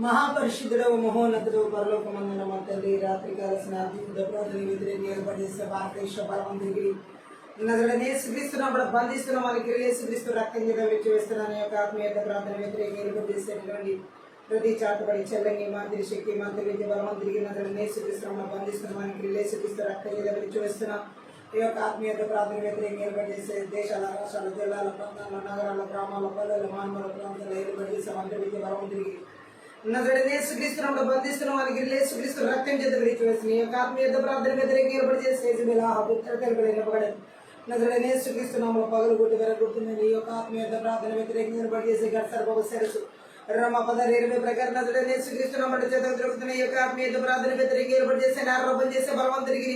మహాపరిశుద్ధుడవ మహోన్నతుడు పరలోకమందున మా తండ్రి రాత్రికాల స్నాతి యుద్ధ ప్రార్థన వ్యతిరేకంగా ఏర్పడిస్తే భారతదేశ బలవంతుడికి నదుడనే సుఖిస్తున్నప్పుడు బంధిస్తున్న మనకి సుఖిస్తూ రక్తం మీద వెచ్చి వేస్తున్నాను యొక్క ఆత్మీయత ప్రార్థన వ్యతిరేకంగా ఏర్పడిసేటువంటి ప్రతి చాటుబడి చెల్లంగి మంత్రి శక్తి మంత్రి విద్య బలవంతుడికి నదుడనే సుఖిస్తున్నప్పుడు బంధిస్తున్న మనకి సుఖిస్తూ రక్తం మీద వెచ్చి వేస్తున్నాం. ఈ యొక్క ఆత్మీయత ప్రార్థన వ్యతిరేకంగా ఏర్పడిసే దేశాల రాష్ట్రాల జిల్లాల ప్రాంతాల నగరాల గ్రామాల పల్లెల మానవుల ప్రాంతాల్లో ఏర్పడిసే మంత్రి విద్య బలవంతుడికి నజరేయుడైన యేసుక్రీస్తును బంధిస్తున్న వారికి యేసుక్రీస్తు రక్తం చేత విడిచివేసిన ఈ యొక్క ఆత్మీయ ప్రార్థన వ్యతిరేకంగా ఏర్పడి చేసే నజరేయుడైన యేసుక్రీస్తు నామములో పగలగొట్టి వెరగొడుతున్న ఈ యొక్క ఆత్మీయ ప్రార్థన వ్యతిరేకంగా ఏర్పడి చేసే గర్భ సరస్సు రమ 10:20 ప్రకారం నజరేయుడైన యేసుక్రీస్తు నామములో చేత దొరుకుతున్న ఈ యొక్క ఆత్మీయ ప్రార్థన వ్యతిరేకంగా ఏర్పడి చేసే ఆరోపణ చేసే బలవంతుడికి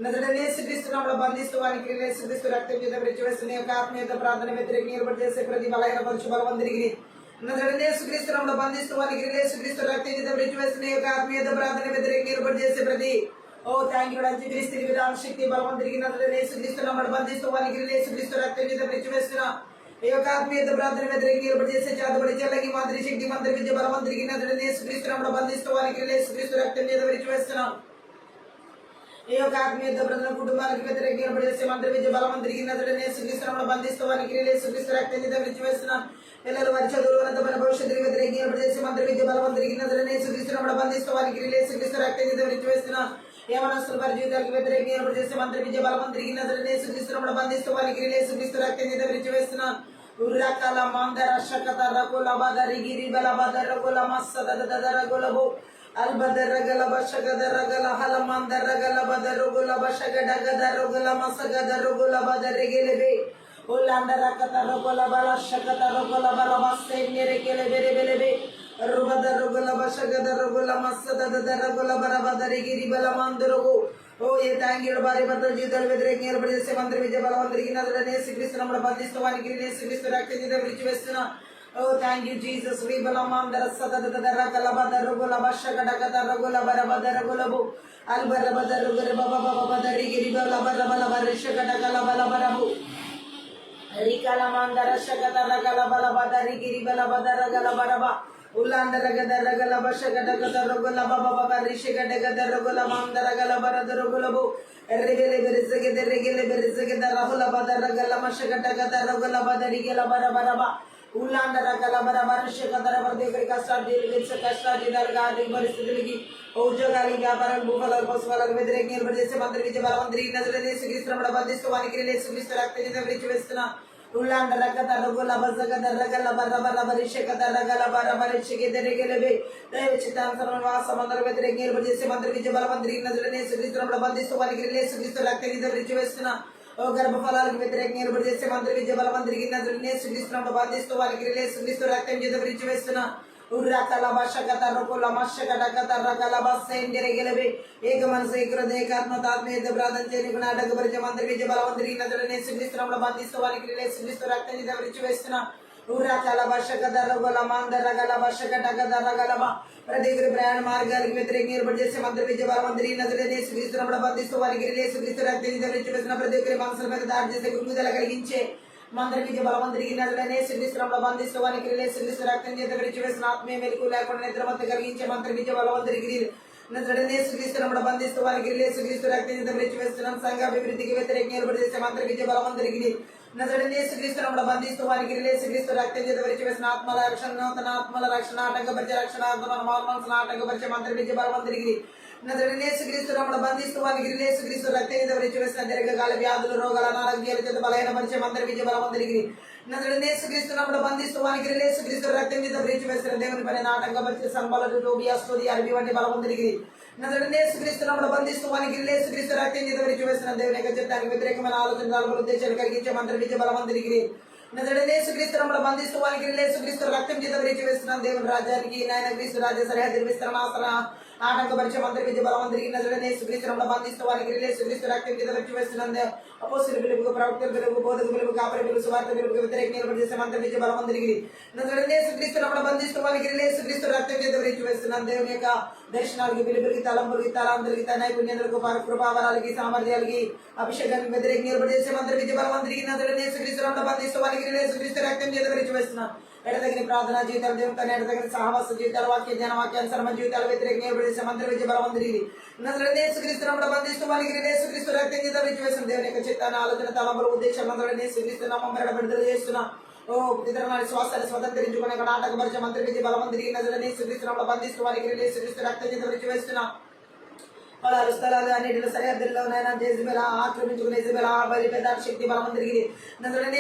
నజరేయుడైన యేసుక్రీస్తు నామములో బంధిస్తూ వారికి యేసుక్రీస్తు రక్తం చేత విడిచివేసిన ఈ యొక్క ఆత్మీయ ప్రార్థన వ్యతిరేకంగా ఏర్పడి చేసే ప్రతి బలహీనపరచు బలవంతుడికి నజరేయుడైన యేసుక్రీస్తు నామములో బంధిస్తూ వారికి యేసుక్రీస్తు రక్తం చేత విడిచివేసిన ఈ యొక్క ఆత్మీయ ప్రార్థన వ్యతిరేకంగా ఏర్పడి చేసే ప్రతి థ్యాంక్ యూ అంత్యక్రీస్తు విధాన శక్తి బలవంతుడికి నజరేయుడైన యేసుక్రీస్తు నామములో బంధిస్తూ వారికి యేసుక్రీస్తు రక్తం చేత విడిచివేసిన ఈ యొక్క ఆత్మీయ ప్రార్థన వ్యతిరేకంగా ఏర్పడి చేసే చాతబడి చెల్లకి మంత్రి శక్తి మంత్రి విద్య బలవంతుడికి నజరేయుడైన యేసుక్రీస్తు నామములో బంధిస్తూ వారికి యేసుక్రీస్తు రక్తం చేత విడిచివేస్తున్నాం. ఈ యొక్క ఆత్మీయ ప్రజల కుటుంబానికి వ్యతిరేకంగా ఏర్పడి చేసే మంత్రి విద్య బలవంతుడికి నజరేయుడైన యేసుక్రీస్తు నామములో బంధిస్తూ వారికి యేసుక్రీస్తు రక్తం చేత విడిచివేస్తున్నాం. పిల్లలు వారి చదువులు ఉన్నతమైన భవిష్యత్తుకు వ్యతిరేకంగా ఏర్పడి చేసే మంత్రి విద్య బలవంతుడికి నజరేయుడైన యేసుక్రీస్తు నామములో బంధిస్తూ వారికి యేసుక్రీస్తు రక్తం చేత విడిచివేస్తున్నాం. యవనస్తుల వారి జీవితాలకు వ్యతిరేకంగా ఏర్పడి చేసే మంత్రి విద్య బలవంతుడికి నజరేయుడైన యేసుక్రీస్తు నామములో బంధిస్తూ వారికి యేసుక్రీస్తు రక్తం చేత విడిచివేస్తున్నాం. ఉర్రకల మందర శకత రకుల బదరి గిరి బల బదర కుల మస్సద దదర గులబు అల్బదర గల బషగదర గల హల మందర గల బదరు గుల బషగడ గదర గుల మసగద రుగుల బదరి గెలిబి ఉల్లందర కత రుగుల బల శకత రుగుల బల మస్సెన్యరి గెలిబెరి బెలిబి రుబదర గుల బషగద రుగుల మస్సద దదర గుల బర బదరి గిరి బల మందరుగు ఏ తాంగిడు భార్య భర్తల జీవితాలు వ్యతిరేకంగా ఏర్పడి చేసే మంత్రి విద్య బలవంతుడికి నజరేయుడైన యేసుక్రీస్తు నామములో బంధిస్తూ వారికి యేసుక్రీస్తు రక్తం చేత విడిచివేస్తున్నా. థ్యాంక్ యూ జీసస్ వి బలమందర సదదదర గలబదర గుల బషగడగదర గుల బరబదర గులబు అల్బర బదర గుర బబ బబ బదరి గిరి బల బర బల బరిషగడ గల బల బరబు రికల మందర శగదర గల బల బదరి గిరి బల బదర గల బరబ ఉల్లందర గదర గల బషగడ గదర గుల బబ బబ రిషగడ గదర గుల మందర గల బరదర గులబు ఎర్రిగెలి బెరిసగెద రెగెలి బెరిసగెద రహుల బదర గల మషగడ గదర గుల బదరి గల బర బరబ ఉల్లందర గల బర బరిషగదర బర్దేకరి కష్టార్జితాలుగా ఆర్థిక పరిస్థితులకి ఉద్యోగాలకి వ్యాపారాలు భూఫలాలు పశుఫలాలకు వ్యతిరేకంగా ఏర్పడి చేసే మంత్రి విద్య బలవంతుడికి నజరేయుడైన యేసుక్రీస్తు నామములో బంధిస్తూ వారికి యేసుక్రీస్తు రక్తం చేత విడిచివేస్తున్నా. ఉల్లందర గదర గుల బజగదర గల బర బర బరిషగదర గల బర బరిషగెద రెగెలి దైవ చిత్తానుసారమైన వాసమందర వ్యతిరేకంగా ఏర్పడి చేసే మంత్రి విద్య బలవంతుడికి నజరేయుడైన యేసుక్రీస్తు నామములో బంధిస్తూ వారికి యేసుక్రీస్తు రక్తం చేత విడిచివేస్తున్నా. గర్భఫలాలకు వ్యతిరేకంగా ఏర్పడి చేసే మంత్రి విద్య బలవంతుడికి నజరేయుడైన యేసుక్రీస్తు నామములో బంధిస్తూ వారికి యేసుక్రీస్తు రక్తం చేత విడిచివేస్తున్నా. ఉర్రకల బషగత రకుల మషగడ గదర గల బస్సెండిరి గెలిబి ఏక మనసు ఏక హృదయ ఏకాత్మత ఆత్మీయత ప్రార్థన చేయని నాటకపరిచే మంత్రి విద్య బలవంతుడికి నజరేయుడైన యేసుక్రీస్తు నామములో బంధిస్తూ వారికి యేసుక్రీస్తు రక్తం చేత విడిచివేస్తున్నా. ఉర్రకల బషగదర గుల మందర గల బషగడ గదర గలబ ప్రతి ప్రయాణ మార్గాలకు వ్యతిరేకంగా ఏర్పడి చేసే మంత్రి విద్య బలవంతుడికి నజరేయుడైన యేసుక్రీస్తు నామములో బంధిస్తూ వారికి యేసుక్రీస్తు రక్తం చేత విడిచివేస్తున్న. ప్రతి ఒక్కరి మనసుల మీద దాడి చేసే కృంగుదల కలిగించే మంత్రి విద్య బలవంతుడికి నజరేయుడైన యేసుక్రీస్తు నామములో బంధిస్తూ వారికి యేసుక్రీస్తు రక్తం చేత విడిచివేసిన. ఆత్మీయ మెలకు లేకుండా నిద్రమత్తు కలిగించే మంత్రి విద్య బలవంతుడికి నజరేయుడైన యేసుక్రీస్తు నామములో బంధిస్తూ వారికి యేసుక్రీస్తు రక్తం చేత విడిచివేస్తున్నాం. సంఘ అభివృద్ధికి వ్యతిరేకంగా ఏర్పడి చేసే మంత్రి విద్య బలవంతుడికి నజరేయుడైన యేసుక్రీస్తు నామములో బంధిస్తూ వారికి యేసుక్రీస్తు రక్తం చేత విడిచివేసిన. ఆత్మల రక్షణ నూతన ఆత్మల రక్షణ ఆటంకపరిచే రక్షణ మనసును ఆటంకపరిచే మంత్రి విద్య బలవంతుడికి నజరేయుడైన యేసుక్రీస్తు నామములో బంధిస్తూ వారికి యేసుక్రీస్తు రక్తం చేత విడిచివేసిన. దీర్ఘకాల వ్యాధులు రోగాల అనారోగ్యాల చేత బలహీనపరిచే మంత్రి విద్య బలవంతుడికి నజరేయుడైన యేసుక్రీస్తు నామములో బంధిస్తూ వారికి యేసుక్రీస్తు రక్తం చేత విడిచివేసిన. దేవుని పని ఆటంకపరిచే సంబలలు టోబియా స్తోది అరబి వంటి బలవంతుడికి నజరేయుడైన యేసుక్రీస్తు నామములో బంధిస్తూ వారికి యేసుక్రీస్తు రక్తం చేత విడిచివేసిన. దేవుని యొక్క చిత్తానికి వ్యతిరేకమైన ఆలోచనలు ఉద్దేశాలు కలిగించే మంత్రి విద్య బలవంతుడికి నజరేయుడైన యేసుక్రీస్తు నామములో బంధిస్తూ వారికి యేసుక్రీస్తు రక్తం చేత విడిచివేస్తున్నాం. దేవుని రాజ్యానికి నాయన క్రీస్తు రాజ్య సరిహద్దు విస్తరణ ఆటంకపరిచే మంత్రి విద్య బలవంతుడికి నజరేయుడైన యేసుక్రీస్తు నామములో బంధిస్తూ వారికి యేసుక్రీస్తు రక్తం చేత విడిచివేస్తున్నాం. అపోస్తలుల పిలుపుకు ప్రవక్తల పిలుపుకు బోధక పిలుపుకు కాపరి పిలుపు సువార్త పిలుపుకు వ్యతిరేకంగా ఏర్పడి చేసే మంత్రి విద్య బలవంతుడికి నజరేయుడైన యేసుక్రీస్తు నామములో బంధిస్తూ వారికి యేసుక్రీస్తు రక్తం చేత విడిచివేస్తున్నాం. దేవుని యొక్క దర్శనాలకి పిలుపులకి తలంపులకి తలాంతులకి నైపుణ్యతలకు కృపావరాలకి సామర్థ్యాలకి అభిషేకానికి వ్యతిరేకంగా ఏర్పడి చేసే మంత్రి విద్య బలవంతుడికి నజరేయుడైన యేసుక్రీస్తు నామములో బంధిస్తూ వారికి యేసుక్రీస్తు రక్తం చేత విడిచివేస్తున్నాం. ఎడతగిన ప్రార్థనా జీవితాలు దేవుని ఎడతగిన సహవాస జీవితాలు వాక్య జ్ఞాన వాక్యానుసరమ జీవితాలు వ్యతిరేకంగా ఏర్పడేసే మంత్ర విద్య బలవం తిరిగి యేసుక్రీస్తు బంధిస్తూ మనకి యేసుక్రీస్తు రక్తం చేత విడిచివేసిన దేవుని యొక్క చిత్తాన్ని ఆలోచన తలంబల ఉద్దేశం యేసుక్రీస్తు నామం విడుదల చేస్తున్నా. ఓ ఇతరులని శ్వాసాన్ని స్వతంత్రించుకునే ఆటకపరిచే మంత్రి విద్య బలవం తిరిగి యేసుక్రీస్తు బంధిస్తూ మనకి యేసుక్రీస్తు రక్తం చేత విడిచివేస్తున్నా. పొలాలు స్థలాలు అన్నింటిలో సరిహద్దుల్లో జేజబెల ఆక్రమించుకునే బలి పెద్ద శక్తి బలం తిరిగి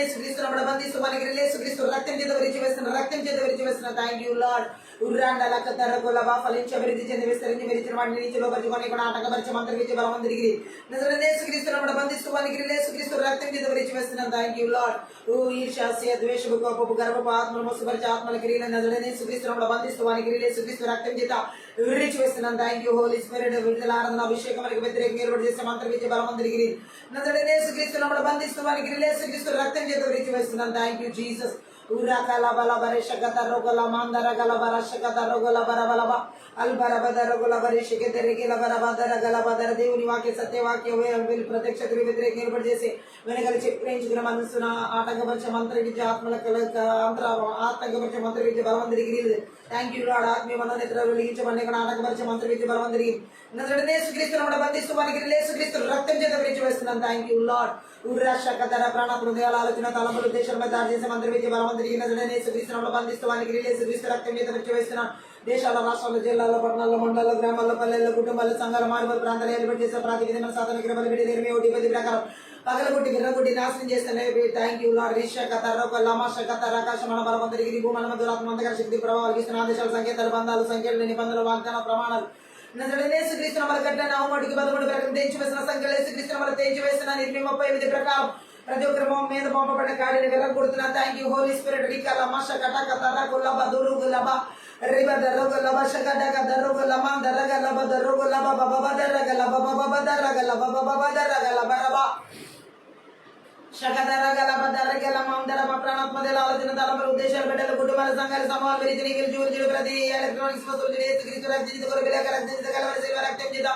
యేసుక్రీస్తు బంధిస్తూ మనకి యేసుక్రీస్తు రక్తం చేత విడిచివేస్తున్నా. Thank you Lord. ఉర్రాండల కతరకులబా ఫలించి అభివృద్ధి చెంది విస్తరించి మెరిచిన వాటిని నీతిలో పరుచుకొని కూడా ఆటకపరిచే మంత్రి విద్య బలం తిరిగి యేసుక్రీస్తు బంధిస్తూ మనకి యేసుక్రీస్తు రక్తం చేత విడిచివేస్తున్నాం. Thank you lord. ఈర్ష్య ద్వేషపు కోపపు గర్భపు ఆత్మలు మోసపరిచే ఆత్మల క్రియలు యేసుక్రీస్తు బంధిస్తూ మనకి యేసుక్రీస్తు రక్తం చేత విడిచివేస్తున్నాం. Thank you Holy Spirit. విడుదల ఆరాధన అభిషేకం మనకి వ్యతిరేకంగా ఏర్పాటు చేసే మంత్ర విద్య బలం తిరిగి యేసుక్రీస్తు బంధిస్తూ మనకి యేసుక్రీస్తు రక్తం చేత విడిచివేస్తున్నాం. Thank you Jesus. ఉరాకల బలబరే శకత రోగల మాందర గలబర శకత రోగల బరబలబ అల్బరబద రోగల బరి శకత రేగిల బరబదర గలబదర దేవుని వాక్య సత్యవాక్య ప్రత్యక్షత వ్యతిరేకంగా ఏర్పాటు చేసి వెనకలు చెప్పించుకున్న మనసున ఆటంకపరిచే మంత్ర విద్య ఆత్మల ఆటంకపరిచే మంత్ర విద్య బలం తిరిగి. Thank you lord. ఆత్మీయ మనోనేత్ర వెలిగించమని ఆటంకపరిచే మంత్ర విద్య బలం తిరిగి యేసుక్రీస్తు బంధిస్తూ మనకి యేసుక్రీస్తు రక్తం చేత విడిచివేస్తున్నాం. Thank you Lord. ఉర్రాశకతర ప్రాణ హృదయాల ఆలోచన తలంపుల ఉద్దేశాలపై దాడి చేసే మంత్ర విద్య బలం తిరిగి యేసుక్రీస్తు బంధిస్తూ మనకి యేసుక్రీస్తు రక్తం చేత విడిచివేస్తున్నాం. దేశాల రాష్ట్రాల జిల్లాల పట్టణాల్లో మండలాల్లో గ్రామాల్లో పల్లెల్లో కుటుంబాల సంఘాల మానవ ప్రాంతాలు ఏర్పాటు చేసే ప్రాతినిధ్యం సాధన బలి 20 ప్రకారం పగలగొట్టి విర్రగొట్టి నాశనం చేస్తానే. Thank you lord. ఆకాశమాన బలం తిరిగి భూమన దురాత్మంతకర శక్తి ప్రభావాలు ఇస్తున్న ఆదేశాల సంకేతాలు బంధాలు సంఖ్యలు నిబంధనలు వాగ్దాన ప్రమాణాలు యేసుక్రీస్తు కట్టిన అవమటికి 13 ప్రకారం తెంచివేసిన సంఖ్యలు యేసుక్రీస్తు తెంచివేసిన 38 ప్రకారం ప్రతి ఒక్కరి మీద పంపబడిన కాడిని వెళ్ళగొడుతున్నా. Thank you Holy Spirit. రికల మష కటక తరగులబ దురుగులబ రిబ దరగులబ షకటక దరగులమ దరగలబ దరగులబ బబబ దరగలబ బబబ దరగలబ బబబ దరగలబ రబ షకదరగలబ దరగలమ అందరమ ప్రాణాత్మదేల ఆలోచన తలంపుల ఉద్దేశాలు బిడ్డల కుటుంబాల సంఘాల సమూహాలు విరిచి నీకులు జూరుజుడు ప్రతి ఎలక్ట్రానిక్స్ వస్తువులు యేసుక్రీస్తు రక్షించు కొరకు విలేక రక్షించ కలవరి శిల్వ రక్తం చేత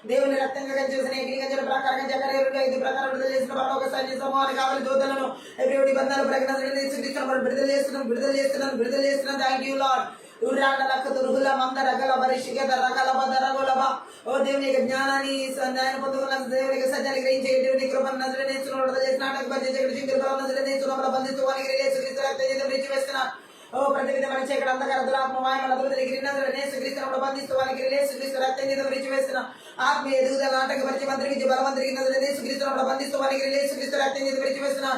దేవుని రక్తంగా చేసిన ఏకీకరించిన ప్రకారం జకరేరుగా 5 ప్రకారం విడుదల చేసిన పరలోక సైన్య సమూహానికి కావలి దూతలను ఎవ్రీ బంధాలు ప్రకటన యేసుక్రీస్తును విడుదల చేస్తున్నాం. Thank you Lord. ఉర్రాండలక దురుగుల మందర గల బరిషిక దరగల బదరగలబ ఓ దేవుని యొక్క జ్ఞానాన్ని న్యాయం పొందుకున్న దేవుని యొక్క సత్యాన్ని గ్రహించే దేవుని కృపను నజరేయును విడుదల చేసిన నాటకపరిచే జగడి చింతల బలం నజరేయును బంధిస్తూ వారికి యేసుక్రీస్తు రక్తం చేత విడిచివేస్తున్నారు. ఓ ప్రతి విధమైన చీకటి అంధకార దురాత్మ మాయమల తిరిగి యేసుక్రీస్తును బంధిస్తూ వారికి యేసుక్రీస్తు రక్తం చేత విడిచివేస్తున్న ఆత్మీయ ఎదుగుదల నాటకపరిచే మంత్రి విద్య బలవం తిరిగి యేసుక్రీస్తును బంధిస్తూ వారికి యేసుక్రీస్తు రక్తం చేత విడిచివేస్తున్న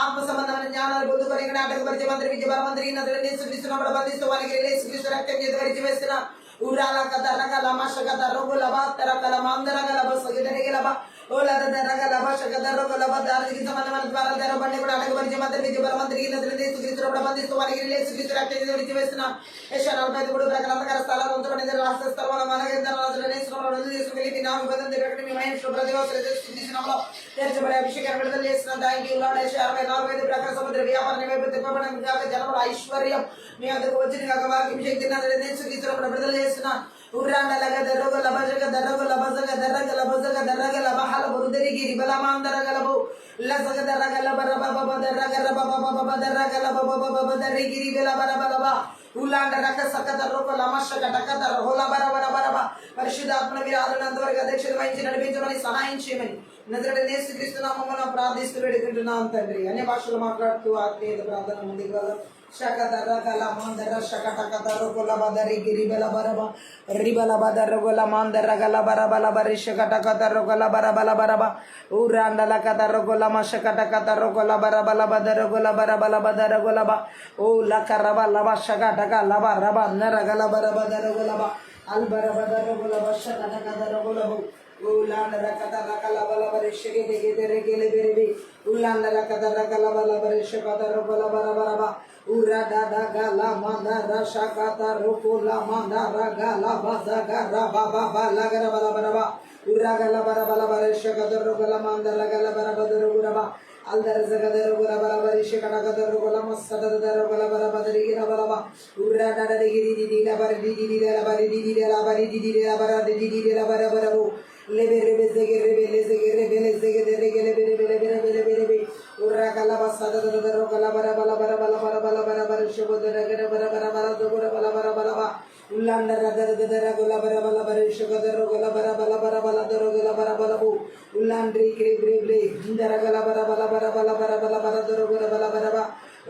ఆత్మ సంబంధమైన జ్ఞానాలు పొందుకొని నాటకపరిచే మంత్రి విద్య బలవం తిరిగి యేసుక్రీస్తును బంధిస్తూ వారికి యేసుక్రీస్తు రక్తం చేత విడిచివేస్తున్న ఉరాల కదరగల మషగద రోగుల బాతరగల మందరగల బసగదరిగలబ ఓలద దరగల బషగద రోగుల బదారికి సంబంధమైన ద్వారా దరబండి కూడా నాటకపరిచే మంత్రి విద్య బలవం తిరిగి యేసుక్రీస్తును బంధిస్తూ వారికి యేసుక్రీస్తు రక్తం చేత విడిచివేస్తున్న యెషయా 43 ప్రకారం అంధకార స్థలాలు ఉంచబడిన రాష్ట్ర స్థలాల మనగందర రాజుల నేసుకున్న రోజు చేసుకుని నా విభజన ప్రకటన మీ మహిమ ప్రతివాసులు యేసుక్రీస్తునామములో తెరచబడే అభిషేకాన్ని విడుదల చేస్తున్నాం. Thank you lord. యెషయా 64 ప్రకారం సముద్ర వ్యాపారం వైపు తిప్పబడిన కాక జనముల ఐశ్వర్యం మీ అందరికి వచ్చిన కాక వాక్యం శక్తిని యేసుక్రీస్తును విడుదల చేస్తున్నాం. ఉర్రాండలగ దరగల బజగ దరగల బజగ దరగల బజగ దరగల బహల బురుదరికి రిబలమాందరగలబు లసగ దరగల బరబబ దరగల బబబ దరగల బబబ దరికి రిబల బరబలబ ఉల్లాండ రక సకత రోక లమషక టకత రోల బరబరబరబ పరిశుద్ధాత్మ విరాధనంతవరకు అధ్యక్షత వహించి నడిపించమని సహాయం చేయమని నజరేయుడైన యేసుక్రీస్తు నామమున ప్రార్థిస్తూ వేడుకుంటున్నాం తండ్రి. అన్ని భాషలు మాట్లాడుతూ ఆత్మీయ ప్రార్థన ముందుకు వెళ్దాం. షకదర గల మాందర షకటకత రోల బదరి గిరిబల బరబ రిబల బదర రోల మాందర గల బరబల బరి షకటకత రోల బరబల బరబ ఊరాండల కత రోల మషకటకత రోల బరబల బదర రోల బరబల బదర గొలబ ఓ లకరబ లబ షకటక లబ రబ నరగల బరబదర గొలబ అల్బర బదర గొలబ షకటకత రోలబ ఉల్లాండల కత రకల బల బరి షకిటి గిరి బెరిబి ఉల్లాండల కత రకల బల బరి షకత రోల బరబరబ Urada gala mandara shakata rukula mandara gala bazagara baba balagara balabaraba uragala barabalabara shakata rukula mandara gala barabaduru uraba aldara zagadara barabalabari shakata rukula masada rukula barabadari girabalaba urada digiri didi la bari didi la bari didi la bari didi la bari didi la barabarabu lebe rebe zege rebe le zege rebe le zege de rege lebe rebe lebe rebe lebe rebe urra kala basada da da ro kala bara bala bara bala bara bala bara bara shobo da rege bara bara bara do bara bala bara bala ba ullanda da da da ra gola bara bala bara shogo da ro gola bara bala bara bala do ro gola bara bala bu ullandri kre kre ble jindara gola bara bala bara bala bara bala bara do ro gola bala bara ba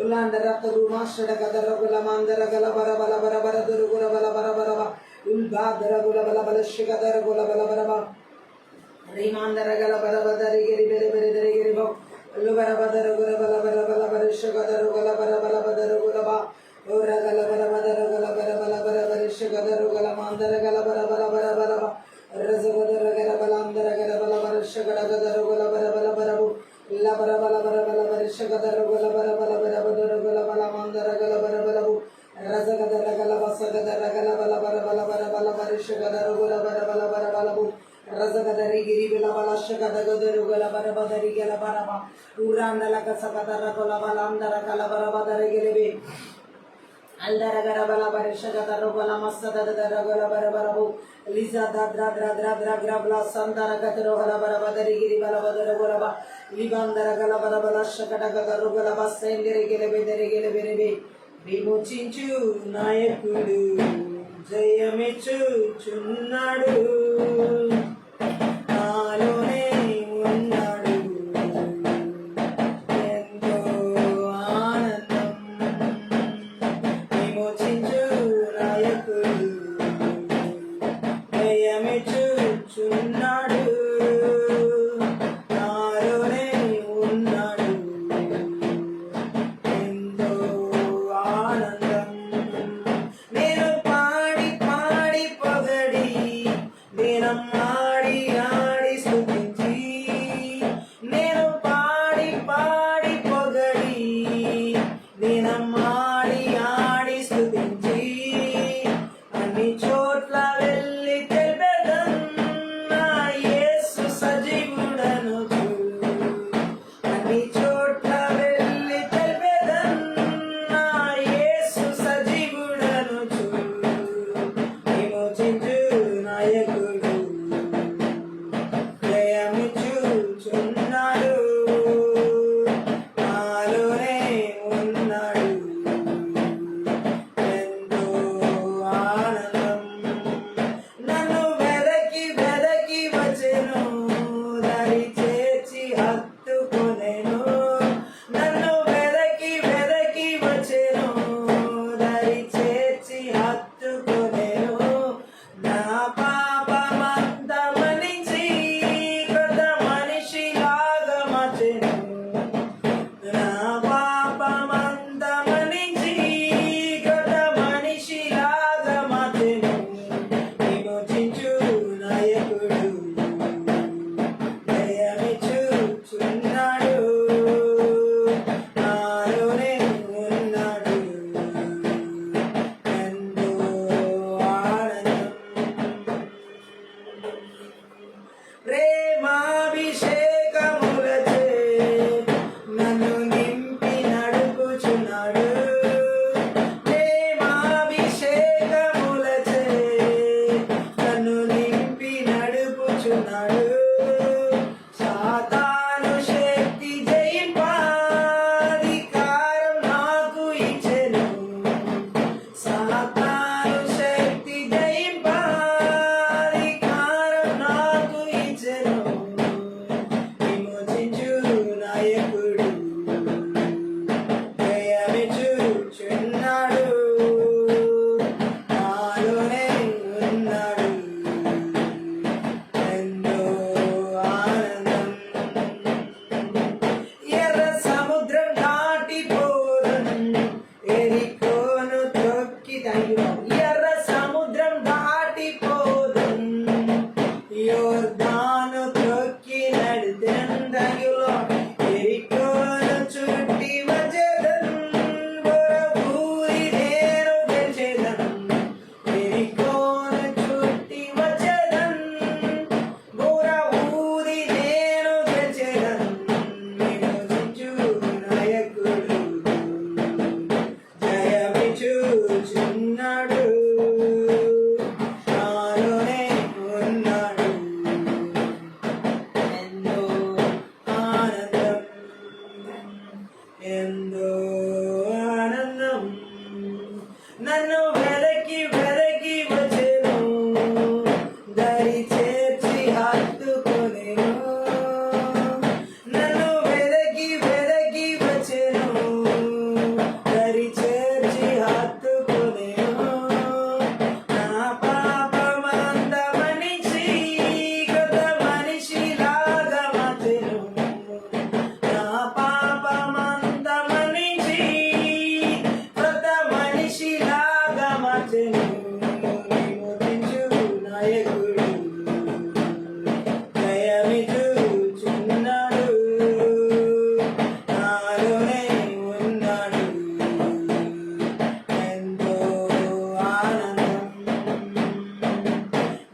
ullanda ra to ru masada ga da ro gola mandara gola bara bala bara bara do ro gola bala bara bara ba ulba da ra gola bala bala shiga da ro gola bala bara ba rimandara gola bara bara ri geri bere bere ri geri ba ullu bara bara gola bala bara bala bara shiga da ro gola bara bala bara do gola ba ora gala bara bara gala bara bala bara bara shiga da ro gola mandara gala bara bara bara bara ba razagada gala bala andara gala bala bara shiga da ro gola bara bala bara bu la bara bala bara bala bara shiga da ro gola bara bala bara do gola bala mandara gala bara bara bu razagada gala basagada gala bala bara bala bara bala bara shiga da ro gola bara bala bara bala bu razagada giri bala bala shiga da ro gola bara bara ri gala bara ba urandala kasagada gola bala andara gala bara bara gelebe aldara gara bala bara shiga da ro gola masada da gola bara bara bu liza da dra dra dra dra dra bla sandara gatro gola bara bara giri bala bara gola ba libandara gala bara bala shiga da ro gola ba sendere gelebe dere gelebe rebe విమోచించు నాయకుడు జయమిచ్చుచున్నాడు నాలోనే ఉన్నాడు ఎంతో ఆనందం విమోచించు నాయకుడు జయమిచ్చుచున్నాడు నాలోనే ఉన్నాడు ఎంతో ఆనందం నేను పాడి పాడి పొగడి నేనమ్మా ఎంతో ఆనందం నన్ను వెదకి వెదకి వచ్చెను దరి చేర్చి హత్తుకొనెను నన్ను వెదకి వెదకి వచ్చెను దరి చేర్చి హత్తుకొనెను నా పాపమంత మనిషి కొత్త మనిషిలాగా మార్చెను నా పాపమంత మనిషి కొత్త మనిషిలాగా మార్చెను విమోచించు నాయకుడు దయమిచ్చుచున్నాడు నాలోనే ఉన్నాడు ఎంతో ఆనందం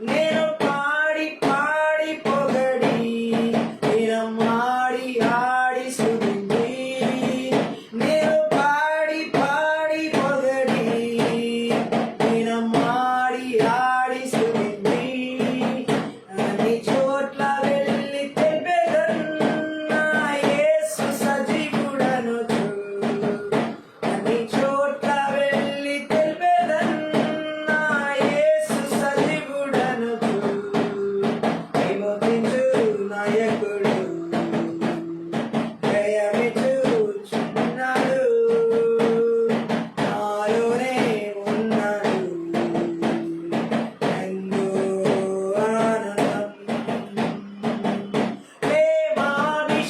నేను పాడి పాడి పొగడి దినమాడి ఆడి స్తుతించి నేను పాడి పాడి పొగడి దినమాడి ఆడి స్తుతించి అన్ని చోట్ల వెళ్ళి తెలిపెదన్ నా యేసు సజీవుడనుచు అన్ని చోట్ల వెళ్ళి తెలిపెదన్ నా యేసు సజీవుడనుచు విమోచించు నాయకుడు దయమిచ్చుచున్నాడు నాలోనే ఉన్నాడు ఎంతో ఆనందం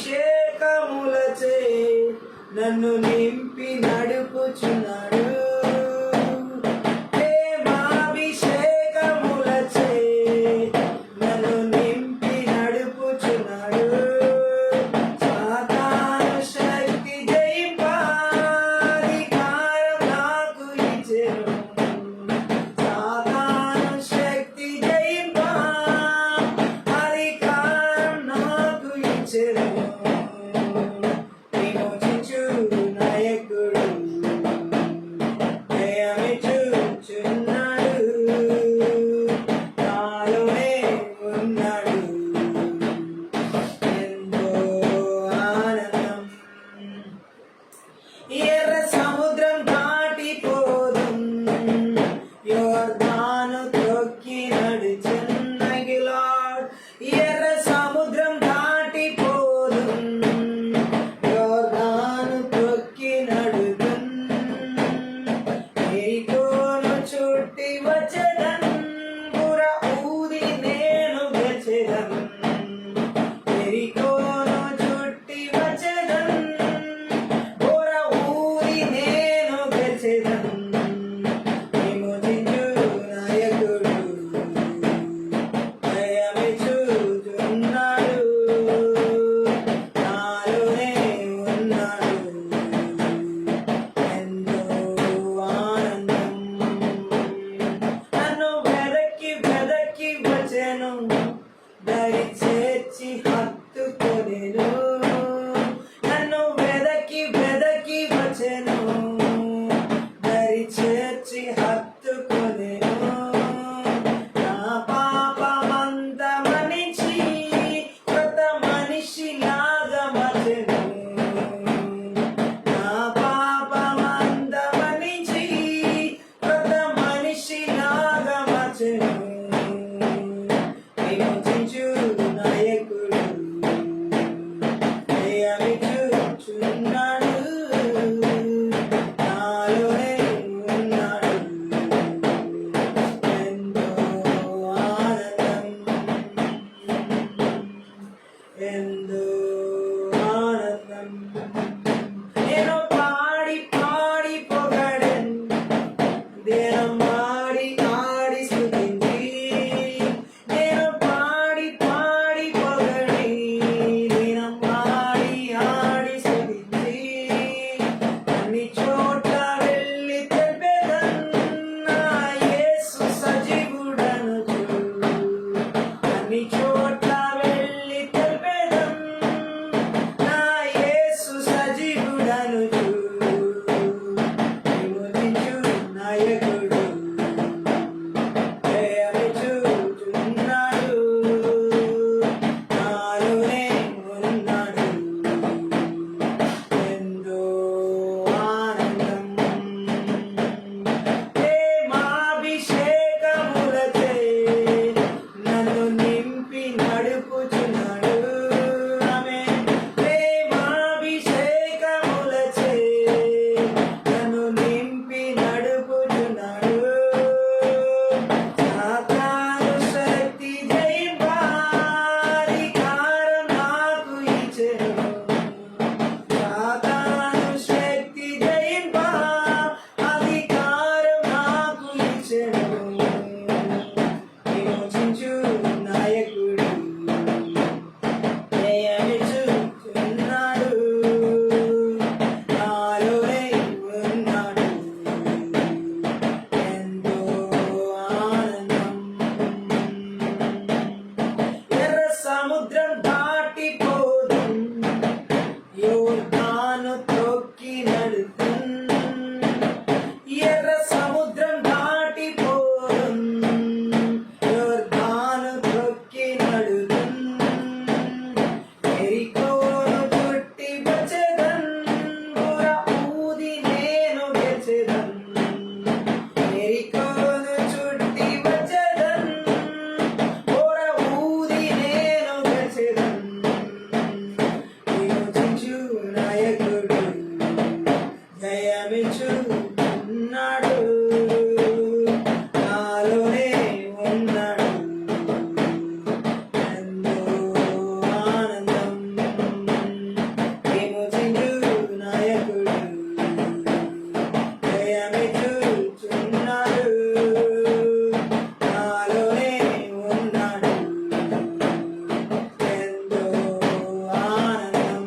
ప్రేమాభిషేకములచే నన్ను నింపి నడుపుచున్నాడు ప్రేమాభిషేకములచే నన్ను నింపి నడుపుచున్నాడు సాతాను శక్తి జయింపాధికారం నాకు ఇచ్చెను సాతాను శక్తి జయింపా అధికారం నాకు ఇచ్చెను విమోచించు నాయకుడు దయమిచ్చుచున్నాడు నాలోనే ఉన్నాడు ఎంతో ఆనందం ఎర్ర సముద్రం దాటిపోదుం యోర్దాను త్రొక్కి నడిచెన్నగిలాడ్ ఎర్ర సముద్రం దాటిపోదుం యోర్దాను త్రొక్కి నడుదున్ ఎరికోను చుట్టి వచ్చెదన్ బుర ఊది నేను గెలిచెదన్ ఎరికోను చుట్టి వచ్చెదన్ బుర ఊది నేను గెలిచెదన్ విమోచించు నాయకుడు దయమిచ్చుచున్నాడు నాలోనే ఉన్నాడు ఎంతో ఆనందం నన్ను వెదకి వెదకి వచ్చెను దరి చేర్చి హత్తుకొనెను నన్ను వెదకి వెదకి వచ్చెను దరి చేర్చి హత్తుకొనెను నా పాపమంత మనిషి కొత్త మనిషిలాగా మార్చెను నా పాపమంత మనిషి కొత్త మనిషిలాగా మార్చెను విమోచించు నాయకుడు దయమిచ్చుచున్నాడు నాలోనే ఉన్నాడు ఎంతో ఆనందం ఎంతో ఆనందం నేను పాడి పాడి పొగడెన్ దినమాడి ఆడి స్తుతించి నేను పాడి పాడి పొగడి దినమాడి ఆడి స్తుతించి అన్ని చోట్ల వెళ్ళి తెలిపెదన్ నా యేసు సజీవుడనుచు అన్ని చోట్ల వెళ్ళి తెలిపెదన్ నా యేసు సజీవుడనుచు త్రొక్కి నడుతున్ ఎర్ర సముద్రం దాటిపోదున్ యోర్దాను త్రొక్కి నడుతున్ ఎరికోను చుట్టి వచ్చెదన్ బుర ఊది నేను గెలిచెదన్ ఎరికోను చుట్టి వచ్చెదన్ బుర ఊది నేను గెలిచెదన్ విమోచించు నాయకుడు జయమిచ్చున్నాడు నాలోనే ఉన్నాడు ఎంతో ఆనందం విమోచించు నాయకుడు జయమిచ్చుచున్నాడు నాలోనే ఉన్నాడు ఎంతో ఆనందం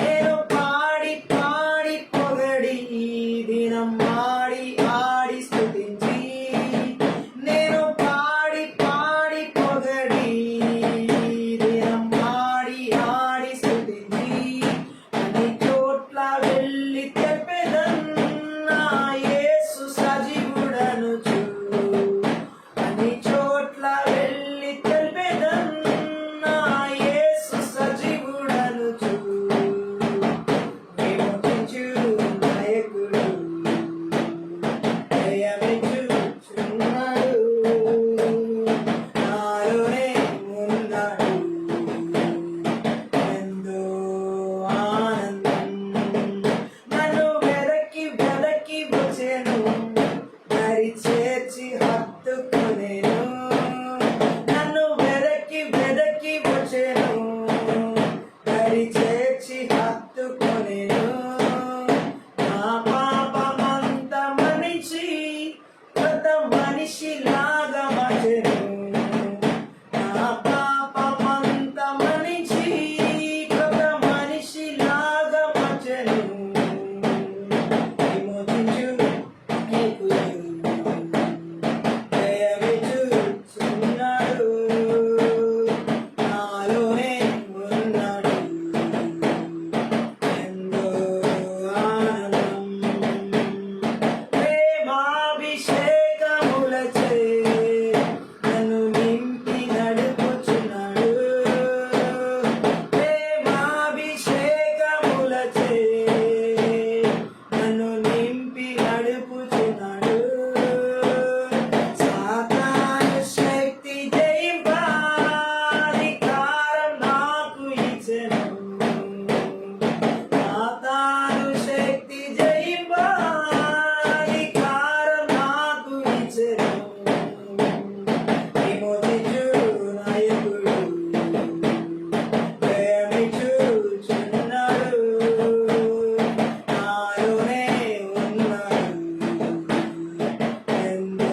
నేను పాడి పాడి పొగడి ఈ దినం ఆడి ఆడి స్తుతించి నేను పాడి పాడి పొగడి ఈ దినం ఆడి ఆడి స్తుతించి అన్ని చోట్ల వెళ్ళి చెప్పెదన్ నా యేసు సజీవుడనుచు అన్ని చోట్ల వెళ్ళి చెప్పెదన్ నా యేసు సజీవుడనుచు విమోచించు నాయకుడు జయమిచ్చుచున్నాడు నాలోనే ఉన్నాడు ఎంతో ఆనందం నన్ను వెదకి వెదకి వచ్చెను దరి చేర్చి హత్తుకొనెను నన్ను వెదకి వెదకి వచ్చెను దరి చేర్చి హత్తుకొనెను నా పాపమంత మనిషి కొత్త మనిషిలాగా మార్చెను నా పాపమంత మనిషి కొత్త మనిషిలాగా మార్చెను విమోచించు నాయకుడు జయమిచ్చుచున్నాడు నాలోనే ఉన్నాడు ఎంతో ఆనందం ప్రేమాభిషేకములచే నన్ను నింపి నడుపుచున్నాడు ప్రేమాభిషేకములచే నన్ను నింపి నడుపుచున్నాడు సాతాను శక్తి జయింపాధికారం నాకు ఇచ్చెను సాతాను శక్తి జయింపాధికారం నాకు ఇచ్చెను విమోచించు నాయకుడు జయమిచ్చుచున్నాడు నాలోనే ఉన్నాడు ఎంతో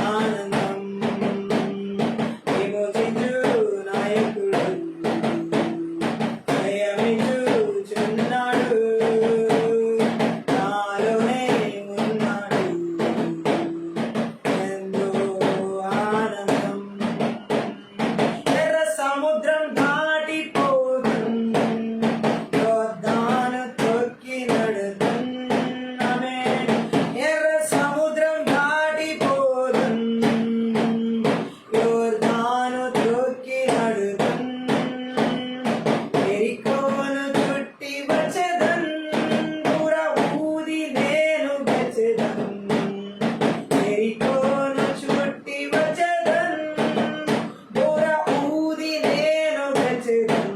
ఆనందం విమోచించు నాయకుడు జయమిచ్చుచున్నాడు నాలోనే ఉన్నాడు ఎంతో ఆనందం ఎర్ర సముద్రం దాటిపోదున్ యోర్దాను త్రొక్కి నడుతున్ ఆమేన్ ఎర్ర సముద్రం దాటిపోదున్ యోర్దాను త్రొక్కి నడుతున్ ఎరికోను చుట్టి వచ్చెదన్ బుర ఊది నేను గెలిచెదన్ ఎరికోను చుట్టి వచ్చెదన్ బుర ఊది నేను గెలిచెదన్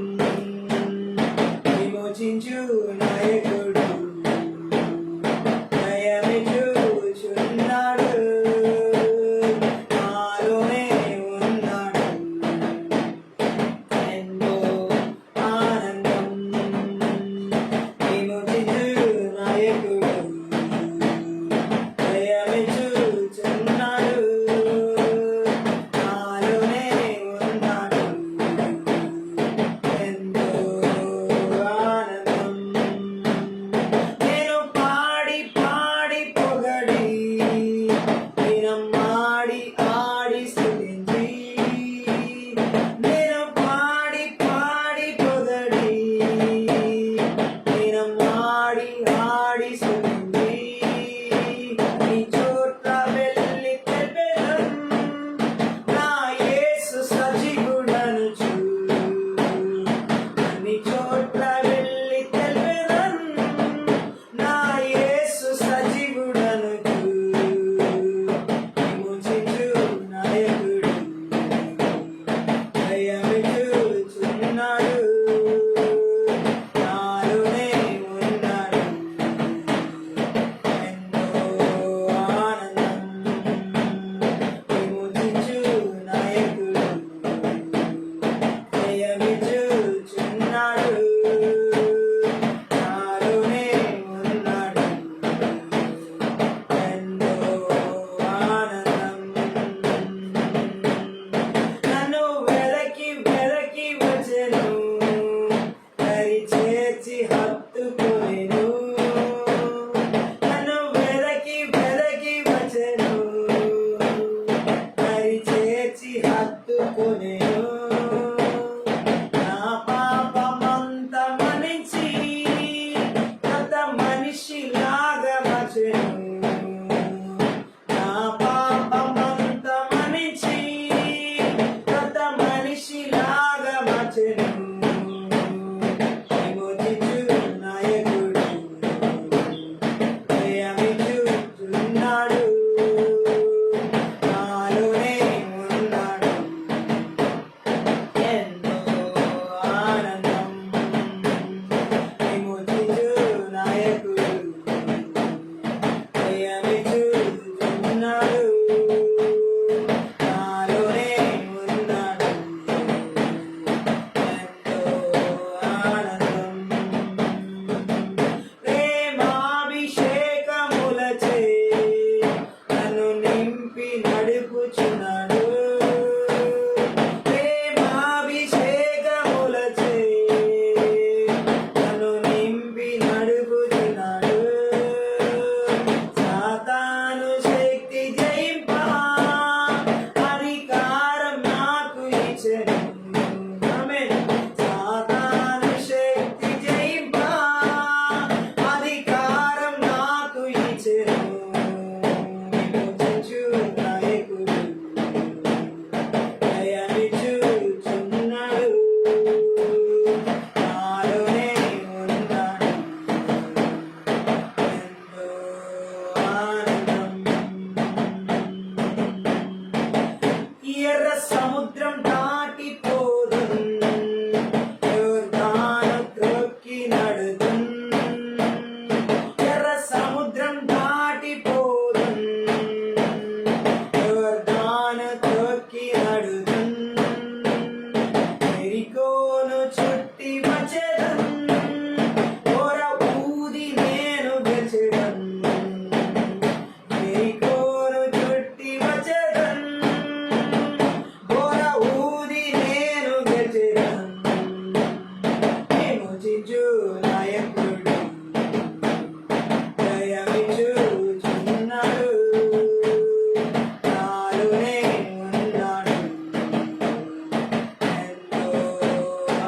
విమోచించు నాయకుడు జయమిచ్చుచున్నాడు నాలోనే ఉన్నాడు ఎంతో ఆనందం విమోచించు నాయకుడు జయమిచ్చుచున్నాడు నాలోనే ఉన్నాడు ఎంతో ఆనందం ఆడి ఆడి స్తుతించి నీ చోట్ల వెళ్ళి తెల్పెదం నా యేసు సజీవుడనుచు నీ చోట్ల వెళ్ళి తెల్పెదం నా యేసు సజీవుడనుచు విమోచించు నాయకుడు దయమిచ్చుచున్నాడు నాలోనే ఉన్నాడు ఎంతో ఆనందం విమోచించు నాయకుడు దయమిచ్చుచున్నాడు నాలోనే ఉన్నాడు ఎంతో ఆనందం నన్ను వెలకి వెలకి వచ్చెను దరి చేర్చి హత్తుకొనెను నన్ను వెలకి వెలకి వచ్చెను దరి చేర్చి హత్తుకొనెను నా పాపమంత మన్నించి కొత్త మనిషిలాగా మార్చెను నా పాపమంత మన్నించి కొత్త మనిషిలాగా మార్చెను విమోచించు నాయకుడు దయమిచ్చుచున్నాడు నాలోనే ఉన్నాడు ఎంతో ఆనందం విమోచించు నాయకుడు దయమిచ్చుచున్నాడు నాలోనే ఉన్నాడు ఎంతో ఆనందం ప్రేమాభిషేకములచే నన్ను నింపి నడుపుచున్నాడు ప్రేమాభిషేకములచే నన్ను నింపి నడుపుచున్నాడు సాతాను శక్తి జయింప అధికారం నాకు ఇచ్చెను ఆమేన్ సాతాను శక్తి జయింప అధికారం నాకు ఇచ్చెను విమోచించు నాయకుడు దయమిచ్చుచున్నాడు నాలోనే ఉన్నాడు ఎంతో ఆనందం ఎర్ర సముద్రం దాటిపోదున్ యోర్దాను త్రొక్కి నడుదున్ ఎర్ర సముద్రం దాటిపోదున్ యోర్దాను త్రొక్కి నడుదున్ ఎరికోను చుట్టి వచ్చెదన్ ఓర ఊది నేను గెలిచెదన్ ఎరికోను చుట్టి వచ్చెదన్ ఓర ఊది నేను గెలిచెదన్ విమోచించు నాయకుడు దయమిచ్చుచున్నాడు నాలోనే ఉన్నాడు ఎంతో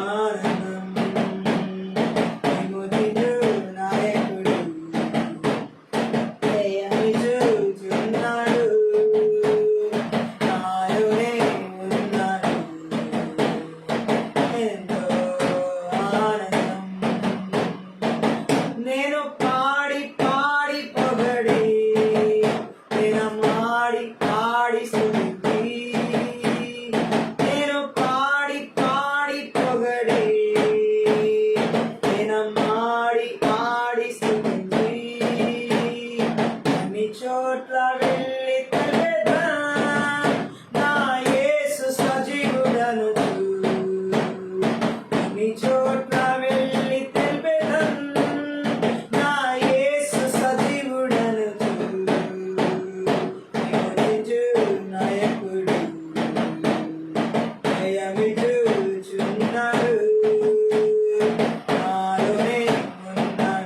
ఆనందం విమోచించు నాయకుడు దయమిచ్చుచున్నాడు నాలోనే ఉన్నాడు ఎంతో ఆనందం నేను పాడి పాడి పొగడి దినమాడి పాడి స్తుతించి నేను పాడి పాడి పొగడి దినమాడి పాడి స్తుతించి అన్ని చోట్ల వెళ్ళి తెల్పెదా నా యేసు సజీవుడనుచు అన్ని చోట్ల వెళ్ళి తెల్పెదం నా యేసు సజీవుడనుచు విమోచించు నాయకుడు దయమిచ్చుచున్నాడు నాలోనే ఉన్నాడు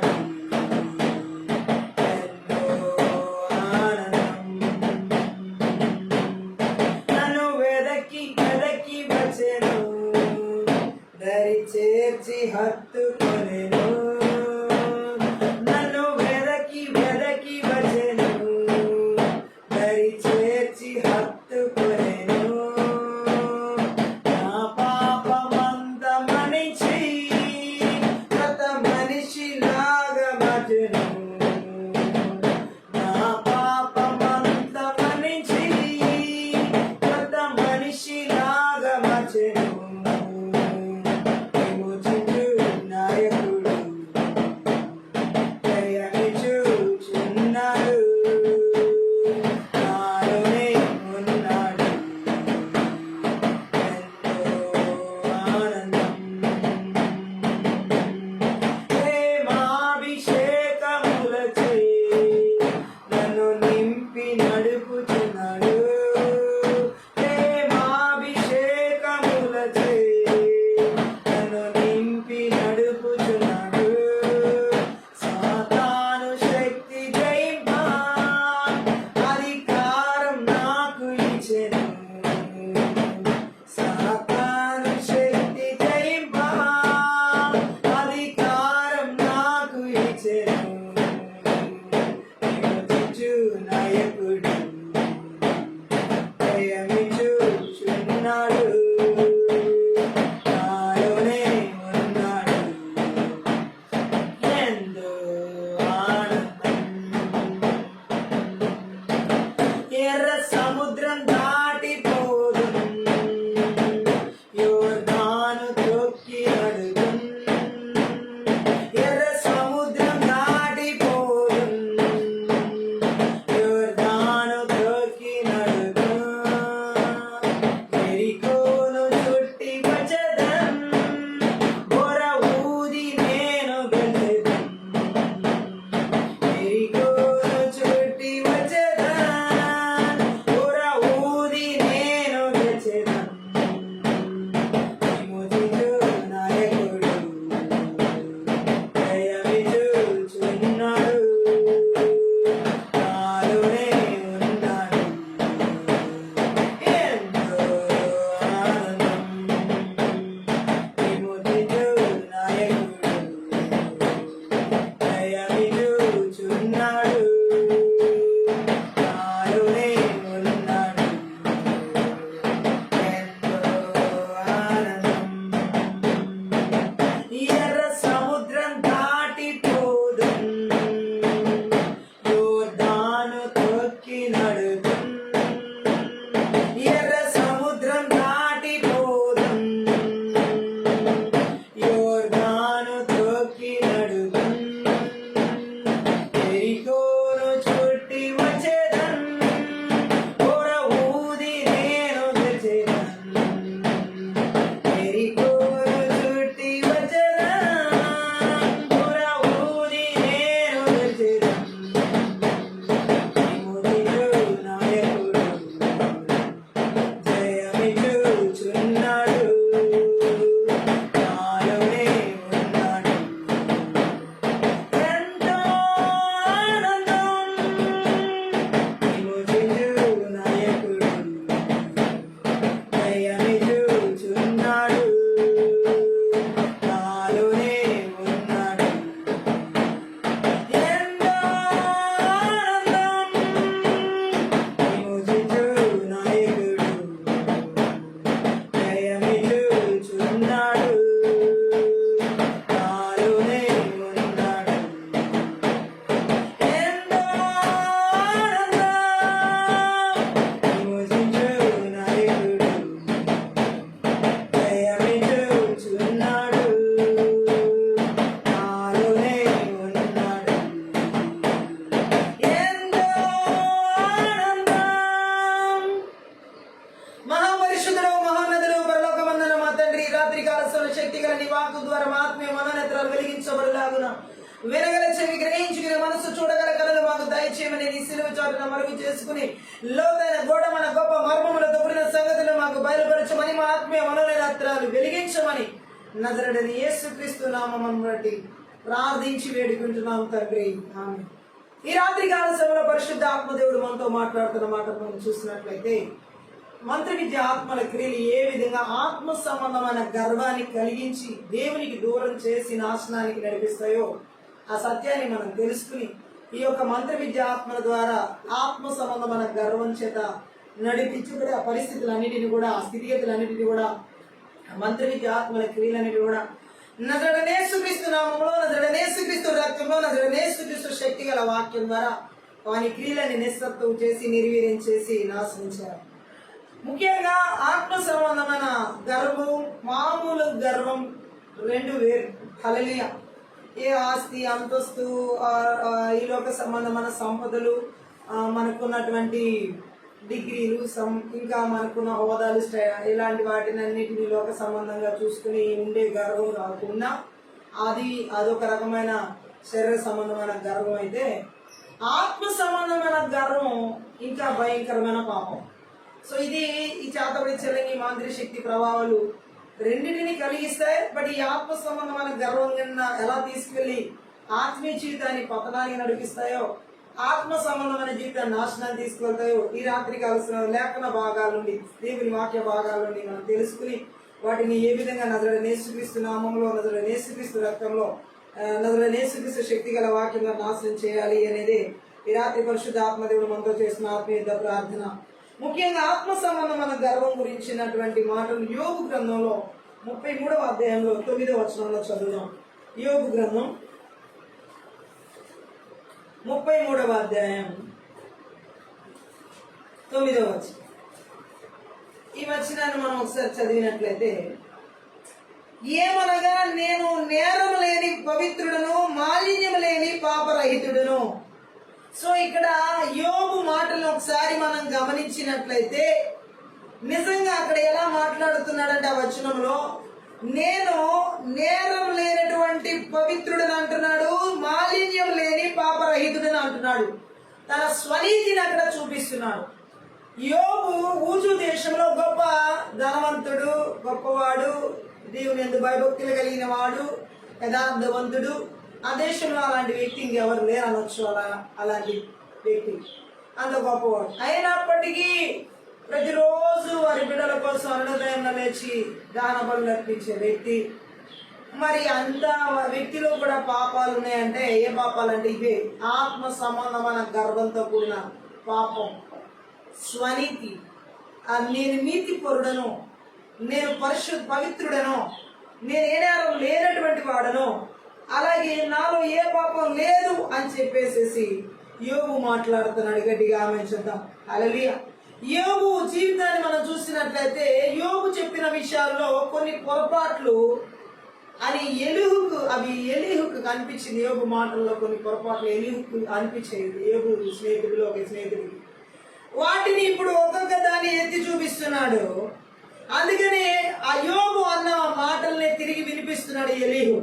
దయచేయమని నీ సిలువ చాటున మరుగు చేసుకుని లోతైన గోడమైన గొప్ప మర్మములతో కూడిన సంగతులు మాకు బయలుపరచమని మా ఆత్మీయ మనోనేత్రాలు వెలిగించమని నజరేయుడైన యేసుక్రీస్తు నామమును బట్టి ప్రార్థించి వేడుకుంటున్నాం తండ్రి, ఆమేన్. ఈ రాత్రి కాల సమయంలో పరిశుద్ధ ఆత్మదేవుడు మనతో మాట్లాడుతున్న మాట మనం చూసినట్లయితే, మంత్ర విద్య ఆత్మల క్రియలు ఏ విధంగా ఆత్మ సంబంధమైన గర్వాన్ని కలిగించి దేవునికి దూరం చేసి నాశనానికి నడిపిస్తాయో ఆ సత్యాన్ని మనం తెలుసుకుని ఈ యొక్క మంత్ర విద్య ఆత్మల ద్వారా ఆత్మ సంబంధమైన గర్వం చేత నడిపించుకునే ఆ పరిస్థితులన్నిటిని కూడా, ఆ స్థితిగతులన్నిటిని కూడా, మంత్ర విద్య ఆత్మల క్రియలన్నిటి కూడా నజరేయుడైన యేసుక్రీస్తు నామములో, నజరేయుడైన యేసుక్రీస్తు రక్తంలో, నజరేయుడైన యేసుక్రీస్తు శక్తి గల వాక్యం ద్వారా వాని క్రియలని నిస్సత్వం చేసి నిర్వీర్యం చేసి నాశనించారు. ముఖ్యంగా ఆత్మ సంబంధమైన గర్వం, మామూలు గర్వం రెండు వేరు. హల్లెలూయా. ఏ ఆస్తి, అంతస్తు, ఈ లోక సంబంధమైన సంపదలు, మనకున్నటువంటి డిగ్రీలు, ఇంకా మనకున్న హోదాలు, ఇలాంటి వాటిని అన్నిటిని లోక సంబంధంగా చూసుకుని ఉండే గర్వం కాకుండా అదొక రకమైన శరీర సంబంధమైన గర్వం అయితే, ఆత్మ సంబంధమైన గర్వం ఇంకా భయంకరమైన పాపం. సో ఇది ఈ చేతబడి చెల్లని మాంత్రిక శక్తి ప్రభావాలు రెండింటిని కలిగిస్తాయి. బట్ ఈ ఆత్మ సంబంధమైన గర్వం కింద ఎలా తీసుకెళ్లి ఆత్మీయ జీవితాన్ని పతనానికి నడిపిస్తాయో, ఆత్మ సంబంధమైన జీవితాన్ని నాశనాన్ని తీసుకెళ్తాయో ఈ రాత్రి కావాల్సిన లేఖన భాగాల నుండి, దేవుని వాక్య భాగాల నుండి మనం తెలుసుకుని వాటిని ఏ విధంగా నజరేయుడైన యేసుక్రీస్తు నామములో, నజరేయుడైన యేసుక్రీస్తు రక్తంలో, నజరేయుడైన యేసుక్రీస్తు శక్తి గల వాక్యంగా నాశనం చేయాలి అనేది ఈ రాత్రి పరిశుద్ధ ఆత్మదేవుడు మనతో చేసిన ఆత్మీయ ప్రార్థన. ముఖ్యంగా ఆత్మ సంబంధమైన గర్వం గురించినటువంటి మాటలు యోబు గ్రంథంలో 33వ అధ్యాయంలో 9వ వచనంలో చదువుదాం. యోబు గ్రంథం 33వ అధ్యాయం 9వ వచనం. ఈ వచనాన్ని మనం ఒకసారి చదివినట్లయితే, ఏమనగా నేను నేరం లేని పవిత్రుడును, మాలిన్యం లేని పాపరహితుడును. సో ఇక్కడ యోబు మాటలను ఒకసారి మనం గమనించినట్లయితే నిజంగా అక్కడ ఎలా మాట్లాడుతున్నాడంటే ఆ వచనంలో, నేను నేరం లేనటువంటి పవిత్రుడని అంటున్నాడు, మాలిన్యం లేని పాపరహితుడని అంటున్నాడు. తన స్వనీతిని అక్కడ చూపిస్తున్నాడు. యోబు ఊజు దేశంలో గొప్ప ధనవంతుడు, గొప్పవాడు, దేవుని యందు భయభక్తులు కలిగిన వాడు, యథార్థవంతుడు. ఆ దేశంలో అలాంటి వ్యక్తి ఇంకెవరు లేరు అనొచ్చు. అలాంటి వ్యక్తి అంత గొప్పవాడు. అయినప్పటికీ ప్రతిరోజు వారి బిడ్డల కోసం అరుణోదయంలో లేచి దాన బలులు అర్పించే వ్యక్తి. మరి అంత వ్యక్తిలో కూడా పాపాలు ఉన్నాయంటే ఏ పాపాలు అంటే ఇవే ఆత్మ సంబంధమైన గర్వంతో కూడిన పాపం, స్వనీతి. నేను నీతి పరుడను, నేను పవిత్రుడను, నేను ఏ నేరం లేనటువంటి వాడను, అలాగే నాలో ఏ పాపం లేదు అని చెప్పేసేసి యోబు మాట్లాడుతున్నాడు. గట్టిగా ఆమె చూద్దాం. హల్లెలూయా. యోబు జీవితాన్ని మనం చూసినట్లయితే యోబు చెప్పిన విషయాల్లో కొన్ని పొరపాట్లు అని ఎలీహుకు కనిపించింది. యోబు మాటల్లో కొన్ని పొరపాట్లు ఎలీహుకు అనిపించేది. యోబు స్నేహితుడిలో ఒక స్నేహితుడికి వాటిని ఇప్పుడు ఒక్కొక్క దాన్ని ఎత్తి చూపిస్తున్నాడు. అందుకని ఆ యోబు అన్న మాటల్ని తిరిగి వినిపిస్తున్నాడు ఎలీహు.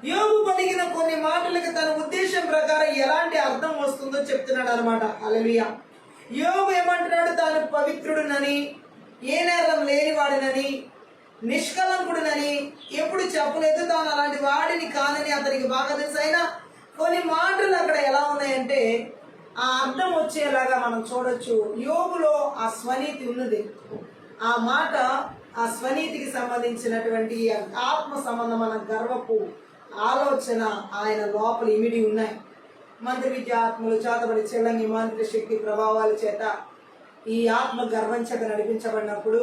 యోబు పలికిన కొన్ని మాటలకు తన ఉద్దేశం ప్రకారం ఎలాంటి అర్థం వస్తుందో చెప్తున్నాడు అనమాట. హల్లెలూయా. యోబు ఏమంటున్నాడు? తాను పవిత్రుడునని, ఏ నేరం లేనివాడినని, నిష్కలంకుడునని ఎప్పుడు చెప్పలేదు. తాను అలాంటి వాడిని కానని అతనికి బాగా తెలుసు. అయినా కొన్ని మాటలు అక్కడ ఎలా ఉన్నాయంటే ఆ అర్థం వచ్చేలాగా మనం చూడొచ్చు. యోబులో ఆ స్వనీతి ఉన్నది. ఆ మాట ఆ స్వనీతికి సంబంధించినటువంటి ఆత్మ సంబంధమైన గర్వపు ఆలోచన ఆయన లోపల ఇమిడి ఉన్నాయి. మంత్ర విద్య ఆత్మలు చేతబడి చెల్లంగి మాంత్రిక శక్తి ప్రభావాల చేత ఈ ఆత్మ గర్వం చేత నడిపించబడినప్పుడు,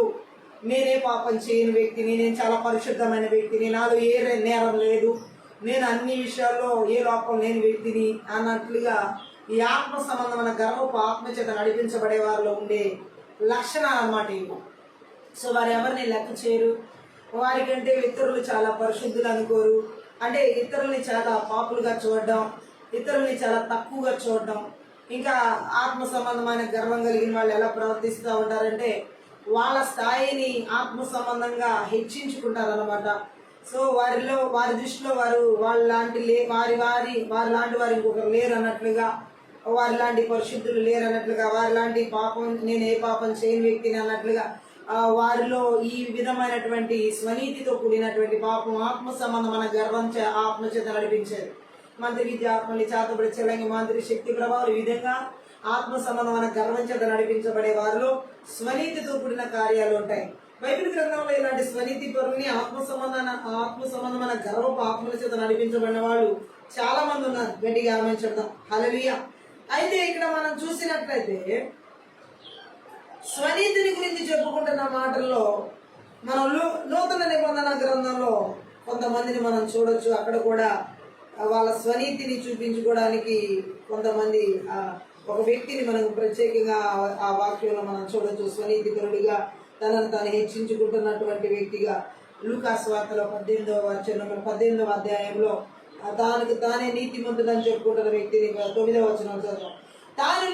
నేనే పాపం చేయని వ్యక్తిని, నేను చాలా పరిశుద్ధమైన వ్యక్తిని, నాలో ఏ నేరం లేదు, నేను అన్ని విషయాల్లో ఏ లోపం లేని వ్యక్తిని అన్నట్లుగా ఈ ఆత్మ సంబంధమైన గర్వపు ఆత్మ చేత నడిపించబడే వారిలో ఉండే లక్షణాలు అన్నమాట ఇవి. సో వారు ఎవరిని లెక్క చేయరు. వారికంటే ఇతరులు చాలా పరిశుద్ధులు అనుకోరు. అంటే ఇతరుల్ని చాలా పాపులుగా చూడడం, ఇతరుల్ని చాలా తక్కువగా చూడడం. ఇంకా ఆత్మ సంబంధమైన గర్వం కలిగిన వాళ్ళు ఎలా ప్రవర్తిస్తూ ఉంటారంటే వాళ్ళ స్థాయిని ఆత్మ సంబంధంగా హెచ్చించుకుంటారు అనమాట. సో వారి దృష్టిలో వారు వాళ్ళ లాంటి వారి లాంటి వారు ఇంకొకరు లేరు అన్నట్లుగా వారి లాంటి పరిశుద్ధులు లేరు అన్నట్లుగా, వారి లాంటి పాపం నేను ఏ పాపం చేయని వ్యక్తిని అన్నట్లుగా వారిలో ఈ విధమైనటువంటి స్వనీతితో కూడినటువంటి పాపం ఆత్మ సంబంధమైన గర్వం ఆత్మచేత నడిపించేది. మంత్రి విద్య ఆత్మని చేతబడి చెల్లంగి మంత్రి శక్తి ప్రభావం ఈ విధంగా ఆత్మ సంబంధమైన గర్వం చేత నడిపించబడే వారిలో స్వనీతితో కూడిన కార్యాలు ఉంటాయి. బైబిల్ గ్రంథంలో ఇలాంటి స్వనీతి పరుని ఆత్మ సంబంధమైన గర్వపు ఆత్మల చేత నడిపించబడిన వాళ్ళు చాలా మంది ఉన్నారు. గట్టిగా ఆమె హల్లెలూయా. అయితే ఇక్కడ మనం చూసినట్లయితే స్వనీతిని గురించి చెప్పుకుంటున్న మాటల్లో మనం నూతన నిబంధన గ్రంథంలో కొంతమందిని మనం చూడొచ్చు. అక్కడ కూడా వాళ్ళ స్వనీతిని చూపించుకోవడానికి కొంతమంది ఒక వ్యక్తిని మనం ప్రత్యేకంగా ఆ వాక్యంలో మనం చూడొచ్చు. స్వనీతిపరుడిగా తనను తాను హెచ్చించుకుంటున్నటువంటి వ్యక్తిగా లూకాసు వార్తలో 18వ అధ్యాయంలో తానికి తానే నీతిమంతుడని చెప్పుకుంటున్న వ్యక్తిని 9వ వచనం చదువు. తాను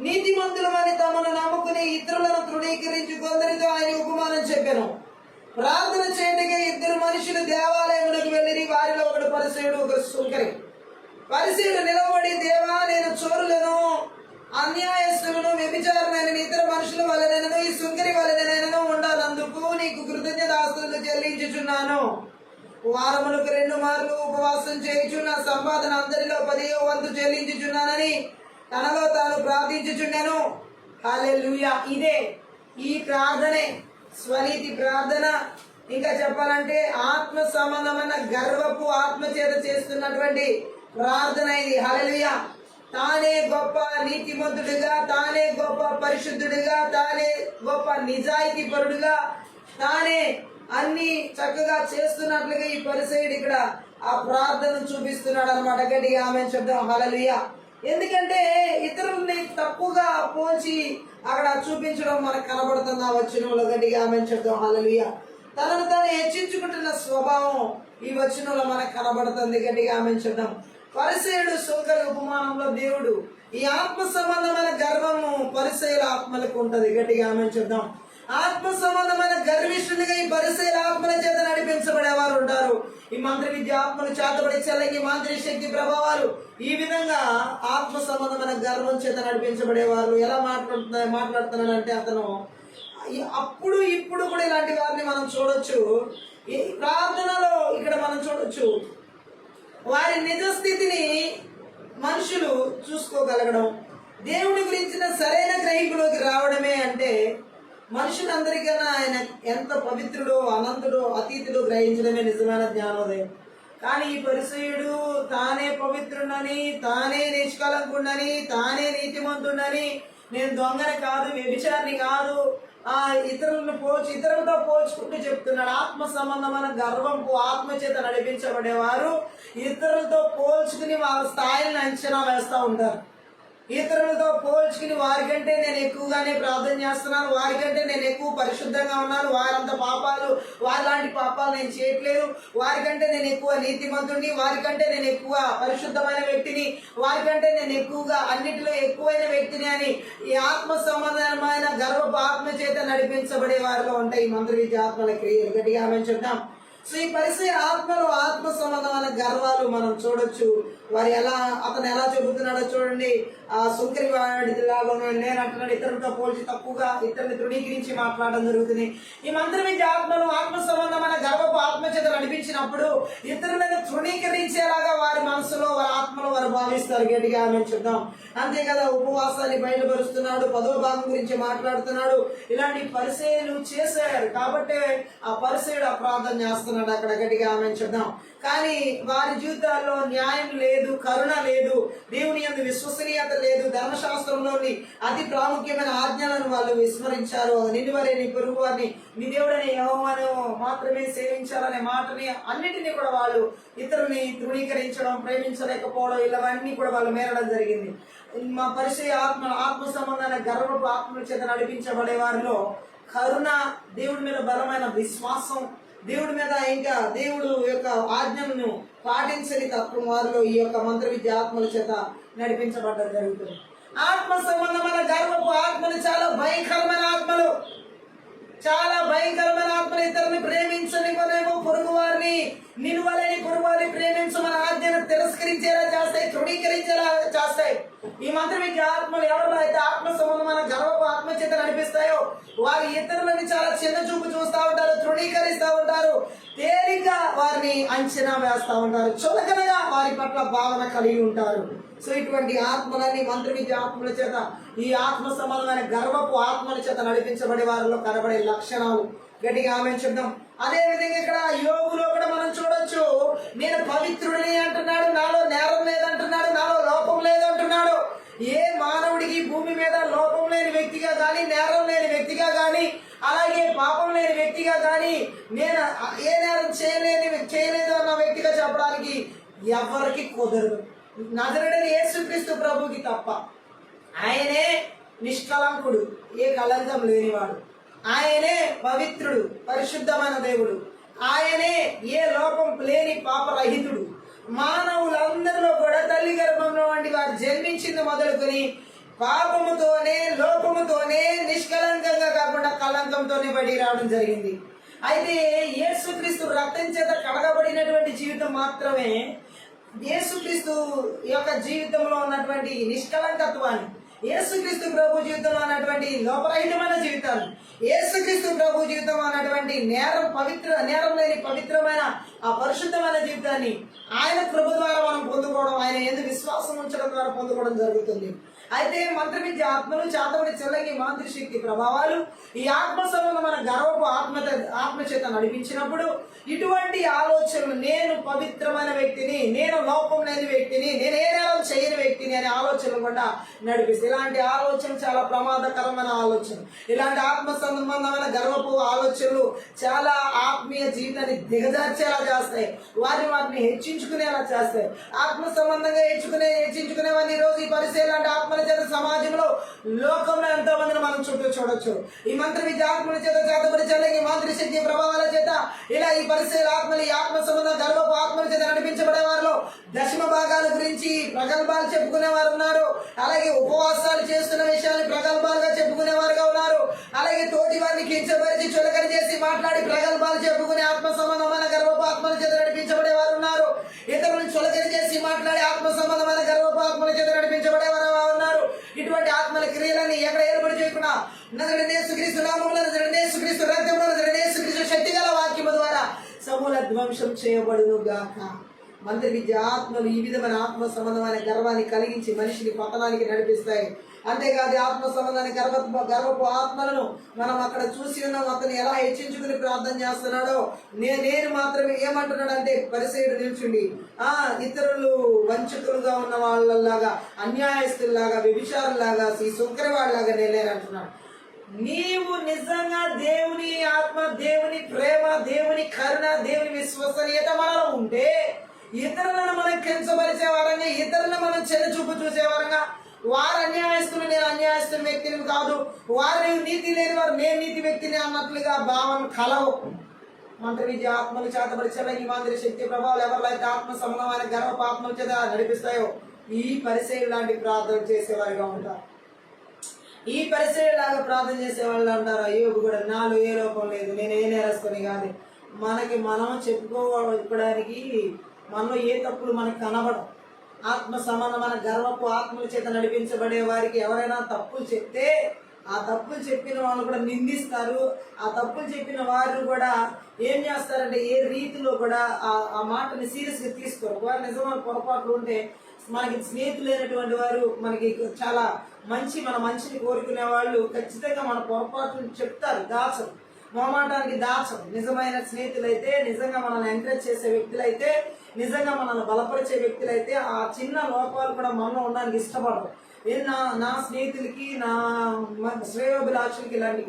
నీతిమంతులమని తమను నమ్ముకుని ఇతరులను తృణీకరించి కొందరితో ఆయన ఉపమానం చెప్పాను. ప్రార్థన చేయటగా 2 మనుషులు దేవాలయములకు వెళ్ళి వారిలో ఒకడు పరిసయుడు, ఒకరు సుంకరి. పరిసయుడు నిలబడి, దేవా, నేను చోరులను, అన్యాయస్తులను, వ్యభిచారులైన ఇతర మనుషుల వలనను ఈ సుంకరి వలనైనను ఉండాలందుకు నీకు కృతజ్ఞతాస్తుతులు చెల్లించుచున్నాను. వారములకు 2 మార్లు ఉపవాసం చేయుచు నా సంపాదన అందరిలో 10వ వంతు చెల్లించుచున్నానని తనలో తాను ప్రార్థించుచుండెను. హల్లెలూయా. ఇదే ఈ ప్రార్థనే స్వనీతి ప్రార్థన. ఇంకా చెప్పాలంటే ఆత్మ సంబంధమైన గర్వపు ఆత్మ చేత చేస్తున్నటువంటి ప్రార్థన ఇది. హల్లెలూయా. తానే గొప్ప నీతిమంతుడిగా, తానే గొప్ప పరిశుద్ధుడిగా, తానే గొప్ప నిజాయితీ పరుడుగా, తానే అన్ని చక్కగా చేస్తున్నట్లుగా ఈ పరిసయుడు ఇక్కడ ఆ ప్రార్థన చూపిస్తున్నాడు అన్నమాట. గట్టిగా ఆమె చెప్దాం హల్లెలూయా. ఎందుకంటే ఇతరుల్ని తప్పుగా పోల్చి అక్కడ చూపించడం మనకు కనబడుతుంది ఆ వచనంలో. గట్టిగా ఆమె చెప్దాం హల్లెలూయా. తనను తాను హెచ్చించుకుంటున్న స్వభావం ఈ వచనంలో మనకు కనబడుతుంది. గట్టిగా ఆమె చెప్దాం. పరిసయుడు సుంకరి ఉపమానంలో దేవుడు ఈ ఆత్మ సంబంధమైన గర్వము పరిసయుల ఆత్మలకు ఉంటది. గట్టిగా ఆమె చెప్దాం. ఆత్మ సంబంధమైన గర్విష్ఠునిగా ఈ పరిసయుల ఆత్మల చేత నడిపించబడేవారు ఉంటారు. ఈ మంత్రి విద్య ఆత్మలు చేతబడి చెల్లంగి మంత్రి శక్తి ప్రభావాలు ఈ విధంగా ఆత్మ సంబంధమైన గర్వం చేత నడిపించబడేవారు. ఎలా మాట్లాడుతున్నాడంటే అతను అప్పుడు ఇప్పుడు కూడా ఇలాంటి వారిని మనం చూడొచ్చు. ఈ ప్రార్థనలో ఇక్కడ మనం చూడొచ్చు. వారి నిజ స్థితిని మనుషులు చూసుకోగలగడం, దేవుని గురించిన సరైన గ్రహింపులోకి రావడమే అంటే మనుషులందరికన్నా ఆయన ఎంత పవిత్రుడో, అనంతుడో, అతీతుడో గ్రహించడమే నిజమైన జ్ఞానోదయం. కానీ ఈ పరిసయుడు తానే పవిత్రుడని, తానే నిష్కలంకుడని, తానే నీతిమంతుడని, నేను దొంగని కాదు, వ్యభిచారిని కాదు, ఇతరులతో పోల్చుకుంటూ చెప్తున్నాడు. ఆత్మ సంబంధమైన గర్వంపు ఆత్మ చేత నడిపించబడేవారు ఇతరులతో పోల్చుకుని వాళ్ళ స్థాయిని అంచనా వేస్తూ ఉంటారు. ఇతరులతో పోల్చుకుని వారికంటే నేను ఎక్కువగానే ప్రార్థన చేస్తున్నాను, వారికంటే నేను ఎక్కువ పరిశుద్ధంగా ఉన్నాను, వారంత పాపాలు వారిలాంటి పాపాలు నేను చేయట్లేదు, వారికంటే నేను ఎక్కువ నీతిమంతుడిని, వారికంటే నేను ఎక్కువ పరిశుద్ధమైన వ్యక్తిని, వారికంటే నేను ఎక్కువగా అన్నిటిలో ఎక్కువైన వ్యక్తిని అని ఈ ఆత్మ సంబంధమైన గర్వపు ఆత్మ చేత నడిపించబడే వారిలో ఉంటాయి ఈ మంత్రి విద్య ఆత్మల క్రియలు. గట్టిగా ఆమె చెప్తాం. సో ఈ పరిసయ ఆత్మలో ఆత్మ సంబంధమైన గర్వాలు మనం చూడొచ్చు. అతను ఎలా చెబుతున్నాడో చూడండి. ఆ సుంకరి వాడిలాగా నేను అంటున్నాడు, ఇతరులతో పోల్చి తక్కువగా ఇతరుని తృణీకరించి మాట్లాడడం జరుగుతుంది. ఈ మంత్రి విద్య ఆత్మను ఆత్మ సంబంధమైన గర్వపు ఆత్మ చేత నడిపించినప్పుడు ఇతరులను తృణీకరించేలాగా వారి మనసులో వారి ఆత్మలో వారు భావిస్తారు. గట్టిగా ఆమె చూద్దాం. అంతే కదా, ఉపవాసాన్ని బయలుపరుస్తున్నాడు, 10వ భాగం గురించి మాట్లాడుతున్నాడు. ఇలాంటి పరిచయాలు చేశారు కాబట్టి ఆ పరిచయుడు ప్రార్థన చేస్తున్నాడు అక్కడ. గట్టిగా ఆమె చూద్దాం. కానీ వారి జీవితాల్లో న్యాయం లేదు, కరుణ లేదు, దేవుని యందు విశ్వసనీయత లేదు, ధర్మశాస్త్రంలోని అతి ప్రాముఖ్యమైన ఆజ్ఞలను వాళ్ళు విస్మరించారు. నిన్ను వారి నీ పొరుగు వారిని నీ దేవుడని యెహోవాను మాత్రమే సేవించాలనే మాటని అన్నిటినీ కూడా వాళ్ళు ఇతరుని తృణీకరించడం, ప్రేమించలేకపోవడం ఇలావన్నీ కూడా వాళ్ళు మేరడం జరిగింది. మా పరిచయ ఆత్మ సంబంధమైన గర్వపు ఆత్మల చేత నడిపించబడే వారిలో కరుణ, దేవుడి మీద బలమైన విశ్వాసం, దేవుడి మీద ఇంకా దేవుడు యొక్క ఆజ్ఞలను పాటించని తత్వం వారిలో ఈ యొక్క మంత్ర విద్య ఆత్మల చేత నడిపించబడ్డం జరుగుతుంది. ఆత్మ సంబంధమైన గర్వపు ఆత్మలు చాలా భయంకరమైన ఆత్మలు, చాలా భయంకరమైన ఆత్మలు. ఇతరుని ప్రేమించని కొనేమో పొరుగు వారిని నిన్ను వలని పొరుగు వారిని ప్రేమించమని ఆజ్ఞను తిరస్కరించేలా చేస్తాయి, తృణీకరించేలా చేస్తాయి. ఈ మంత్ర విద్య ఆత్మలు ఎవరిలో అయితే ఆత్మ సంబంధమైన గర్వపు ఆత్మ చేత నడిపిస్తాయో వారు ఇతరులని చాలా చిన్న చూపు చూస్తూ ఉంటారు, తృణీకరిస్తూ ఉంటారు, తేలిగ్గా వారిని అంచనా వేస్తూ ఉంటారు, చులకనగా వారి పట్ల భావన కలిగి ఉంటారు. సో ఇటువంటి ఆత్మలన్నీ మంత్ర విద్య ఆత్మల చేత, ఈ ఆత్మ సంబంధమైన గర్వపు ఆత్మల చేత నడిపించబడే వారిలో కనబడే లక్షణాలు. గట్టిగా ఆమె చెప్దాం. అదే విధంగా ఇక్కడ యోగులో కూడా మనం చూడొచ్చు, నేను పవిత్రుడిని అంటున్నాడు, నాలో నేరం లేదంటున్నాడు, నాలో లోపం లేదంటున్నాడు. ఏ మానవుడికి భూమి మీద లోపం లేని వ్యక్తిగా కానీ, నేరం లేని వ్యక్తిగా కానీ, అలాగే పాపం లేని వ్యక్తిగా కానీ, నేను ఏ నేరం చేయలేదు అన్న వ్యక్తిగా చెప్పడానికి ఎవరికి కుదరదు. నజరేయుడైన యేసుక్రీస్తు ప్రభుకి తప్ప. ఆయనే నిష్కలంకుడు, ఏ కళంకం లేనివాడు, ఆయనే పవిత్రుడు, పరిశుద్ధమైన దేవుడు, ఆయనే ఏ లోపం లేని పాపరహితుడు. మానవులందరిలో కూడా తల్లి గర్భంలో వంటి వారు జన్మించింది మొదలుకొని పాపముతోనే, లోపముతోనే, నిష్కలంకంగా కాకుండా కళంకంతోనే బడి రావడం జరిగింది. అయితే యేసుక్రీస్తు రక్తం చేత కడగబడినటువంటి జీవితం మాత్రమే యేసుక్రీస్తు యొక్క జీవితంలో ఉన్నటువంటి నిష్కలంకత్వాన్ని, యేసుక్రీస్తు ప్రభు జీవితంలో ఉన్నటువంటి లోపరహితమైన జీవితాన్ని, యేసుక్రీస్తు ప్రభు జీవితంలో ఉన్నటువంటి నేరం లేని పవిత్రమైన ఆ పరిశుద్ధమైన జీవితాన్ని ఆయన కృప ద్వారా మనం పొందుకోవడం, ఆయన ఎందుకు విశ్వాసం ఉంచడం ద్వారా పొందుకోవడం జరుగుతుంది. అయితే మంత్ర విద్య ఆత్మలు, చాతబడి చెల్లగి మాంత్రి శక్తి ప్రభావాలు ఈ ఆత్మ సంబంధమైన గర్వపు ఆత్మ చేత నడిపించినప్పుడు ఇటువంటి ఆలోచనలు, నేను పవిత్రమైన వ్యక్తిని, నేను లోపం లేని వ్యక్తిని, నేను ఏ నేరం చేయని వ్యక్తిని అనే ఆలోచనలు కూడా నడిపిస్తాయి. ఇలాంటి ఆలోచన చాలా ప్రమాదకరమైన ఆలోచన. ఇలాంటి ఆత్మ సంబంధమైన గర్వపు ఆలోచనలు చాలా ఆత్మీయ జీవితాన్ని దిగజార్చేలా చేస్తాయి, వారిని హెచ్చించుకునేలా చేస్తాయి. ఆత్మ సంబంధంగా హెచ్చించుకునేవాడిని ఈ రోజు ఈ పరిస్థితి లాంటి ఆత్మల చేత సమాజంలో, లోకంలో ఎంతో మందిని మనం చుట్టూ చూడొచ్చు. ఈ మంత్ర విద్య ఆత్మల చేత, చేతబడి చెల్లగి మాంత్రి శక్తి ప్రభావాల చేత ఇలా ఈ పరిస్థితుల ఆత్మలు, ఈ ఆత్మ సంబంధ గర్వపు ఆత్మల చేత నడిపించబడే వారిలో దశమ భాగాల గురించి ప్రగల్భాలు చెప్పుకునే వారు ఉన్నారు. అలాగే ఉపవాసాలు చేస్తున్న విషయాన్ని ప్రగల్భాలుగా చెప్పుకునే వారుగా ఉన్నారు. అలాగే తోటి వారిని కించపరిచి చులకన చేసి మాట్లాడి ప్రగల్భాలు చెప్పుకునే ఆత్మ సంబంధమైన గర్వపు ఆత్మల చేత నడిపించబడే వారు ఉన్నారు. ఇతరులను చులకన చేసి మాట్లాడి ఆత్మ సంబంధమైన గర్వపు ఆత్మల చేత నడిపించబడే వారు ఉన్నారు. ఇటువంటి ఆత్మల క్రియలన్నీ ఎక్కడ ఏర్పడి చేయకుండా నజరేయుడైన యేసుక్రీస్తు నామములో, నజరేయుడైన యేసుక్రీస్తు రక్తంలో, నజరేయుడైన యేసుక్రీస్తు శక్తిగల వాక్యము ద్వారా సమూల ధ్వంసం చేయబడును గాక. మంత్ర విద్య ఆత్మలు ఈ విధమైన ఆత్మ సంబంధమైన గర్వాన్ని కలిగించి మనిషిని పతనానికి నడిపిస్తాయి. అంతేకాదు ఆత్మ సంబంధాన్ని గర్వపు ఆత్మలను మనం అక్కడ చూసి ఉన్నాం. అతను ఎలా హెచ్చించుకుని ప్రార్థన చేస్తున్నాడో, నేను మాత్రమే ఏమంటున్నాడు అంటే, పరిసయ్యుడు నిల్చుండి ఇతరులు వంచకులుగా ఉన్న వాళ్ళలాగా, అన్యాయస్తుల్లాగా, వ్యభిచారులాగా, ఈ సుంకరవాళ్ళలాగా నేనేనంటున్నాడు. నీవు నిజంగా దేవుని ఆత్మ, దేవుని ప్రేమ, దేవుని కరుణ, దేవుని విశ్వసనీయత మనలో ఉంటే ఇతరులను మనం కించపరిచే వారంగా, ఇతరులను మనం చిన్న చూపు చూసే వారంగా, వారు అన్యాయస్తులు, నేను అన్యాయస్తుల వ్యక్తిని కాదు, వారు నీతి లేని వారు, నేను నీతి వ్యక్తిని అన్నట్లుగా భావం కలవు. మంత్ర విద్య ఆత్మలు, చేతబడి చెల్లగి మాంత్రి శక్తి ప్రభావాలు ఎవరిలో అయితే ఆత్మ సంబంధమైన గర్వపు ఆత్మల చేత నడిపిస్తాయో ఈ పరిసయ్యులు లాంటి ప్రార్థన చేసేవారుగా ఉంటారు. ఈ పరిసయ్యులాగా ప్రార్థన చేసేవాళ్ళు అంటారు, అయ్యో కూడా నాలో ఏ లోపం లేదు, నేను ఏ నేరస్తుని కాదు. మనకి మనం చెప్పుకోవడానికి మనలో ఏ తప్పులు మనకు కనబడవు. ఆత్మ సంబంధమైన గర్వపు ఆత్మల చేత నడిపించబడే వారికి ఎవరైనా తప్పులు చెప్తే ఆ తప్పులు చెప్పిన వాళ్ళు కూడా నిందిస్తారు. ఆ తప్పులు చెప్పిన వారు కూడా ఏం చేస్తారంటే ఏ రీతిలో కూడా ఆ మాటని సీరియస్గా తీసుకోరు. వారు నిజమైన పొరపాట్లు ఉంటే మనకి స్నేహితులైనటువంటి వారు, మనకి చాలా మన మంచిని కోరుకునే వాళ్ళు ఖచ్చితంగా మన పొరపాట్లు చెప్తారు, దాచరు, మొహమాటానికి దాచరు. నిజమైన స్నేహితులైతే, నిజంగా మనల్ని ఎంకరేజ్ చేసే వ్యక్తులైతే, నిజంగా మనల్ని బలపరిచే వ్యక్తులైతే ఆ చిన్న లోపాలు కూడా మనలో ఉండడానికి ఇష్టపడరు. నా స్నేహితులకి, నా శ్రేయోభిలాషులకి ఇలాంటి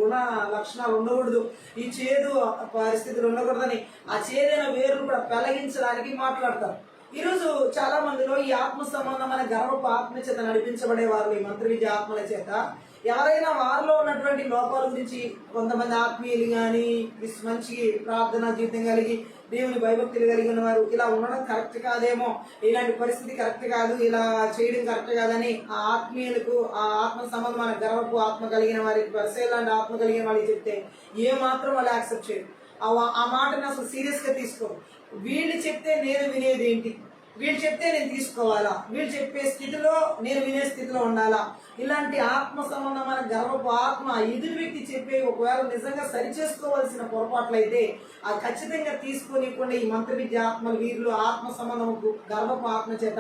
లక్షణాలు ఉండకూడదు, ఈ చేదు పరిస్థితులు ఉండకూడదని ఆ చేదైన వేరును కూడా పెళ్లగించడానికి మాట్లాడతారు. ఈరోజు చాలా మందిలో ఈ ఆత్మ సంబంధమైన గర్వపు ఆత్మ చేత నడిపించబడే వారు ఈ మంత్ర విద్య ఆత్మల చేత ఎవరైనా వారిలో ఉన్నటువంటి లోపాల గురించి, కొంతమంది ఆత్మీయులు కానీ మంచి ప్రార్థనా జీవితం కలిగి దేవుని భయభక్తులు కలిగి ఉన్నవారు ఇలా ఉండడం కరెక్ట్ కాదేమో, ఇలాంటి పరిస్థితి కరెక్ట్ కాదు, ఇలా చేయడం కరెక్ట్ కాదని ఆ ఆత్మీయులకు, ఆ ఆత్మ సంబంధమైన గర్వపు ఆత్మ కలిగిన వారికి, పరిశీలాంటి ఆత్మ కలిగిన వాళ్ళకి చెప్తే ఏ మాత్రం వాళ్ళు యాక్సెప్ట్ చేయరు. ఆ మాటని అసలు సీరియస్గా తీసుకోరు. వీళ్ళు చెప్తే నేను వినేది ఏంటి, వీళ్ళు చెప్తే నేను తీసుకోవాలా, వీళ్ళు చెప్పే స్థితిలో నేను వినే స్థితిలో ఉండాలా, ఇలాంటి ఆత్మ సంబంధమైన గర్వపు ఆత్మ ఎదుటి వ్యక్తి చెప్పే ఒకవేళ నిజంగా సరిచేసుకోవాల్సిన పొరపాట్లు అయితే ఆ ఖచ్చితంగా తీసుకోనికుండా ఈ మంత్ర విద్య ఆత్మలు వీరిలో ఆత్మ సంబంధం గర్వపు ఆత్మ చేత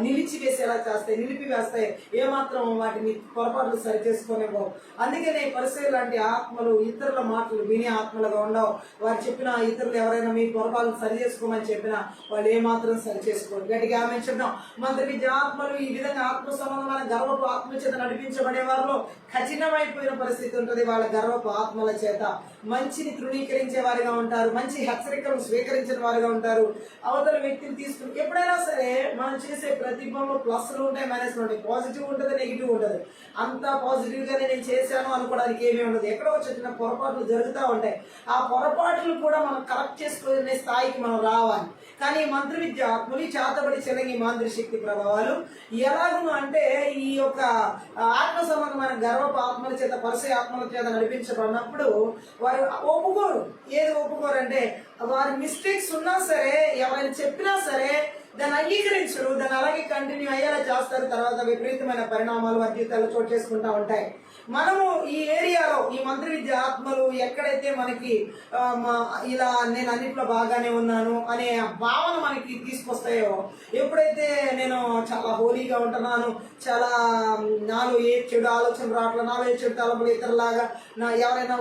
నిలిచివేసేలా చేస్తాయి, నిలిపివేస్తాయి. ఏమాత్రం వాటిని పొరపాట్లు సరిచేసుకోనివ్వవు. అందుకనే పరిసర లాంటి ఆత్మలు ఇతరుల మాటలు వినే ఆత్మలుగా ఉండవు. వారు చెప్పిన ఇతరులు ఎవరైనా మీ పొరపాట్లు సరి చేసుకోమని చెప్పినా వాళ్ళు ఏమాత్రం సరి చేసుకోరు. గట్టిగా ఆమె చెప్తాం. మంత్ర విద్య ఆత్మలు ఈ విధంగా ఆత్మ సంబంధమైన గర్వపు ఆత్మ చేత నడిపించబడే వారిలో కఠినమైపోయిన పరిస్థితి ఉంటుంది. వాళ్ళ గర్వపు ఆత్మల చేత మంచిని తృణీకరించే వారిగా ఉంటారు, మంచి హెచ్చరికలను స్వీకరించిన వారిగా ఉంటారు. అవతల వ్యక్తిని తీసుకుని ఎప్పుడైనా సరే మనం చేసే ప్రతిభంలో ప్లస్లు ఉంటాయి, మైనస్లు ఉంటాయి, పాజిటివ్ ఉంటుంది, నెగిటివ్ ఉంటుంది. అంత పాజిటివ్ గానే నేను చేశాను అనుకోవడానికి ఏమీ ఉండదు. ఎక్కడో చిన్న పొరపాట్లు జరుగుతూ ఉంటాయి. ఆ పొరపాట్లు కూడా మనం కరెక్ట్ చేసుకునే స్థాయికి మనం రావాలి. కానీ మంత్ర విద్య ఆత్మలు చేతబడి చెలగి మాంత్రి శక్తి ప్రభావాలు ఎలాగును అంటే ఈ యొక్క ఆత్మ సంబంధమైన గర్వపు ఆత్మల చేత పరిసయ ఆత్మల చేత నడిపించబడినప్పుడు వారు ఒప్పుకోరు. ఏది ఒప్పుకోరు అంటే వారి మిస్టేక్స్ ఉన్నా సరే, ఎవరైనా చెప్పినా సరే దాన్ని అంగీకరించరు, దాన్ని అలాగే కంటిన్యూ అయ్యేలా చేస్తారు. తర్వాత విపరీతమైన పరిణామాలు వారి జీవితాల్లో చోటు చేసుకుంటూ ఉంటాయి. మనము ఈ ఏరియాలో ఈ మంత్ర విద్య ఆత్మలు ఎక్కడైతే మనకి ఇలా నేను అన్నింటిలో బాగానే ఉన్నాను అనే భావన మనకి తీసుకొస్తాయో, ఎప్పుడైతే నేను చాలా హోలీగా ఉంటున్నాను, చాలా నాలో ఏ చెడు ఆలోచన రావట్లేదు, నాలో ఏ చెడు తలపులు ఇతరులాగా ఎవరైనా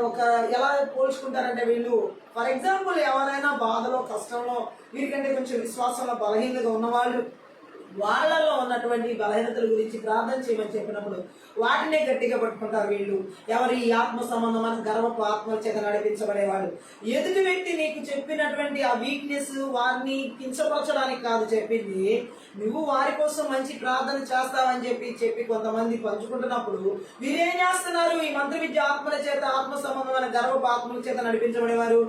ఎలా పోల్చుకుంటారంటే వీళ్ళు ఫర్ ఎగ్జాంపుల్ ఎవరైనా బాధలో కష్టంలో వీరికంటే కొంచెం విశ్వాసంలో బలహీనతగా ఉన్నవాళ్ళు వాళ్ళలో ఉన్నటువంటి బలహీనతల గురించి ప్రార్థన చేయమని చెప్పినప్పుడు వాటినే గట్టిగా పట్టుకుంటారు. వీళ్ళు ఎవరి ఆత్మ సంబంధమైన గర్వపు ఆత్మల చేత నడిపించబడేవాళ్ళు. ఎదుటి వ్యక్తి నీకు చెప్పినటువంటి ఆ వీక్నెస్ వారిని కించపరచడానికి కాదు చెప్పింది, నువ్వు వారి కోసం మంచి ప్రార్థన చేస్తావని చెప్పి కొంతమంది పంచుకుంటున్నప్పుడు వీరేం చేస్తున్నారు? ఈ మంత్ర విద్య ఆత్మల చేత ఆత్మ సంబంధమైన గర్వపు ఆత్మల చేత నడిపించబడేవారు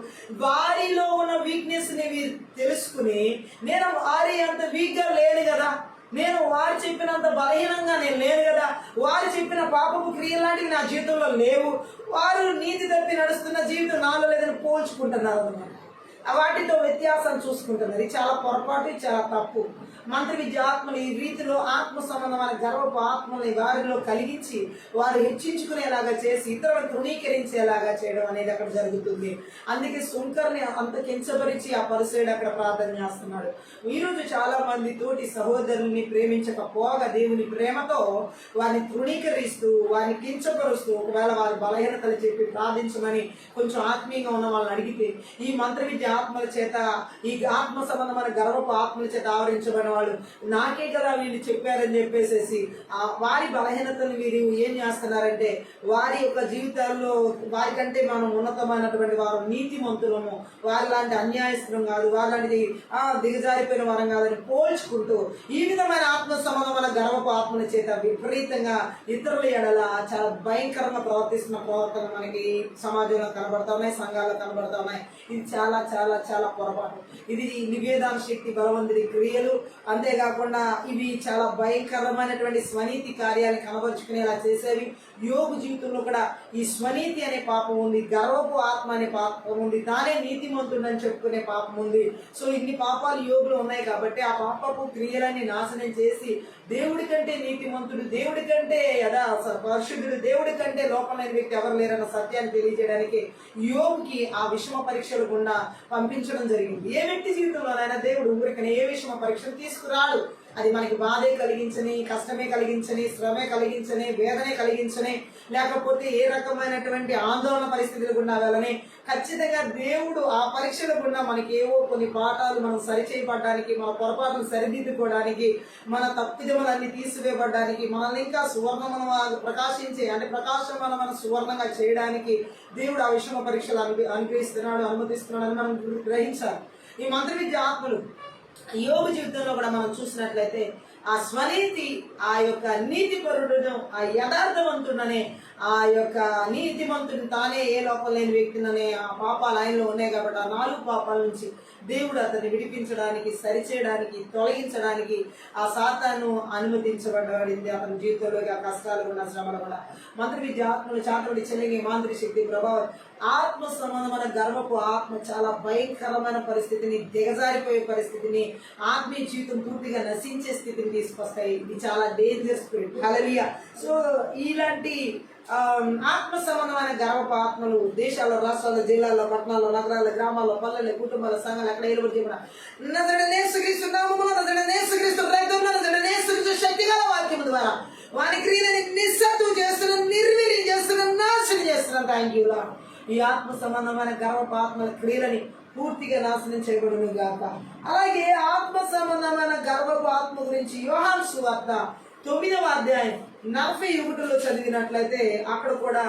వారిలో ఉన్న వీక్నెస్ ని వీరు తెలుసుకుని, నేను వారి అంత వీక్ గా లేను కదా, నేను వారు చెప్పినంత బలహీనంగా నేను లేను కదా, వారు చెప్పిన పాపపు క్రియలు లాంటివి నా జీవితంలో లేవు, వారు నీతి తప్పి నడుస్తున్న జీవితం నాలో లేదని పోల్చుకుంటున్నారు అన్నమాట. వాటితో వ్యత్యాసం చూసుకుంటున్నారు. ఇది చాలా పొరపాటు, ఇది చాలా తప్పు. మంత్ర విద్య ఆత్మలు ఈ రీతిలో ఆత్మ సంబంధమైన గర్వపు ఆత్మల్ని వారిలో కలిగించి వారు హెచ్చించుకునేలాగా చేసి ఇతరులను తృణీకరించేలాగా చేయడం అనేది అక్కడ జరుగుతుంది. అందుకే శుంకర్ని అంత కించపరిచి ఆ పరిసయుడు అక్కడ ప్రార్థన చేస్తున్నాడు. ఈరోజు చాలా మంది తోటి సహోదరుల్ని ప్రేమించకపోగా దేవుని ప్రేమతో వారిని తృణీకరిస్తూ వారిని కించపరుస్తూ ఒకవేళ వారి బలహీనతలు చెప్పి ప్రార్థించమని కొంచెం ఆత్మీయంగా ఉన్న వాళ్ళని అడిగితే ఈ మంత్ర విద్య ఆత్మల చేత ఈ ఆత్మ సంబంధమైన గర్వపు ఆత్మల చేత ఆవరించబడిన వాళ్ళు నాకే కదా వీళ్ళు చెప్పారని చెప్పేసేసి వారి బలహీనతను వీరు ఏం చేస్తున్నారంటే వారి యొక్క జీవితాల్లో వారికంటే మనం ఉన్నతమైనటువంటి వారు నీతిమంతులము, వారి లాంటి అన్యాయస్తులం కాదు, వారి లాంటిది దిగజారిపోయిన వారం కాదని పోల్చుకుంటూ ఈ విధమైన ఆత్మ సంబంధమైన గర్వపు ఆత్మల చేత విపరీతంగా ఇతరుల ఎడల చాలా భయంకరంగా ప్రవర్తిస్తున్న ప్రవర్తన మనకి సమాజంలో కనబడతా ఉన్నాయి, సంఘాల్లో కనబడతా ఉన్నాయి. ఇది చాలా చాలా చాలా పొరపాటు. ఇది నివేదన శక్తి బలవంతుడి క్రియలు. అంతేకాకుండా ఇవి చాలా భయంకరమైనటువంటి స్వనీతి కార్యాలను కనబరుచుకునేలా చేసేవి. యోగు జీవితంలో కూడా ఈ స్వనీతి అనే పాపం ఉంది, గర్వపు ఆత్మ అనే పాపం ఉంది, తానే నీతిమంతుడని చెప్పుకునే పాపం ఉంది. సో ఇన్ని పాపాలు యోగులో ఉన్నాయి కాబట్టి ఆ పాపపు క్రియలన్నీ నాశనం చేసి దేవుడి కంటే నీతిమంతుడు, దేవుడి కంటే పరిశుద్ధుడు, దేవుడి కంటే లోపమైన వ్యక్తి ఎవరు లేరన్న సత్యాన్ని తెలియజేయడానికి యోగుకి ఆ విషమ పరీక్షలు గుండా పంపించడం జరిగింది. ఏ వ్యక్తి జీవితంలోనైనా దేవుడు ఊరికనే ఏ విషమ పరీక్షలు తీసుకురాడు. అది మనకి బాధే కలిగించని, కష్టమే కలిగించని, శ్రమే కలిగించని, వేదనే కలిగించని, లేకపోతే ఏ రకమైనటువంటి ఆందోళన పరిస్థితులు గుండా వెళ్ళని, ఖచ్చితంగా దేవుడు ఆ పరీక్షల గుండా మనకి ఏవో కొన్ని పాఠాలు మనం సరిచేయబడడానికి, మన పొరపాటును సరిదిద్దుకోవడానికి, మన తప్పిదములన్నీ తీసివేయబడడానికి, మనల్ని ఇంకా సువర్ణమనం ప్రకాశించే అంటే ప్రకాశం సువర్ణంగా చేయడానికి దేవుడు ఆ విషమ పరీక్షలు అనుమతిస్తున్నాడు అని మనం గ్రహించాలి. ఈ మంత్ర విద్య ఆత్మలు యోగ జీవితంలో కూడా మనం చూసినట్లయితే ఆ స్వనీతి, ఆ యొక్క నీతిపరుడును, ఆ యథార్థవంతుడనే ఆ యొక్క నీతిమంతుడిని తానే ఏ లోపం లేని వ్యక్తిననే ఆ పాపాలు ఆయనలో ఉన్నాయి కాబట్టి ఆ 4 పాపాల నుంచి దేవుడు అతన్ని విడిపించడానికి, సరిచేయడానికి, తొలగించడానికి ఆ సాతాను అనుమతించబడింది అతని జీవితంలోకి. ఆ కష్టాలు కూడా, శ్రమలు కూడా, మంత్రి విద్య ఆత్మలు చాటుడి చెల్లింగి మాంత్రి శక్తి ప్రభావం, ఆత్మ సంబంధమైన గర్వపు ఆత్మ చాలా భయంకరమైన పరిస్థితిని, దిగజారిపోయే పరిస్థితిని, ఆత్మీయ జీవితం పూర్తిగా నశించే స్థితిని తీసుకొస్తాయి. ఇది చాలా డేంజర్ స్పిరిట్. హల్లెలూయా. సో ఇలాంటి ఆత్మ సంబంధమైన గర్వపు ఆత్మలు దేశాల్లో, రాష్ట్రాల్లో, జిల్లాల్లో, పట్టణాల్లో, నగరాల్లో, గ్రామాల్లో, పల్లెల్లో, కుటుంబాల సంఘాలు ఎక్కడ ఏలుబడి శక్తిగల వాక్యం ద్వారా వారి క్రియలని నిస్సత్వం చేస్తున్న, నిర్వీర్యం చేస్తున్న, నాశనం చేస్తున్న. Thank you lord. ఈ ఆత్మ సంబంధమైన గర్వపు ఆత్మల క్రియలని పూర్తిగా నాశనం చేయబడును గాక. అలాగే ఆత్మ సంబంధమైన గర్వపు ఆత్మ గురించి యోహాను సువార్త 9వ అధ్యాయం 41లో చదివినట్లయితే అక్కడ కూడా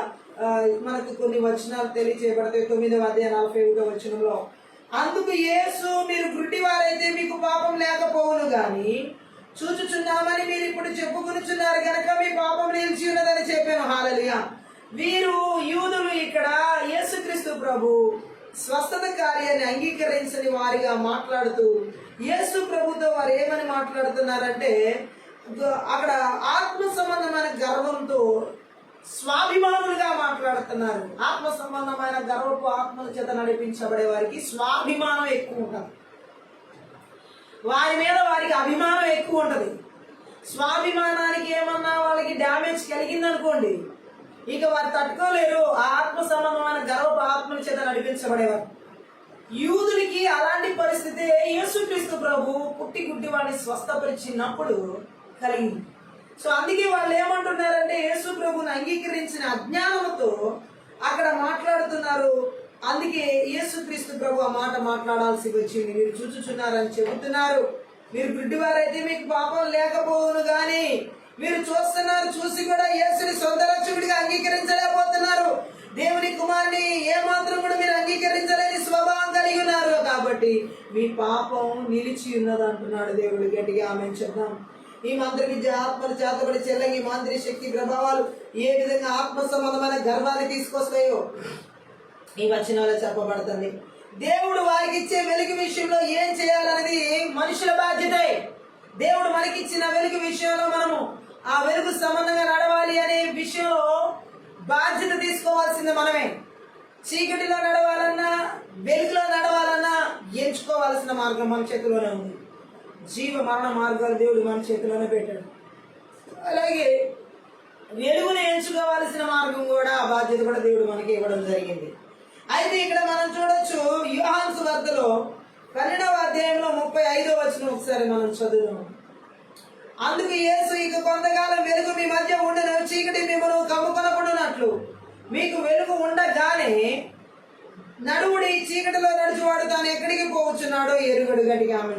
మనకు కొన్ని వచనాలు తెలియచేయబడతాయి. 9వ అధ్యాయం 41వ వచనంలో, అందుకు యేసు, మీరు గుడ్డివారైతే మీకు పాపం లేకపోవును గాని చూచుచున్నామని మీరు ఇప్పుడు చెప్పుకొనుచున్నారు గనక మీ పాపం నిలిచి ఉన్నదని చెప్పాను. హల్లెలూయా. వీరు యూదులు ఇక్కడ యేసుక్రీస్తు ప్రభు స్వస్థత కార్యాన్ని అంగీకరించని వారిగా మాట్లాడుతూ, యేసు ప్రభుతో వారు ఏమని మాట్లాడుతున్నారంటే, అక్కడ ఆత్మ సంబంధమైన గర్వంతో స్వాభిమానులుగా మాట్లాడుతున్నారు. ఆత్మ సంబంధమైన గర్వపు ఆత్మల చేత నడిపించబడే వారికి స్వాభిమానం ఎక్కువ ఉంటుంది. వారి మీద వారికి అభిమానం ఎక్కువ ఉంటుంది. స్వాభిమానానికి ఏమన్నా వాళ్ళకి డ్యామేజ్ కలిగిందనుకోండి, ఇక వారు తట్టుకోలేరు. ఆ ఆత్మ సంబంధమైన గర్వపు ఆత్మల చేత నడిపించబడేవారు. యూదులకి అలాంటి పరిస్థితి యేసుక్రీస్తు ప్రభు పుట్టి గుడ్డి వాడిని స్వస్థపరిచినప్పుడు కలిగింది. సో అందుకే వాళ్ళు ఏమంటున్నారంటే, యేసు ప్రభుని అంగీకరించిన అజ్ఞానంతో అక్కడ మాట్లాడుతున్నారు. అందుకే యేసుక్రీస్తు ప్రభు ఆ మాట మాట్లాడాల్సి వచ్చింది. మీరు చూచుచున్నారని చెబుతున్నారు, మీరు గుడ్డివారైతే మీకు పాపం లేకపోవును గాని మీరు చూస్తున్నారు, చూసి కూడా యేసుని సొంత రక్షకుడిగా అంగీకరించలేకపోతున్నారు. దేవుని కుమారుని ఏమాత్రం కూడా మీరు అంగీకరించలేని స్వభావం కలిగి ఉన్నారు. కాబట్టి మీ పాపం నిలిచి ఉన్నది అంటున్నాడు దేవుడు. గట్టిగా ఆమేన్ చెప్దాం. ఈ మంత్ర విద్య ఆత్మలు చేతబడి చెల్లంగి మాంత్రిక శక్తి ప్రభావాలు ఏ విధంగా ఆత్మ సంబంధమైన గర్వాన్ని తీసుకొస్తాయో ఈ వచనాల్లో చెప్పబడుతుంది. దేవుడు వారికి ఇచ్చే వెలుగు విషయంలో ఏం చేయాలనేది మనుషుల బాధ్యతే. దేవుడు మనకిచ్చిన వెలుగు విషయంలో మనము ఆ వెలుగు సంబంధంగా నడవాలి అనే విషయంలో బాధ్యత తీసుకోవాల్సింది మనమే. చీకటిలో నడవాలన్నా, వెలుగులో నడవాలన్నా ఎంచుకోవాల్సిన మార్గం మన చేతిలోనే ఉంది. జీవ మరణ మార్గాలు దేవుడు మన చేతిలోనే పెట్టాడు. అలాగే వెలుగుని ఎంచుకోవాల్సిన మార్గం కూడా, ఆ బాధ్యత కూడా దేవుడు మనకి ఇవ్వడం జరిగింది. అయితే ఇక్కడ మనం చూడొచ్చు, యోహాను సువార్తలో 12వ అధ్యాయంలో 35వ వచనం ఒకసారి మనం చదువుదాం. అందుకు యేసు, ఇక కొంతకాలం వెలుగు మీ మధ్య ఉండను, చీకటి మిమ్మల్ని కమ్ముకొనకుండునట్లు మీకు వెలుగు ఉండగానే నడువుడి, చీకటిలో నడుచువాడు తాను ఎక్కడికి పోవచ్చున్నాడో ఎరుగడు. గట్టిగా ఆమె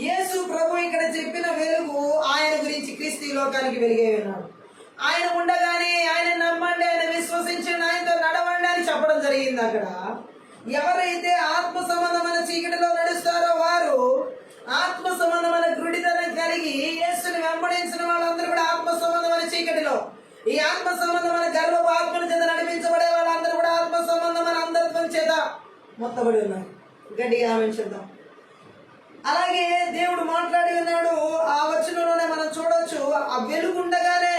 యేసు ప్రభు ఇక్కడ చెప్పిన వెలుగు ఆయన గురించి, క్రీస్తు లోకానికి వెలుగే ఉన్నాడు. ఆయన ఉండగానే ఆయన నమ్మండి, ఆయన విశ్వసించండి, ఆయనతో నడవండి అని చెప్పడం జరిగింది. అక్కడ ఎవరైతే ఆత్మ సంబంధమైన చీకటిలో నడుస్తారో వారు ఆత్మ సంబంధమైన గుడితనం కలిగి యేసుని వెంబడించిన వాళ్ళందరూ కూడా ఆత్మ సంబంధమైన చీకటిలో, ఈ ఆత్మ సంబంధమైన గర్వపు ఆత్మల చేత నడిపించబడే వాళ్ళందరూ కూడా ఆత్మ సంబంధమైన అందత్వం చేత మొత్తబడి ఉన్నారు. గట్టిగా ఆమేన్ చెప్దాం. అలాగే దేవుడు మాట్లాడి ఉన్నాడు. ఆ వచనంలోనే మనం చూడొచ్చు, ఆ వెలుగుండగానే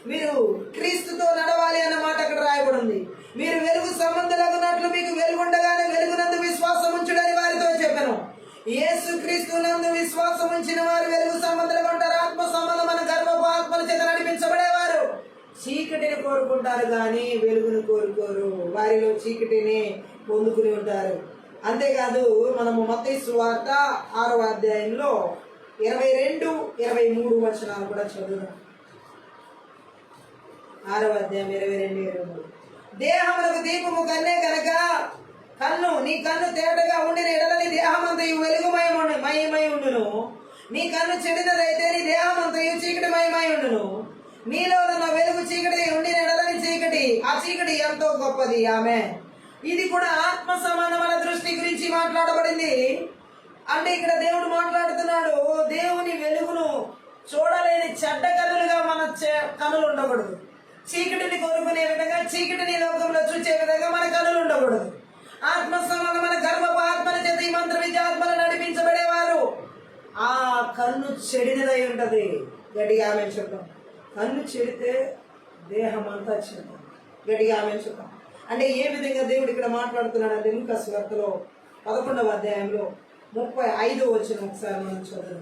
మీరు క్రీస్తుతో నడవాలి అన్న మాట అక్కడ రాయబడి ఉంది. మీరు వెలుగు సంబంధులగునట్లు మీకు వెలుగుండగానే వెలుగునందు విశ్వాసం ఉంచుడని వారితో చెప్పాను. యేసు క్రీస్తు నందు విశ్వాసం ఉంచిన వారు వెలుగు సంబంధులుగా ఉంటారు. ఆత్మ సంబంధమైన గర్వపు ఆత్మల చేత నడిపించబడేవారు చీకటిని కోరుకుంటారు కానీ వెలుగును కోరుకోరు. వారిలో చీకటిని పొందుకుని ఉంటారు. అంతేకాదు, మనము మత్తయి సువార్త 6వ అధ్యాయంలో 22, 23 వచనాలు కూడా చదువుదాం. 6వ అధ్యాయం 22, 23. దేహమునకు దీపము కన్నే కనుక నీ కన్ను తేటగా ఉండిన ఎడలని దేహమంతయు వెలుగుమయమై ఉండును. నీ కన్ను చెడినదైతే నీ దేహమంతయు చీకటిమయమై ఉండును. నీలో ఉన్న వెలుగు చీకటి ఉండిన ఎడలని చీకటి, ఆ చీకటి ఎంతో గొప్పది. ఆమె ఇది కూడా ఆత్మ సంబంధమైన దృష్టి గురించి మాట్లాడబడింది. అంటే ఇక్కడ దేవుడు మాట్లాడుతున్నాడు, దేవుని వెలుగును చూడలేని చెడ్డ కనులుగా మన కనులు ఉండకూడదు. చీకటిని కోరుకునే విధంగా, చీకటిని లోకంలో చూసే విధంగా మన కనులు ఉండకూడదు. ఆత్మ సంబంధమైన గర్భపు ఆత్మల చేత ఈ మంత్ర విద్య ఆత్మలు నడిపించబడేవారు. ఆ కన్ను చెడినదై ఉంటది. గట్టిగా ఆమె చెప్తాం. కన్ను చెడితే దేహం అంతా చెప్తాం. గట్టిగా ఆమె చెప్తాం. అంటే ఏ విధంగా దేవుడు ఇక్కడ మాట్లాడుతున్నాడు అంటే లూకా సువార్తలో 11వ అధ్యాయంలో 35వ వచనం ఒకసారి మనం చదువు.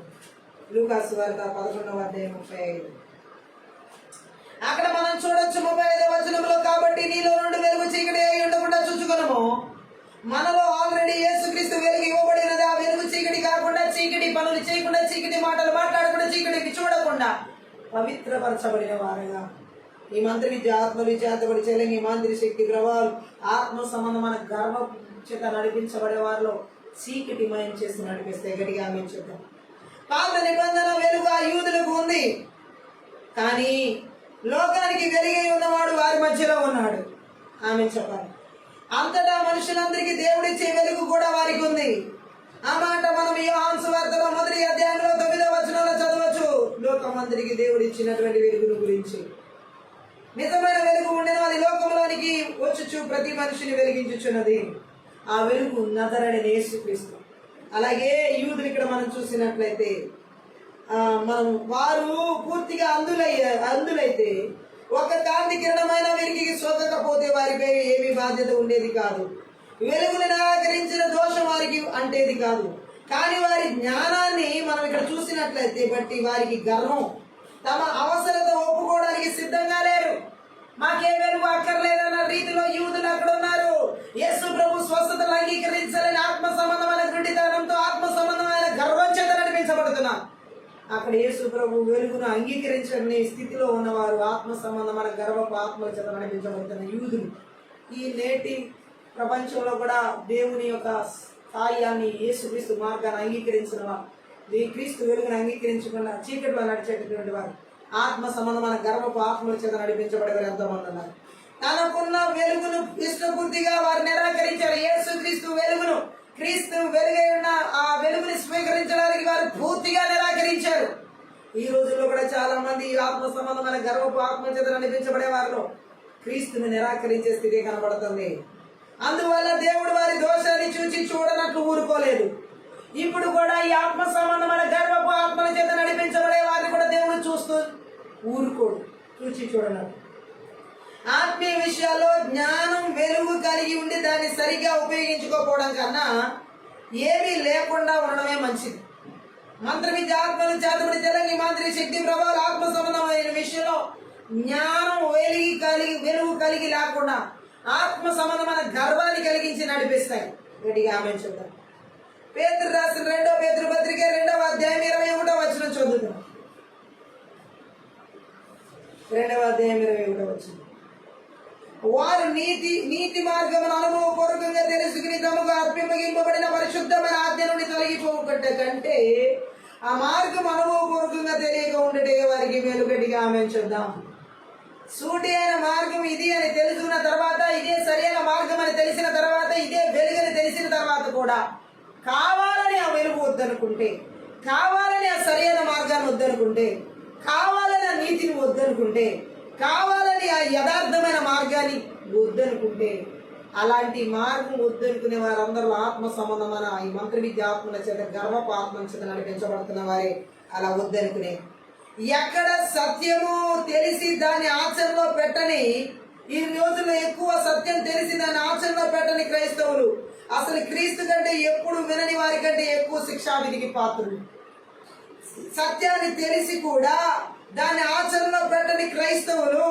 లూకా సువార్త 11వ అధ్యాయం 35. అక్కడ మనం చూడొచ్చు 35వ వచనంలో, కాబట్టి నీలో నుండి వెలుగు చీకటి అయి ఉండకుండా చూచుకొనుము. మనలో ఆల్రెడీ యేసుక్రీస్తు వెలుగు ఇవ్వబడినది. ఆ వెలుగు చీకటి కాకుండా, చీకటి పనులు చేయకుండా, చీకటి మాటలు మాట్లాడకుండా, చీకటికి చూడకుండా పవిత్రపరచబడిన వారుగా ఈ మంత్రి విద్య ఆత్మలు చేతబడి చెల్లింగి మంత్రి శక్తి ప్రభావాలు ఆత్మ సంబంధమైన గర్వ చేత నడిపించబడే వారిలో చీకటి మయం చేసి నడిపిస్తే గట్టిగా ఆమె చెప్తాం. పాత నిబంధన వెలుగు ఆ యూదులకు ఉంది, కానీ లోకానికి వెలుగై ఉన్నవాడు వారి మధ్యలో ఉన్నాడు. ఆమె చెప్పాలి. అంతటా మనుషులందరికీ దేవుడిచ్చే వెలుగు కూడా వారికి ఉంది. ఆ మాట మనం యోహాను సువార్తలో 1వ అధ్యాయంలో 9వ వచనంలో చదవచ్చు. లోకమందరికి దేవుడు ఇచ్చినటువంటి వెలుగును గురించి. నిజమైన వెలుగు ఉండిన అది లోకంలోనికి వచ్చుచు ప్రతి మనిషిని వెలిగించుచున్నది. ఆ వెలుగు నజరేయుడైన యేసుక్రీస్తు. అలాగే యూదులు ఇక్కడ మనం చూసినట్లయితే మనం వారు పూర్తిగా అందులైతే ఒక కాంతి కిరణమైన వీరికి సోకకపోతే వారిపై ఏమీ బాధ్యత ఉండేది కాదు. వెలుగుని నిరాకరించిన దోషం వారికి అంటేది కాదు. కానీ వారి జ్ఞానాన్ని మనం ఇక్కడ చూసినట్లయితే బట్టి వారికి గర్వం, తమ అవసరత ఒప్పుకోవడానికి సిద్ధంగా లేరు. మాకే వెలుగు అక్కర్లేదన్న రీతిలో యూదులు అక్కడ ఉన్నారు. యేసు ప్రభు స్వస్థతలు అంగీకరించాలని ఆత్మ సంబంధమైన గుడ్డితనంతో, ఆత్మ సంబంధమైన గర్వం చేత నడిపించబడుతున్నారు. అక్కడ యేసు ప్రభు వెలుగును అంగీకరించని స్థితిలో ఉన్నవారు ఆత్మ సంబంధమైన గర్వపు ఆత్మల చేత నడిపించబడుతున్న యూదులు. ఈ నేటి ప్రపంచంలో కూడా దేవుని యొక్క సాయాన్ని, యేసుక్రీస్తు మార్గాన్ని అంగీకరించిన వారు, ఈ క్రీస్తు వెలుగును అంగీకరించకుండా చీకటిలో నడిచేటటువంటి వారు ఆత్మ సంబంధమైన గర్వపు ఆత్మల చేత నడిపించబడేవారు ఎంతమంది ఉన్నారు. తనకున్న వెలుగును ఇష్టపూర్తిగా వారు నిరాకరించారు. యేసుక్రీస్తు వెలుగును, క్రీస్తు వెలుగై ఉన్న ఆ వెలుగుని స్వీకరించడానికి వారు పూర్తిగా నిరాకరించారు. ఈ రోజుల్లో కూడా చాలా మంది ఆత్మ సంబంధమైన గర్వపు ఆత్మ చేత నడిపించబడే వారిలో క్రీస్తుని నిరాకరించే స్థితి కనబడుతుంది. అందువల్ల దేవుడు వారి దోషాన్ని చూచి చూడనట్లు ఊరుకోలేదు. ఇప్పుడు కూడా ఈ ఆత్మ సంబంధమైన గర్వపు ఆత్మల చేత నడిపించబడే వారిని కూడా దేవుడు చూస్తూ ఊరుకోడు, చూచి చూడనట్లు. ఆత్మీయ విషయాల్లో జ్ఞానం, వెలుగు కలిగి ఉండి దాన్ని సరిగ్గా ఉపయోగించుకోకపోవడం కన్నా ఏమీ లేకుండా ఉండడమే మంచిది. మంత్ర విద్య ఆత్మలు చేతబడి తెలంగి మంత్రి శక్తి ప్రభావాలు ఆత్మ సంబంధమైన విషయంలో జ్ఞానం, వెలుగు కలిగి లేకుండా ఆత్మ సంబంధమైన గర్వాన్ని కలిగించి నడిపిస్తాయి. గట్టిగా ఆమె చూద్దాం. పేతురు రాసిన 2వ పేతురు పత్రిక 2వ అధ్యాయం 21వ వచనం చదువుతాం. 2వ అధ్యాయం 21వ వచనం. వారు నీతి మార్గమును అనుభవపూర్వకంగా తెలుసుకుని తమకు అర్పింపగింపబడిన పరిశుద్ధమైన ఆజ్ఞ నుండి తొలగిపోకట కంటే ఆ మార్గం అనుభవపూర్వకంగా తెలియక ఉండటే వారికి వెలుగటిగా ఆమె చూద్దాం. సూటి అయిన మార్గం ఇది అని తెలుసుకున్న తర్వాత, ఇదే సరైన మార్గం అని తెలిసిన తర్వాత, ఇదే వెలుగని తెలిసిన తర్వాత కూడా కావాలని ఆ వెలుగు వద్దనుకుంటే, కావాలని ఆ సరైన మార్గాన్ని వద్దనుకుంటే, కావాలని ఆ నీతిని వద్దనుకుంటే, కావాలని ఆ యథార్థమైన మార్గాన్ని వద్దనుకుంటే, అలాంటి మార్గం వద్దనుకునే వారందరూ ఆత్మ సంబంధమైన ఈ మంత్ర విద్య ఆత్మల చేత గర్వపు ఆత్మల చేత నడిపించబడుతున్న వారే అలా వద్దనుకునే. ఎక్కడ సత్యము తెలిసి దాన్ని ఆచరణలో పెట్టని, ఈ రోజుల్లో ఎక్కువ సత్యం తెలిసి దాన్ని ఆచరణలో పెట్టని క్రైస్తవులు అసలు క్రీస్తు కంటే ఎప్పుడు వినని వారి కంటే ఎక్కువ శిక్షావిధికి పాత్రులు. సత్యాన్ని తెలిసి కూడా దాన్ని ఆచరణలో పెట్టని క్రైస్తవులు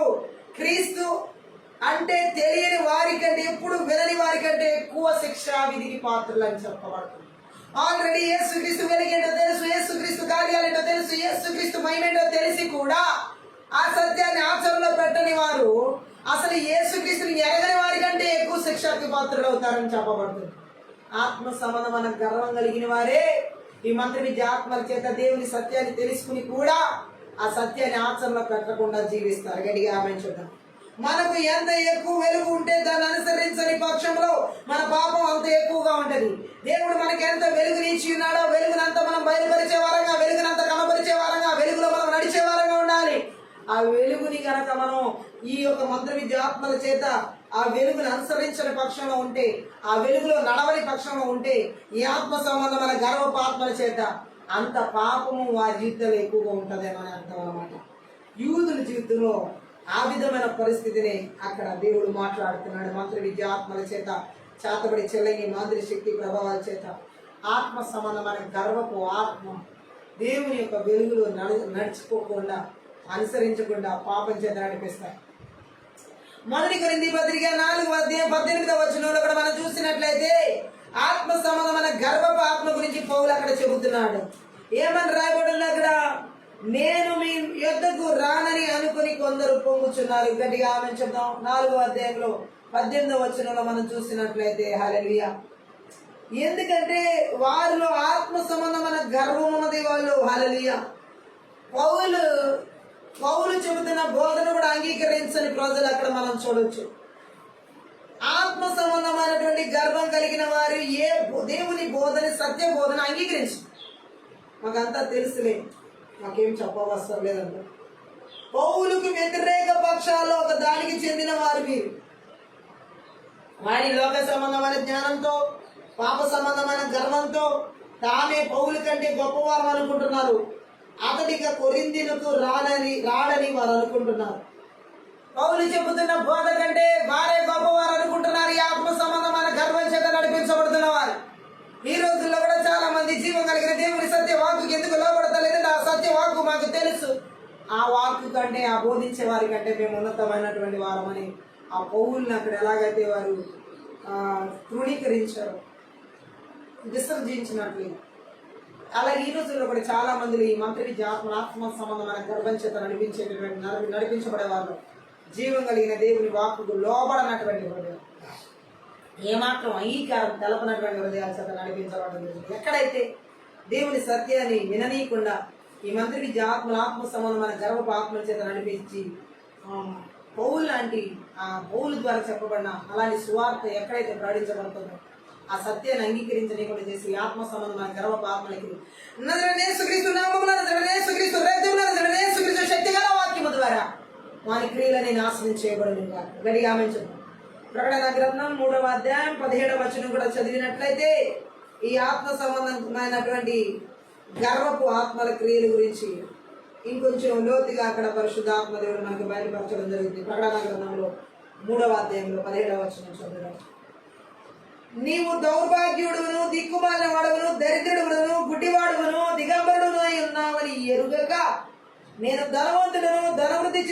క్రీస్తు అంటే తెలియని వారి కంటే, ఎప్పుడు వినని వారి కంటే ఎక్కువ శిక్షావిధికి పాత్రలు అని చెప్పబడుతుంది. ఆల్రెడీ యేసుక్రీస్తు వెలుగేంటో తెలుసు, యేసుక్రీస్తు కార్యాలేంటో తెలుసు, యేసుక్రీస్తు మహిమేంటో తెలిసి కూడా ఆ సత్యాన్ని ఆచరణలో పెట్టని వారు అసలు యేసుక్రీస్తుని ఎరగని వారి కంటే ఎక్కువ శిక్షాకి పాత్రలు అవుతారని చెప్పబడుతుంది. ఆత్మ సంబంధమైన గర్వం కలిగిన వారే ఈ మంత్ర విద్య ఆత్మల చేత దేవుని సత్యాన్ని తెలుసుకుని కూడా ఆ సత్యాన్ని ఆచరణలో పెట్టకుండా జీవిస్తారు. గట్టిగా ఆమె చూద్దాం. మనకు ఎంత ఎక్కువ వెలుగు ఉంటే దాన్ని అనుసరించని పక్షంలో మన పాపం అంత ఎక్కువగా ఉంటది. దేవుడు మనకి ఎంత వెలుగునిచ్చి ఉన్నాడో వెలుగునంతా మనం బయలుపరిచే వారంగా, వెలుగునంతా కనపరిచే వారంగా, వెలుగులో మనం నడిచే వారంగా ఉండాలి. ఆ వెలుగుని కనుక మనం ఈ యొక్క మంత్ర విద్య ఆత్మల చేత ఆ వెలుగును అనుసరించని పక్షంలో ఉంటే, ఆ వెలుగులో నడవని పక్షంలో ఉంటే, ఈ ఆత్మ సంబంధమైన గర్వపాత్మల చేత అంత పాపము వారి జీవితంలో ఎక్కువగా ఉంటుందేమో అని అర్థం అన్నమాట. యూదుల జీవితంలో ఆ విధమైన పరిస్థితిని అక్కడ దేవుడు మాట్లాడుతున్నాడు. మంత్ర విద్యాత్మల చేత, చేతబడి చెల్లని మాదిరి శక్తి ప్రభావాల చేత ఆత్మ సంబంధమైన గర్వపు ఆత్మ దేవుని యొక్క వెలుగులో నడుచుకోకుండా, అనుసరించకుండా పాపం చేత నడిపిస్తాయి. మొదటి కొరింథీ పత్రిక 4:18 కూడా మనం చూసినట్లయితే ఆత్మ సంబంధమైన గర్వపు ఆత్మ గురించి పౌలు అక్కడ చెబుతున్నాడు. ఏమని రాయబడింది అక్కడ? నేను మీ యొద్దకు రానని అనుకుని కొందరు పొంగుచున్నారు. గట్టిగా ఆమె చెప్దాం. 4:18 మనం చూసినట్లయితే హల్లెలూయా. ఎందుకంటే వారిలో ఆత్మ సంబంధమైన గర్వం ఉన్నది వాళ్ళు. హల్లెలూయా. పౌలు చెబుతున్న బోధన కూడా అంగీకరించని ప్రజలు అక్కడ మనం చూడొచ్చు. ఆత్మ సంబంధమైనటువంటి గర్వం కలిగిన వారు ఏ దేవుని బోధన, సత్య బోధన అంగీకరించు. మాకంతా తెలుసులే, మాకేం చెప్పవసరం లేదంట. పౌలుకు వ్యతిరేక పక్షాల్లో ఒక దానికి చెందిన వారు వీరు. వారి లోక సంబంధమైన జ్ఞానంతో, పాప సంబంధమైన గర్వంతో తామే పౌలు కంటే గొప్పవారు అనుకుంటున్నారు. అతడిక కొరింథీలకు రాడని వారు అనుకుంటున్నారు. పౌలు చెబుతున్న బోధ కంటే వారే గొప్పవారు అనుకుంటున్నారు. ఈ ఆత్మ సంబంధమైన గర్వం చేత నడిపించబడుతున్న వారు. ఈ రోజుల్లో కూడా చాలా మంది జీవం కలిగిన దేవుని సత్య వాక్కుకి ఎందుకు లోబడతలేదంటే ఆ సత్య వాక్కు మాకు తెలుసు, ఆ వాక్కు కంటే, ఆ బోధించే వారి కంటే మేము ఉన్నతమైనటువంటి వారమని ఆ పౌలుని అక్కడ ఎలాగైతే వారు తృణీకరించారు, విసర్జించినట్లు, అలా ఈ రోజుల్లో కూడా చాలా మంది ఈ మంత్రి ఆత్మ సంబంధమైన గర్భం చేత నడిపించబడేవాళ్ళు జీవం కలిగిన దేవుని వాక్కుకు లోబడనటువంటి హృదయం, ఏమాత్రం అంగీకారం తెలపనటువంటి హృదయాల చేత నడిపించబడడం. ఎక్కడైతే దేవుని సత్యాన్ని విననీయకుండా ఈ మంత్రి ఆత్మ సంబంధమైన గర్భపు ఆత్మల చేత నడిపించి పౌలు లాంటి ఆ పౌలు ద్వారా చెప్పబడిన అలాంటి సువార్త ఎక్కడైతే ప్రకటించబడుతుందో ఆ సత్యాన్ని అంగీకరించలేకుండా చేసి ఆత్మ సంబంధమైన గర్భపు ఆత్మలకి శక్తిగల వాక్యము ద్వారా వారి క్రియలని నాశనం చేయబడింది. గడిగా చెప్పు. ప్రకటన గ్రంథం 3:17 కూడా చదివినట్లయితే ఈ ఆత్మ సంబంధమైనటువంటి గర్వపు ఆత్మల క్రియల గురించి ఇంకొంచెం లోతుగా అక్కడ పరిశుద్ధాత్మ దేవుడు మనకు బయలుపరచడం జరిగింది. ప్రకటన గ్రంథంలో 3:17 చదువు. నీవు దౌర్భాగ్యుడును, దిక్కుమాలిన వాడవును, దరిద్రుడును, గుడ్డివాడును, దిగంబరుడును అయి ఉన్నావని ఎరుగక నేను ధనవంతుడును, ధనవృద్ధి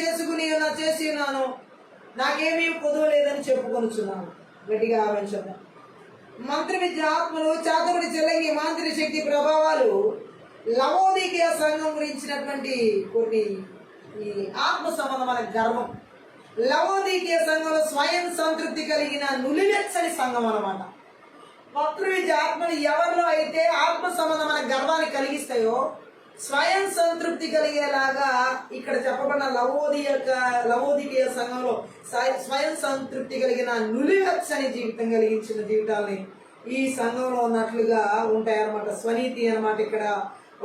చేసి ఉన్నాను, నాకేమీ పొదువు లేదని చెప్పుకొనుచున్నాను. గట్టిగా ఆవించడం. మంత్రి విద్య ఆత్మలు, చాతుర్య చెల్లంగి మాంత్రిక శక్తి ప్రభావాలు లవోదికీయ సంఘం గురించినటువంటి కొన్ని ఈ ఆత్మ సంబంధమైన గర్వం. లవోదికీయ సంఘంలో స్వయం సంతృప్తి కలిగిన నులివెచ్చని సంఘం అన్నమాట. మంత్రి విద్య ఆత్మలు ఎవరిలో అయితే ఆత్మ సంబంధమైన గర్వాన్ని కలిగిస్తాయో, స్వయం సంతృప్తి కలిగేలాగా ఇక్కడ చెప్పబడిన లవోదికీయ సంఘంలో స్వయం సంతృప్తి కలిగిన నులివెచ్చని జీవితం కలిగించిన జీవితాలని ఈ సంఘంలో ఉన్నట్లుగా ఉంటాయన్నమాట. స్వనీతి అన్నమాట. ఇక్కడ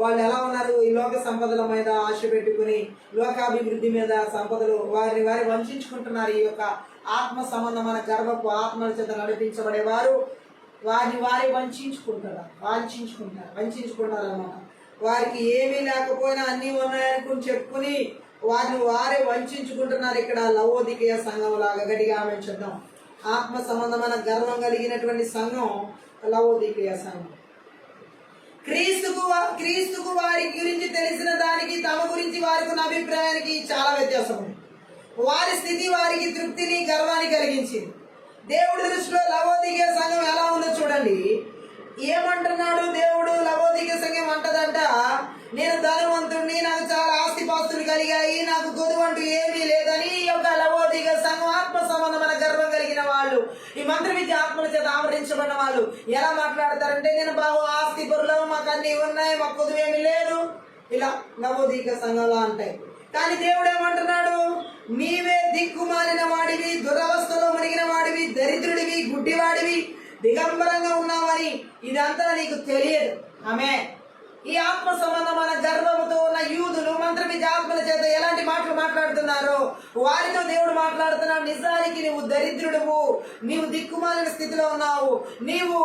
వాళ్ళు ఎలా ఉన్నారు? ఈ లోక సంపదల మీద ఆశ పెట్టుకుని లోకాభివృద్ధి మీద సంపదలు వారి వంచుకుంటున్నారు. ఈ యొక్క ఆత్మ సంబంధమైన గర్వపు ఆత్మల చేత నడిపించబడేవారు వారి వంచుకుంటారు అన్నమాట. వారికి ఏమీ లేకపోయినా అన్నీ ఉన్నాయనుకుని చెప్పుకుని వారే వంచుకుంటున్నారు. ఇక్కడ లవోదికీయ సంఘం లాగా. గట్టిగా ఆమె చూద్దాం. ఆత్మ సంబంధమైన గర్వం కలిగినటువంటి సంఘం లవోదికీయ సంఘం. క్రీస్తుకు వారి గురించి తెలిసిన దానికి తమ గురించి వారికి ఉన్న అభిప్రాయానికి చాలా వ్యత్యాసం ఉంది. వారి స్థితి వారికి తృప్తిని, గర్వాన్ని కలిగించింది. దేవుడి దృష్టిలో లవోదికీయ సంఘం ఎలా ఉందో చూడండి. ఏమంటున్నాడు దేవుడు? లవోదికీయ సంఘం అంటదంట, నేను ధనవంతుడిని, నాకు చాలా ఆస్తిపాస్తులు కలిగాయి, నాకు కొదువు అంటూ ఏమీ లేదని. ఈ యొక్క లవోదికీయ సంఘం ఆత్మ సంబంధమైన గర్వం కలిగిన వాళ్ళు, ఈ మంత్ర విద్య ఆత్మల చేత ఆవరించబడిన వాళ్ళు ఎలా మాట్లాడతారంటే, నేను బాగు ఆస్తి పరులు, మాకు అన్ని ఉన్నాయి, మాకు కొదువు ఏమీ లేదు, ఇలా లవోదికీయ సంఘంలో అంటాయి. కానీ దేవుడు ఏమంటున్నాడు? నీవే దిక్కుమాలిన వాడివి, దురవస్థలో మునిగిన వాడివి, దరిద్రుడివి, గుడ్డివాడివి, దిగంబరంగా ఉన్నావని ఇదంతా నీకు తెలియదు. ఆమె ఈ ఆత్మ సంబంధమైన గర్వముతో ఉన్న యూదులు మంత్ర విద్య ఆత్మల చేత ఎలాంటి మాటలు మాట్లాడుతున్నారు? వారితో దేవుడు మాట్లాడుతున్నాడు, నిజానికి నీవు దరిద్రుడువు, నీవు దిక్కుమాలిన స్థితిలో ఉన్నావు, నీవు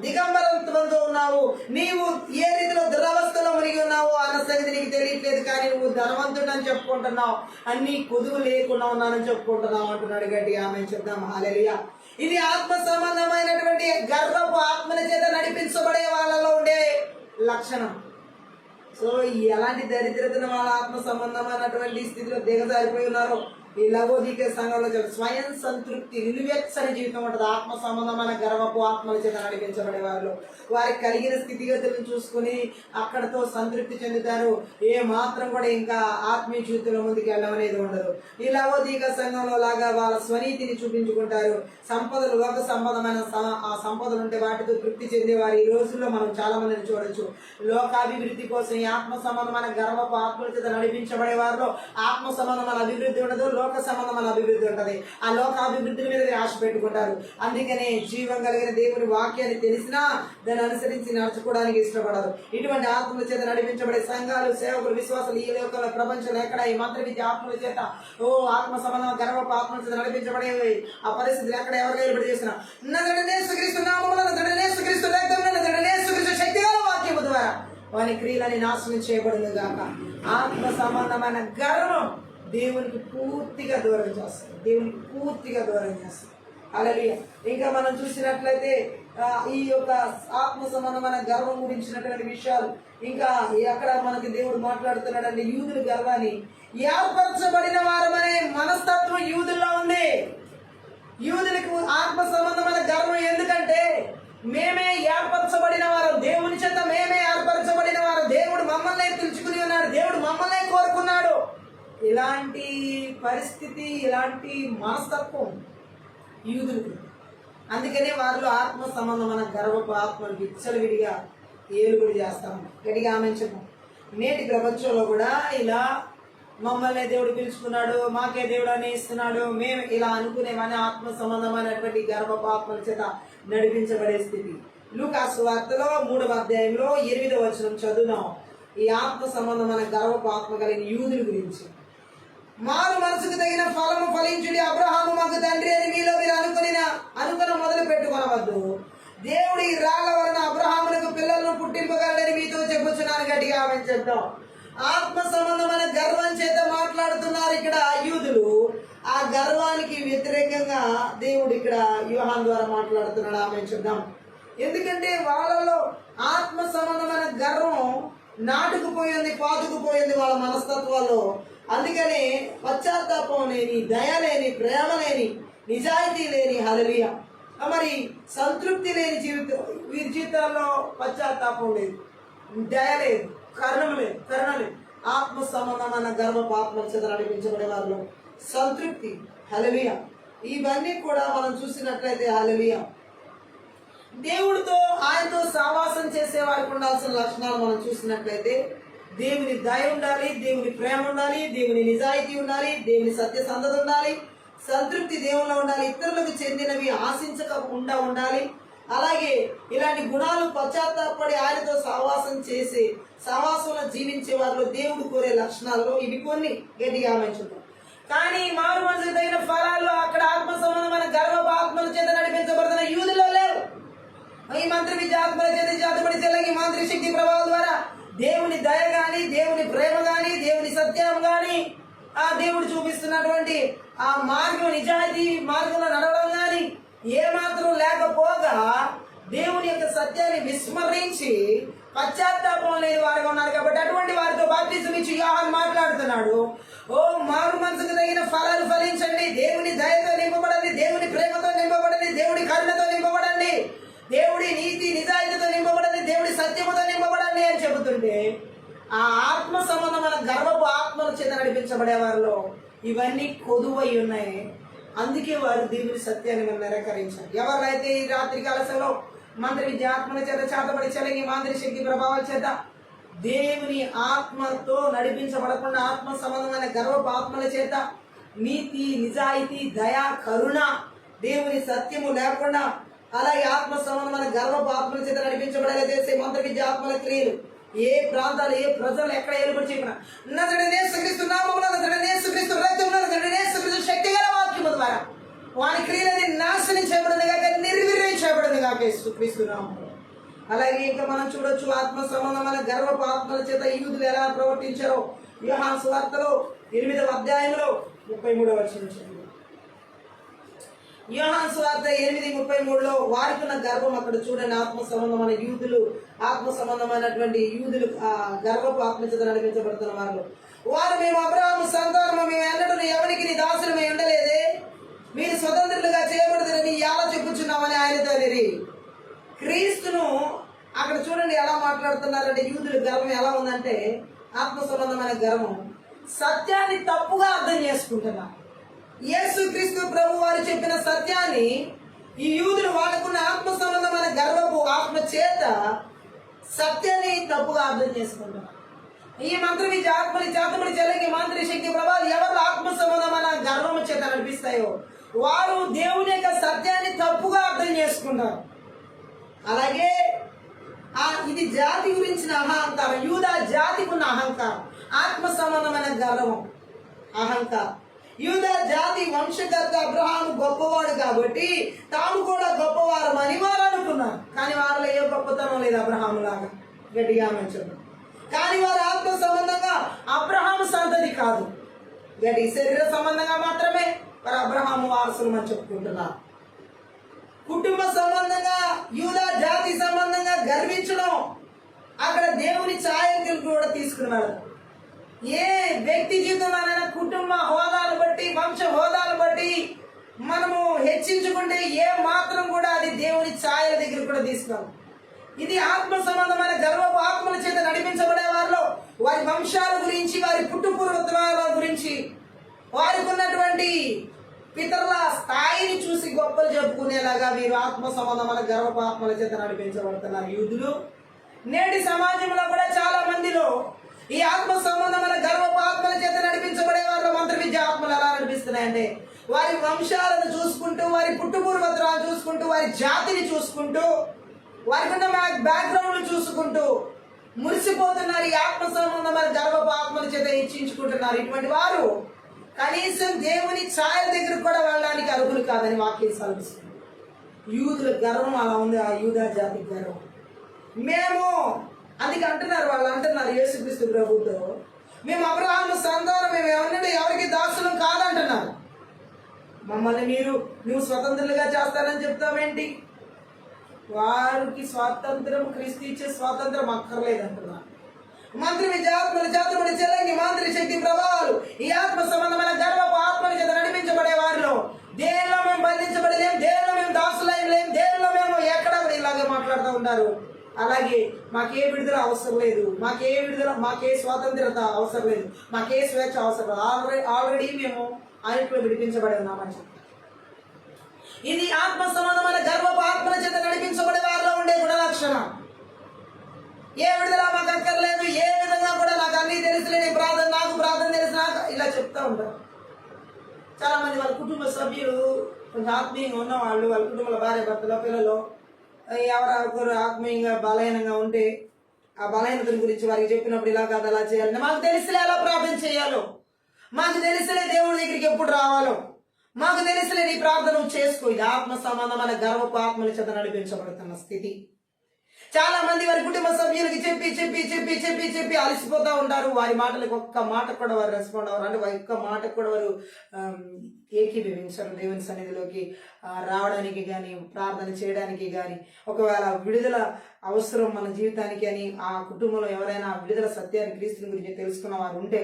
దిగంబరత్వంతో ఉన్నావు, నీవు ఏ రీతిలో దురవస్థలో మునిగి ఉన్నావు అన్న సంగతి నీకు తెలియట్లేదు, కానీ నువ్వు ధనవంతుడని చెప్పుకుంటున్నావు, అన్ని కొదువు లేకుండా ఉన్నానని చెప్పుకుంటున్నావు అంటున్నాడు. గట్టి ఆమె చెప్దాం హల్లెలూయా. ఇది ఆత్మ సంబంధమైనటువంటి గర్వపు ఆత్మల చేత నడిపించబడే వాళ్ళలో ఉండే లక్షణం. సో ఎలాంటి దరిద్రతను వాళ్ళ ఆత్మ సంబంధమైనటువంటి స్థితిలో దిగజారిపోయి ఉన్నారో ఈ లవోదికే సంఘంలో స్వయం సంతృప్తి, నిలువెచ్చని జీవితం ఉంటుంది. ఆత్మ సంబంధమైన గర్వపు ఆత్మల చేత నడిపించబడే వారిలో వారికి కలిగిన స్థితిగతులను చూసుకుని అక్కడతో సంతృప్తి చెందుతారు. ఏ మాత్రం కూడా ఇంకా ఆత్మీయ జీవితంలో ముందుకు వెళ్ళమనేది ఉండదు. ఈ లవోదిక సంఘంలో లాగా వాళ్ళ స్వనీతిని చూపించుకుంటారు. సంపదలు, లోక సంబంధమైన ఆ సంపదలు ఉంటే వాటితో తృప్తి చెందేవారు ఈ రోజుల్లో మనం చాలా మందిని చూడొచ్చు. లోకాభివృద్ధి కోసం ఈ ఆత్మ సంబంధమైన గర్వపు ఆత్మల చేత నడిపించబడే వారిలో ఆత్మ సంబంధమైన అభివృద్ధి ఉండదు, లోక సంబంధమైన అభివృద్ధి ఉంటది. ఆ లోక అభివృద్ధి మీద ఆశ పెట్టుకుంటారు. అందుకనే జీవం కలిగిన దేవుని వాక్యాన్ని తెలిసినా దాన్ని అనుసరించి నడుచుకోవడానికి ఇష్టపడరు. ఇటువంటి ఆత్మల చేత నడిపించబడే సంఘాలు, సేవకులు, విశ్వాసాలు ఈ లోకంలో ప్రపంచంలో ఎక్కడ ఈ మంత్ర విద్య ఆత్మల చేత ఆత్మ సంబంధం గర్వపు ఆత్మల చేత నడిపించబడే ఆ పరిస్థితులు ఎక్కడ ఎవరు ఏర్పడి చేసిన శక్తిగల వాక్యము ద్వారా వాని క్రియలని నాశనం చేయబడింది గాక. ఆత్మ సంబంధమైన గర్వం దేవునికి పూర్తిగా దూరం చేస్తుంది, దేవునికి పూర్తిగా దూరం చేస్తుంది. హల్లెలూయా. ఇంకా మనం చూసినట్లయితే ఈ యొక్క ఆత్మ సంబంధమైన గర్వం గురించినటువంటి విషయాలు ఇంకా ఎక్కడ మనకి దేవుడు మాట్లాడుతున్నాడంటే యూదుల గర్వాన్ని, ఏర్పరచబడిన వారమనే మనస్తత్వం యూదుల్లో ఉంది. యూదులకు ఆత్మ సంబంధమైన గర్వం ఎందుకంటే మేమే ఏర్పరచబడిన వారు, దేవుని చేత మేమే ఏర్పరచబడిన వారు, దేవుడు మమ్మల్ని పిలుచుకుని ఉన్నాడు, దేవుడు మమ్మల్ని కోరుకున్నాడు. ఇలాంటి పరిస్థితి, ఇలాంటి మనస్తత్వం యూదులకు. అందుకనే వారిలో ఆత్మ సంబంధమైన గర్వపు ఆత్మలు విచ్చలవిడిగా ఏలుబడి చేస్తాము. గట్టిగా ఆమె చెప్పాం. నేటి ప్రపంచంలో కూడా ఇలా మమ్మల్ని దేవుడు పిలుచుకున్నాడు, మాకే దేవుడు అని ఇస్తున్నాడు, మేము ఇలా అనుకునేవని ఆత్మ సంబంధమైనటువంటి గర్వపు ఆత్మల చేత నడిపించబడే స్థితి. లూకాసు వార్తలో 3వ అధ్యాయంలో 8వ వచనం చదువుదాం. ఈ ఆత్మ సంబంధమైన గర్వపు ఆత్మ కలిగిన యూదుల గురించి. మారు మనసుకు తగిన ఫలము ఫలించుడి, అబ్రహాము మాకు తండ్రి అని మీలో మీరు అనుకుని మొదలు పెట్టుకొనవద్దు. దేవుడి రాళ్ల వలన అబ్రహాములకు పిల్లలను పుట్టింపగలడని మీతో చెప్పుచున్నాను. గట్టిగా ఆమె ఆత్మ సంబంధమైన గర్వం చేత మాట్లాడుతున్నారు ఇక్కడ యూదులు. ఆ గర్వానికి వ్యతిరేకంగా దేవుడు ఇక్కడ యోహాను ద్వారా మాట్లాడుతున్నాడు. ఆమె చూద్దాం. ఎందుకంటే వాళ్ళలో ఆత్మ సంబంధమైన గర్వం నాటుకుపోయింది, పాతుకుపోయింది వాళ్ళ మనస్తత్వాల్లో. అందుకనే పశ్చాత్తాపం లేని, దయ లేని, ప్రేమ లేని, నిజాయితీ లేని, హల్లెలూయా, మరి సంతృప్తి లేని జీవితం. వీరి జీవితాల్లో పశ్చాత్తాపం లేదు, దయ లేదు, కరుణ లేదు. ఆత్మ సంబంధమైన గర్వపు ఆత్మల చేత నడిపించబడే వారిలో సంతృప్తి, హల్లెలూయా. ఇవన్నీ కూడా మనం చూసినట్లయితే హల్లెలూయా, దేవుడితో ఆయనతో సహవాసం చేసే వారికి ఉండాల్సిన లక్షణాలు మనం చూసినట్లయితే దేవుని దయ ఉండాలి, దేవుని ప్రేమ ఉండాలి, దేవుని నిజాయితీ ఉండాలి, దేవుని సత్యసంధత ఉండాలి, సంతృప్తి దేవుల్లో ఉండాలి, ఇతరులకు చెందినవి ఆశించకుండా ఉండాలి. అలాగే ఇలాంటి గుణాలు పశ్చాత్తాపడి ఆయనతో సహవాసం చేసి సహవాసంలో జీవించే వారిలో దేవుడు కోరే లక్షణాల్లో ఇవి కొన్ని గట్టిగా ఆమెచుతాం. కానీ మారు మనసుకు తగిన ఫలాలు అక్కడ ఆత్మ సంబంధమైన గర్వపు ఆత్మల చేత నడిపించబడుతున్న యూదులో లేవు. ఈ మంత్రి విద్య ఆత్మల చేత జాతపడి తెల్లగి మాంత్రిక శక్తి ప్రభావం ద్వారా దేవుని దయ గాని, దేవుని ప్రేమ గాని, దేవుని సత్యం గాని, ఆ దేవుడు చూపిస్తున్నటువంటి ఆ మార్గం, నిజాయితీ మార్గంలో నడవడం గాని ఏమాత్రం లేకపోగా దేవుని యొక్క సత్యాన్ని విస్మరించి పశ్చాత్తాపం లేని వారుగా ఉన్నారు. కాబట్టి అటువంటి వారితో బాప్తిజం ఇచ్చి యోహాను మాట్లాడుతున్నాడు. మారు మనసుకు తగిన ఫలాలు ఫలించండి, దేవుని దయతో నింపబడండి, దేవుని ప్రేమతో నింపబడండి, దేవుడి కరుణతో నింపబడండి, దేవుడి నీతి నిజాయితీతో నింపబడండి, దేవుడి సత్యముతో నింపబడండి అని చెబుతుంటే ఆ ఆత్మ సంబంధమైన గర్వపు ఆత్మల చేత నడిపించబడే వారిలో ఇవన్నీ కొదువై ఉన్నాయి. అందుకే వారు దేవుని సత్యాన్ని నిరాకరించారు. ఎవరైతే ఈ రాత్రి కాలశంలో మంత్రి విద్య ఆత్మల చేత చేతబడి చెలగి మాంత్రిక శక్తి ప్రభావాల చేత దేవుని ఆత్మతో నడిపించబడకుండా ఆత్మ సంబంధమైన గర్వపు ఆత్మల చేత నీతి నిజాయితీ దయ కరుణ దేవుని సత్యము లేకుండా అలాగే ఆత్మ సంబంధమైన గర్వపు ఆత్మల చేత నడిపించబడేలా చేసే మంత్ర విద్య ఆత్మల క్రియలు ఏ ప్రాంతాలు ఏ ప్రజలు ఎక్కడ ఏలుబడి చెప్పిన నజరేయుడైన యేసుక్రీస్తు నామములో నజరేయుడైన యేసుక్రీస్తు రక్తములో నజరేయుడైన యేసుక్రీస్తు శక్తిగల వాక్యము ద్వారా వాని క్రియలని నాశనం చేయబడింది కాక నిర్వీర్యం చేయబడింది కాక యేసుక్రీస్తు నామములో. అలాగే ఇంకా మనం చూడొచ్చు ఆత్మ సంబంధమైన గర్వపు ఆత్మల చేత యూదులు ఎలా ప్రవర్తించారో యోహాను సువార్తలో 8వ అధ్యాయంలో 33వ వచనం. యోహాను సువార్త 8:33లో వారికి ఉన్న గర్వం అక్కడ చూడండి. ఆత్మ సంబంధమైన యూదులు, ఆత్మ సంబంధమైనటువంటి యూదులు ఆ గర్వపు ఆత్మ చేత నడిపించబడుతున్న వారు మేము అబ్రహాము సంతానము, మేము ఎన్నడూ ఎవరికి నీ దాసులమై ఉండలేదే, మీరు స్వతంత్రులుగా చేయబడుతుందని ఎలా చెప్పుచున్నామని ఆయనతో అనేది. క్రీస్తును అక్కడ చూడండి ఎలా మాట్లాడుతున్నారంటే యూదుల గర్వం ఎలా ఉందంటే ఆత్మ సంబంధమైన గర్వం, సత్యాన్ని తప్పుగా అర్థం చేసుకుంటున్నారు. యేసుక్రీస్తు ప్రభు వారు చెప్పిన సత్యాన్ని ఈ యూదులు వాళ్ళకున్న ఆత్మ సంబంధమైన గర్వపు ఆత్మ చేత సత్యాన్ని తప్పుగా అర్థం చేసుకుంటున్నారు. ఈ మంత్ర విద్య ఆత్మని చేతబడి చెలకి మంత్రి శక్తి ప్రభావాలు ఎవరు ఆత్మ సంబంధమైన గర్వము చేత నడిపిస్తాయో వారు దేవుని యొక్క సత్యాన్ని తప్పుగా అర్థం చేసుకుంటారు. అలాగే ఇది జాతి గురించిన అహంకారం, యూదా జాతికి ఉన్న అహంకారం, ఆత్మ సంబంధమైన గర్వం, అహంకారం. యూదా జాతి వంశకర్త అబ్రహాము గొప్పవాడు కాబట్టి తాము కూడా గొప్పవారమని వారు అనుకున్నారు. కానీ వారిలో ఏ గొప్పతనం లేదు అబ్రహాము లాగా, గట్టిగా మంచున్నారు. కానీ వారు ఆత్మ సంబంధంగా అబ్రహాము సంతతి కాదు, గట్టి శరీర సంబంధంగా మాత్రమే వారు అబ్రహాము వారసులు అని చెప్పుకుంటున్నారు. కుటుంబ సంబంధంగా యూదా జాతి సంబంధంగా గర్వించడం అక్కడ దేవుని ఛాయలు కూడా తీసుకున్నాడు. ఏ వ్యక్తి జీవితంలోనైనా కుటుంబ హోదాలు బట్టి, వంశ హోదాలు బట్టి మనము హెచ్చించుకుంటే ఏ మాత్రం కూడా అది దేవుని ఛాయల దగ్గర కూడా తీసుకున్నాం. ఇది ఆత్మ సంబంధమైన గర్వపు ఆత్మల చేత నడిపించబడే వారిలో వారి వంశాల గురించి, వారి పుట్టుపూర్వత్వాల గురించి, వారికి ఉన్నటువంటి పితరుల స్థాయిని చూసి గొప్పలు చెప్పుకునేలాగా వీరు ఆత్మ సంబంధమైన గర్వపు ఆత్మల చేత నడిపించబడుతున్నారు యూదులు. నేటి సమాజంలో కూడా చాలా మందిలో ఈ ఆత్మ సంబంధమైన గర్వపు ఆత్మల చేత నడిపించబడే వారిలో మంత్ర విద్య ఆత్మలు ఎలా నడిపిస్తున్నాయంటే వారి వంశాలను చూసుకుంటూ, వారి పుట్టుపూర్వత్రాలు చూసుకుంటూ, వారి జాతిని చూసుకుంటూ, వారికి ఉన్న బ్యాక్గ్రౌండ్ చూసుకుంటూ మురిసిపోతున్నారు. ఈ ఆత్మ సంబంధమైన గర్వపు ఆత్మల చేత హెచ్చించుకుంటున్నారు. ఇటువంటి వారు కనీసం దేవుని ఛాయల దగ్గర కూడా వెళ్ళడానికి అర్హులు కాదని వాక్యం సెలవిస్తుంది. యూదుల గర్వం అలా ఉంది, ఆ యూదా జాతి గర్వం. మేము అందుకే అంటున్నారు, వాళ్ళు అంటున్నారు యేసుక్రీస్తు ప్రభుతో, మేము అబ్రహాము సంతానం, మేము ఎవరికి దాసులం కాదంటున్నారు. మమ్మల్ని నువ్వు స్వతంత్రులుగా చేస్తానని చెప్తావేంటి? వారికి స్వాతంత్రం, క్రీస్తు ఇచ్చే స్వాతంత్రం అక్కర్లేదంటున్నారు. మంత్రి విద్యాత్మలు చేతబడి చెల్లంగి మంత్రి శక్తి ప్రభావాలు ఈ ఆత్మ సంబంధమైన గర్వపు ఆత్మల చేత నడిపించబడే వారిలో దేనిలో మేము బంధించబడలేం, దేనిలో మేము దాసులేం, దేనిలో మేము ఎక్కడ ఇలాగే మాట్లాడుతూ ఉంటారు. అలాగే మాకే విడుదల అవసరం లేదు, మాకే స్వాతంత్రత అవసరం లేదు, మాకే స్వేచ్ఛ అవసరం లేదు, ఆల్రెడీ మేము ఆయనలో విడిపించబడి ఉన్నామని చెప్తారు. ఇది ఆత్మ సంబంధమైన గర్వపు ఆత్మల చేత నడిపించబడే వారిలో ఉండే గుణ లక్షణం. ఏ విడుదల మాకు అక్కర్లేదు, ఏ విధంగా కూడా నాకు అన్నీ తెలుసులే, నాకు ప్రార్థన తెలుసు, నాకు ఇలా చెప్తా ఉంటారు. చాలా మంది వాళ్ళ కుటుంబ సభ్యులు కొంచెం ఆత్మీయంగా ఉన్నవాళ్ళు, వాళ్ళ కుటుంబంలో భార్య భర్తలు పిల్లలు ఎవరొకరు ఆత్మీయంగా బలహీనంగా ఉంటే ఆ బలహీనతల గురించి వారికి చెప్పినప్పుడు ఇలా కాదు అలా చేయాలని, మాకు తెలిసిలే ఎలా ప్రార్థన చేయాలో, మాకు తెలిసిలే దేవుడి దగ్గరికి ఎప్పుడు రావాలో, మాకు తెలిసిలే నీ ప్రార్థన చేసుకో. ఇది ఆత్మ సంబంధమైన గర్వపు ఆత్మల చేత నడిపించబడుతున్న స్థితి. చాలా మంది వారి కుటుంబ సభ్యులకి చెప్పి చెప్పి చెప్పి చెప్పి చెప్పి అలసిపోతూ ఉంటారు. వారి మాటలకు ఒక్క మాట కూడా వారు రెస్పాండ్ అవ్వరు, అంటే వారి ఒక్క మాటకు కూడా వారు ఏకీభవించరు. దేవుని సన్నిధిలోకి రావడానికి కానీ, ప్రార్థన చేయడానికి కానీ, ఒకవేళ విడుదల అవసరం మన జీవితానికి అని ఆ కుటుంబంలో ఎవరైనా విడుదల సత్యాన్ని, క్రీస్తుని గురించి తెలుసుకున్న వారు ఉంటే,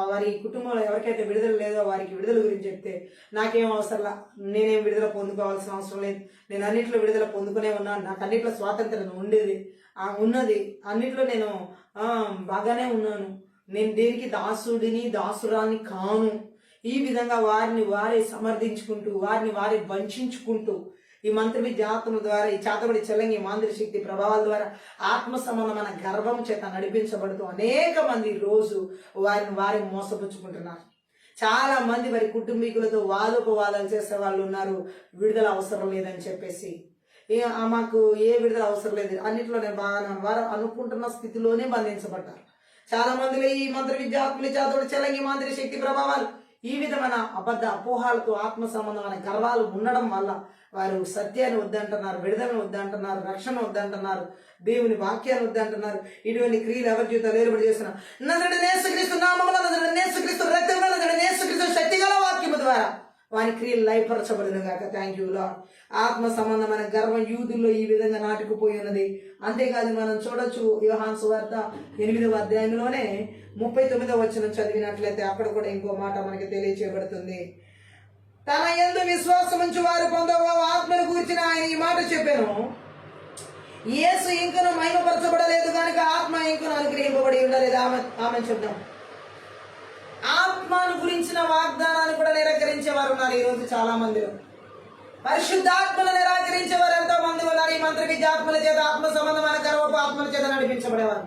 వారి కుటుంబంలో ఎవరికైతే విడుదల లేదో వారికి విడుదల గురించి చెప్తే, నాకేం అవసరంలా, నేనేం విడుదల పొందుకోవాల్సిన అవసరం లేదు, నేను అన్నింటిలో విడుదల పొందుకునే ఉన్నాను, నాకు అన్నింటిలో స్వాతంత్రం ఉన్నది, అన్నింటిలో నేను బాగానే ఉన్నాను, నేను దేనికి దాసురాన్ని కాను. ఈ విధంగా వారిని వారే సమర్థించుకుంటూ, వారిని వారే వంచుకుంటూ, ఈ మంత్ర విద్య ఆత్మ ద్వారా, ఈ చేతబడి చెల్లంగి మాంద్రి శక్తి ప్రభావాల ద్వారా ఆత్మ సంబంధమైన గర్వం చేత నడిపించబడుతూ అనేక మంది రోజు వారిని వారి మోసపుచ్చుకుంటున్నారు. చాలా మంది వారి కుటుంబీకులతో వాదోపవాదాలు చేసే వాళ్ళు ఉన్నారు, విడుదల అవసరం లేదని చెప్పేసి. మాకు ఏ విడుదల అవసరం లేదు, అన్నింటిలోనే బాగా వారు అనుకుంటున్న స్థితిలోనే బంధించబడ్డారు. చాలా మందిలో ఈ మంత్ర విద్యాత్మని చేతోడు చెలంగి మాదిరి శక్తి ప్రభావాలు ఈ విధమైన అబద్ధ అపోహాలతో ఆత్మ సంబంధమైన గర్వాలు ఉండడం వల్ల వారు సత్యాన్ని వద్దంటున్నారు, విడుదలను వద్దంటున్నారు, రక్షణ వద్దంటున్నారు, దేవుని వాక్యాన్ని వద్దంటున్నారు. ఇటువంటి క్రియలు ఎవరి జీవితాలు ఏర్పడి చేస్తున్నారు. నజరేయుడైన యేసుక్రీస్తు నామములో, నజరేయుడైన యేసుక్రీస్తు రక్తంలో, నజరేయుడైన యేసుక్రీస్తు శక్తిగల వాక్యము ద్వారా వాని క్రియలు లయపరచబడిన గాక. Thank you lord. ఆత్మ సంబంధమైన గర్వం యూదుల్లో ఈ విధంగా నాటుకుపోయి ఉన్నది. అంతేకాదు మనం చూడొచ్చు యోహాను సువార్త 8వ అధ్యాయంలోనే 39వ వచనం చదివినట్లయితే అక్కడ కూడా ఇంకో మాట మనకి తెలియచేయబడుతుంది. తన యందు విశ్వాసం ఉంచి వారు పొందవో ఆత్మను కూర్చిన ఆయన ఈ మాట చెప్పాను, యేసు ఇంకను మహిమపరచబడలేదు కనుక ఆత్మ ఇంకను అనుగ్రహింపబడి ఉండలేదు. ఆమె చెప్తాం. ఆత్మను గురించిన వాగ్దానాన్ని కూడా నిరాకరించే వారు ఉన్నారు ఈరోజు చాలా మందిలో. పరిశుద్ధాత్మను నిరాకరించే వారు ఎంతో మంది ఉన్నారు. ఈ మంత్ర విద్యాత్మల చేత ఆత్మ సంబంధమైన గర్వపు ఆత్మల చేత నడిపించబడేవారు.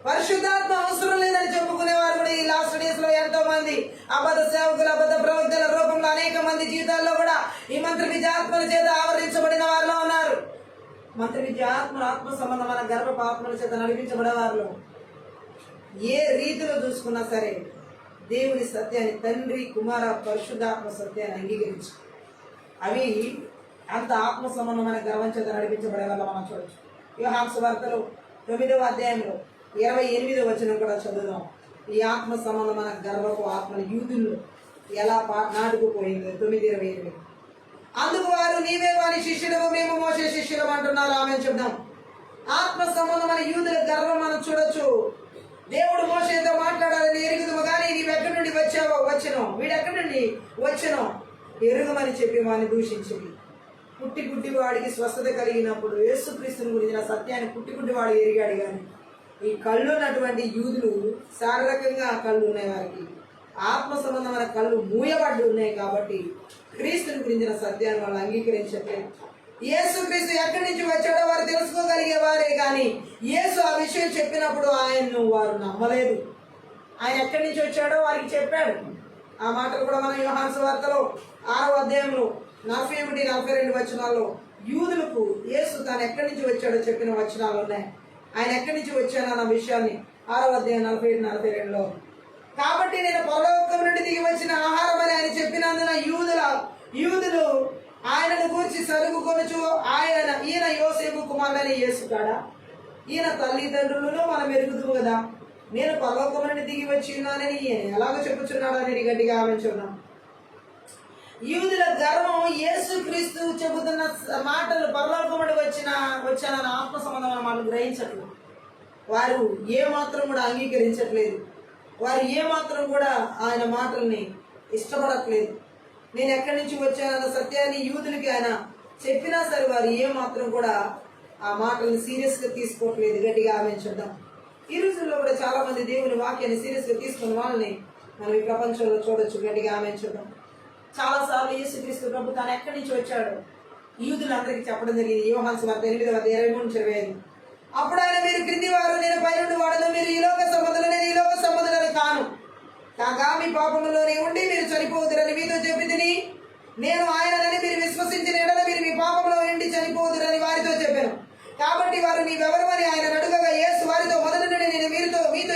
పరిశుద్ధాత్మ అవసరం లేదని చెప్పుకునేవారు కూడా ఈ లాస్ట్ డేస్ లో ఎంతో మంది అబద్ధ సేవకులు, అబద్ధ ప్రవక్తల రూపంలో అనేక మంది జీవితాల్లో కూడా ఈ మంత్ర విద్యాత్మల చేత ఆవరించబడిన వారిలో ఉన్నారు. మంత్ర విద్యాత్మల ఆత్మ సంబంధమైన గర్వపు ఆత్మల చేత నడిపించబడే వారిలో ఏ రీతిలో చూసుకున్నా సరే దేవుని సత్యాన్ని, తండ్రి కుమార పరిశుద్ధాత్మ సత్యాన్ని అంగీకరించు. అవి అంత ఆత్మ సంబంధమైన గర్వం చేత నడిపించబడే వల్ల మనం చూడొచ్చు. యోహాను సువార్తలో 9వ అధ్యాయంలో 28వ వచనం కూడా చదువుదాం. ఈ ఆత్మ సంబంధమైన గర్వపు ఆత్మను యూదుల్లో ఎలా నాటుకుపోయింది. 9:28. అందుకు వారు నీవే వారి శిష్యులము, మేము మోసే శిష్యులం అంటున్నారు. ఆమె చెప్దాం. ఆత్మ సంబంధమైన యూదుల గర్వం మనం చూడొచ్చు. దేవుడు మోషేతో మాట్లాడాలని ఎరుగుదము కానీ నీవు ఎక్కడి నుండి వచ్చావో వచ్చను, వీడెక్కడి నుండి వచ్చను ఎరుగుమని చెప్పి వాడిని దూషించింది. పుట్టి వాడికి స్వస్థత కలిగినప్పుడు యేసుక్రీస్తుని గురించిన సత్యాన్ని పుట్టి వాడు ఎరిగాడు. కానీ ఈ కళ్ళు ఉన్నటువంటి యూదులు శారీరకంగా కళ్ళు ఉన్నాయి, వారికి ఆత్మ సంబంధమైన కళ్ళు మూయబడ్డు ఉన్నాయి. కాబట్టి క్రీస్తుని గురించిన సత్యాన్ని వాళ్ళు అంగీకరించట్లేదు. యేసుక్రీస్తు ఎక్కడి నుంచి వచ్చాడో వారు తెలుసుకోగలిగే వారే కానీ యేసు ఆ విషయం చెప్పినప్పుడు ఆయన్ను వారు నమ్మలేదు. ఆయన ఎక్కడి నుంచి వచ్చాడో వారికి చెప్పాడు. ఆ మాటలు కూడా మనం యోహాను సువార్తలో 6వ అధ్యాయంలో 41-42 వచనాల్లో యూదులకు యేసు తాను ఎక్కడి నుంచి వచ్చాడో చెప్పిన వచనాలు ఉన్నాయి. ఆయన ఎక్కడి నుంచి వచ్చానన్న విషయాన్ని 6వ అధ్యాయం 41-42లో, కాబట్టి నేను పరలోకం నుండి దిగి వచ్చిన ఆహారం అని ఆయన చెప్పినందున యూదులు ఆయనను గూర్చి సరుగు కొనుచు ఈయన యోసేపు కుమారుడని యేసు కాడా, ఈయన తల్లిదండ్రులను మనం ఎరుగుదుము కదా, నేను పరలోకం నుండి దిగి వచ్చి ఉన్నానని ఈయన ఎలాగో చెప్పుచున్నాడు అని గట్టిగా ఆలోచిస్తున్నాం. యూదుల గర్వం యేసుక్రీస్తు చెబుతున్న మాటలు పరలోకం నుండి వచ్చానన్న ఆత్మ సంబంధమైన మాటలు గ్రహించట్లేదు. వారు ఏ మాత్రం కూడా అంగీకరించట్లేదు. వారు ఏ మాత్రం కూడా ఆయన మాటల్ని ఇష్టపడట్లేదు. నేను ఎక్కడి నుంచి వచ్చానన్న సత్యాన్ని యూదులకి ఆయన చెప్పినా సరే వారు ఏ మాత్రం కూడా ఆ మాటల్ని సీరియస్గా తీసుకోవట్లేదు. గట్టిగా ఆమె చూద్దాం. ఈ రోజుల్లో కూడా చాలా మంది దేవుని వాక్యాన్ని సీరియస్గా తీసుకున్న వాళ్ళని మనం ఈ ప్రపంచంలో చూడొచ్చు. గట్టిగా ఆమె చూద్దాం. చాలాసార్లు యేసుక్రీస్తు ప్రభు తాను ఎక్కడి నుంచి వచ్చాడు యూదులందరికీ చెప్పడం జరిగింది. యోహాను సువార్త 8:23-25. అప్పుడు ఆయన, మీరు క్రింది వారు, నేను పైనుండి వాడను, మీరు ఈ లోక సంబంధులు, నేను ఈ లోక సంబంధులని కాను, కాగా మీ పాపములోనే ఉండి మీరు చనిపోదురని మీతో చెప్పి తిని, నేను ఆయనని మీరు విశ్వసించిన ఎడల మీరు మీ పాపంలో ఉండి చనిపోదురని వారితో చెప్పాను. కాబట్టి వారు నీవెవరమని ఆయన అడుగగా యేసు వారితో, మొదటి నుండి నేను మీతో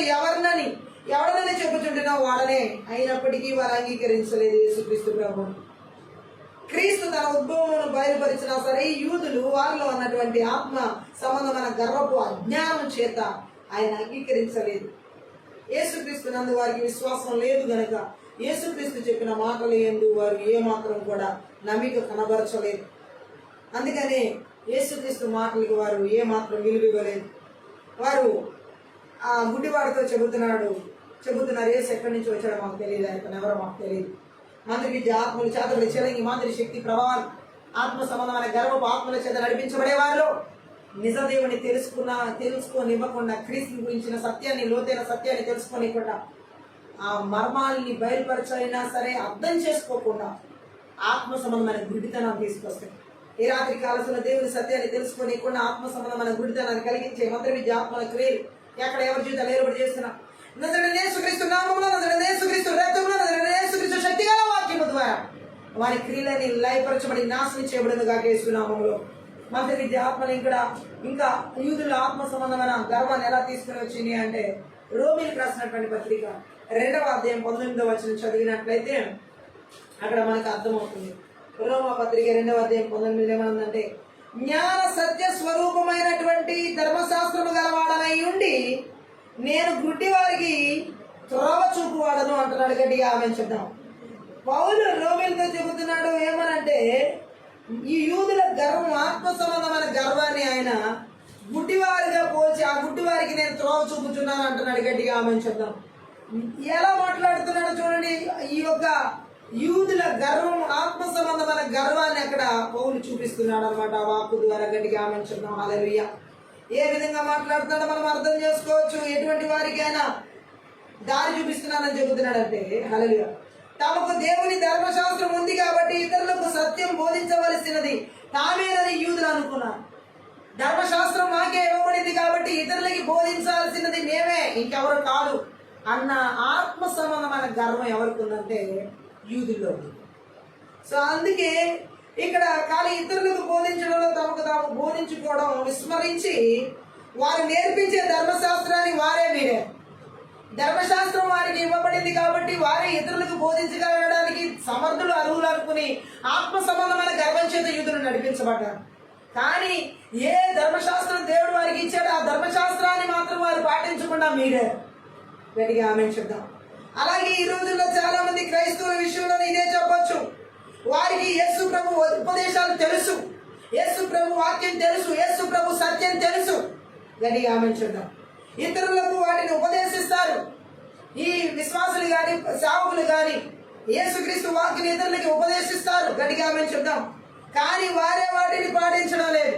ఎవడనని చెప్పుచుంటున్నావు వాడనే. అయినప్పటికీ వారు అంగీకరించలేదు యేసుక్రీస్తు ప్రభు. క్రీస్తు తన ఉద్భవమును బయలుపరిచినా సరే యూదులు వారిలో ఉన్నటువంటి ఆత్మ సంబంధమైన గర్వపు అజ్ఞానం చేత ఆయన అంగీకరించలేదు. యేసుక్రీస్తు నందు వారికి విశ్వాసం లేదు గనక యేసుక్రీస్తు చెప్పిన మాటలు యందు వారు ఏ మాత్రం కూడా నమ్మిక కనబరచలేదు. అందుకనే యేసుక్రీస్తు మాటలకు వారు ఏ మాత్రం విలువివ్వలేదు. వారు ఆ గుడ్డివాడితో చెబుతున్నారు, యేసు ఎక్కడి నుంచి వచ్చాడో మాకు తెలియదు, ఆయన ఎవరో మాకు తెలియదు. మంత్రి విద్య ఆత్మలు చేతబడి చెలంగి మాదిరి శక్తి ప్రభావాలు ఆత్మ సంబంధమైన గర్వపు ఆత్మల చేత నడిపించబడే వారిలో నిజ దేవుని తెలుసుకోనివ్వకుండా, క్రీస్తు గురించిన సత్యాన్ని, లోతైన సత్యాన్ని తెలుసుకోనివ్వకుండా, ఆ మర్మాల్ని బయలుపరచైనా సరే అర్థం చేసుకోకుండా ఆత్మ సంబంధమైన గుడ్డితనాన్ని తీసుకొస్తాయి. ఈ రాత్రి కాలసిన దేవుని సత్యాన్ని తెలుసుకోనివ్వకుండా ఆత్మ సంబంధమైన గుడ్డితనాన్ని కలిగించే మంత్ర విద్య ఆత్మల క్రియలు ఎక్కడ ఎవరి జీవితాలు ఏర్పడి చేస్తున్నా నజరేయుడైన యేసుక్రీస్తు నామములో, నజరేయుడైన యేసుక్రీస్తు రక్తములో, నజరేయుడైన యేసుక్రీస్తు శక్తిగల వాక్యము ద్వారా వారి క్రియలని లయపరచబడి నాశనం చేయబడిన గాక యేసు నామములో. మంత్రి విద్య ఆత్మలు ఇంకా యూదుల ఆత్మ సంబంధమైన గర్వాన్ని ఎలా తీసుకుని వచ్చింది అంటే రోమిలకు రాసినటువంటి పత్రిక 2వ అధ్యాయం 19వ వచనం చదివినట్లయితే అక్కడ మనకు అర్థమవుతుంది. రోమా పత్రిక 2వ అధ్యాయం 19 ఏమనుందంటే, జ్ఞాన సత్య స్వరూపమైనటువంటి ధర్మశాస్త్రము గలవాడనై ఉండి నేను గుడ్డి వారికి త్రోవ చూపువాడను అంటున్నాడు. గట్టిగా ఆమె చెప్దాం. పౌలు రోమిలతో చెబుతున్నాడు ఏమనంటే, ఈ యూదుల గర్వం, ఆత్మ సంబంధమైన గర్వాన్ని ఆయన గుడ్డివారిగా పోల్చి ఆ గుడ్డివారికి నేను త్రోవ చూపుతున్నాను అంటున్నాడు. గట్టిగా ఆమె చెప్దాం. ఎలా మాట్లాడుతున్నాడు చూడండి. ఈ యొక్క యూదుల గర్వం, ఆత్మ సంబంధమైన గర్వాన్ని అక్కడ పౌలు చూపిస్తున్నాడు అనమాట. ఆ వాక్కు ద్వారా గట్టిగా ఆమె చెప్దాం. హల్లెలూయా. ఏ విధంగా మాట్లాడుతున్నాడో మనం అర్థం చేసుకోవచ్చు. ఎటువంటి వారికైనా దారి చూపిస్తున్నానని చెబుతున్నాడంటే, హల్లెలూయా, తమకు దేవుని ధర్మశాస్త్రం ఉంది కాబట్టి ఇతరులకు సత్యం బోధించవలసినది తామేనని యూదులు అనుకున్నారు. ధర్మశాస్త్రం మాకే ఇవ్వబడింది కాబట్టి ఇతరులకి బోధించాల్సినది మేమే, ఇంకెవరు కాదు అన్న ఆత్మ సంబంధమైన గర్వం ఎవరికి ఉందంటే యూదుల్లో. సో అందుకే ఇక్కడ కానీ ఇతరులకు బోధించడంలో తమకు తాము బోధించుకోవడం విస్మరించి వారు నేర్పించే ధర్మశాస్త్రాన్ని వారే మీరే, ధర్మశాస్త్రం వారికి ఇవ్వబడింది కాబట్టి వారే ఇతరులకు బోధించగలగడానికి సమర్థులు, అర్హులు అనుకుని ఆత్మ సంబంధమైన గర్వం చేత యూదులు నడిపించబడ్డారు. కానీ ఏ ధర్మశాస్త్రం దేవుడు వారికి ఇచ్చాడో ఆ ధర్మశాస్త్రాన్ని మాత్రం వారు పాటించకుండా మీరే. గట్టిగా ఆమె చెప్దాం. అలాగే ఈ రోజుల్లో చాలా మంది క్రైస్తవుల విషయంలో ఇదే చెప్పొచ్చు. వారికి యేసు ప్రభు ఉపదేశాలు తెలుసు, యేసు ప్రభు వాక్యం తెలుసు, యేసు ప్రభు సత్యం తెలుసు. గట్టిగా ఆమె చెప్దాం. ఇతరులకు వాటిని ఉపదేశిస్తారు. ఈ విశ్వాసులు కానీ సేవకులు కానీ యేసుక్రీస్తు వాక్యం ఇతరులకి ఉపదేశిస్తారు. గట్టిగా ఆమె చెప్దాం. కానీ వారే వాటిని పాటించడం లేదు.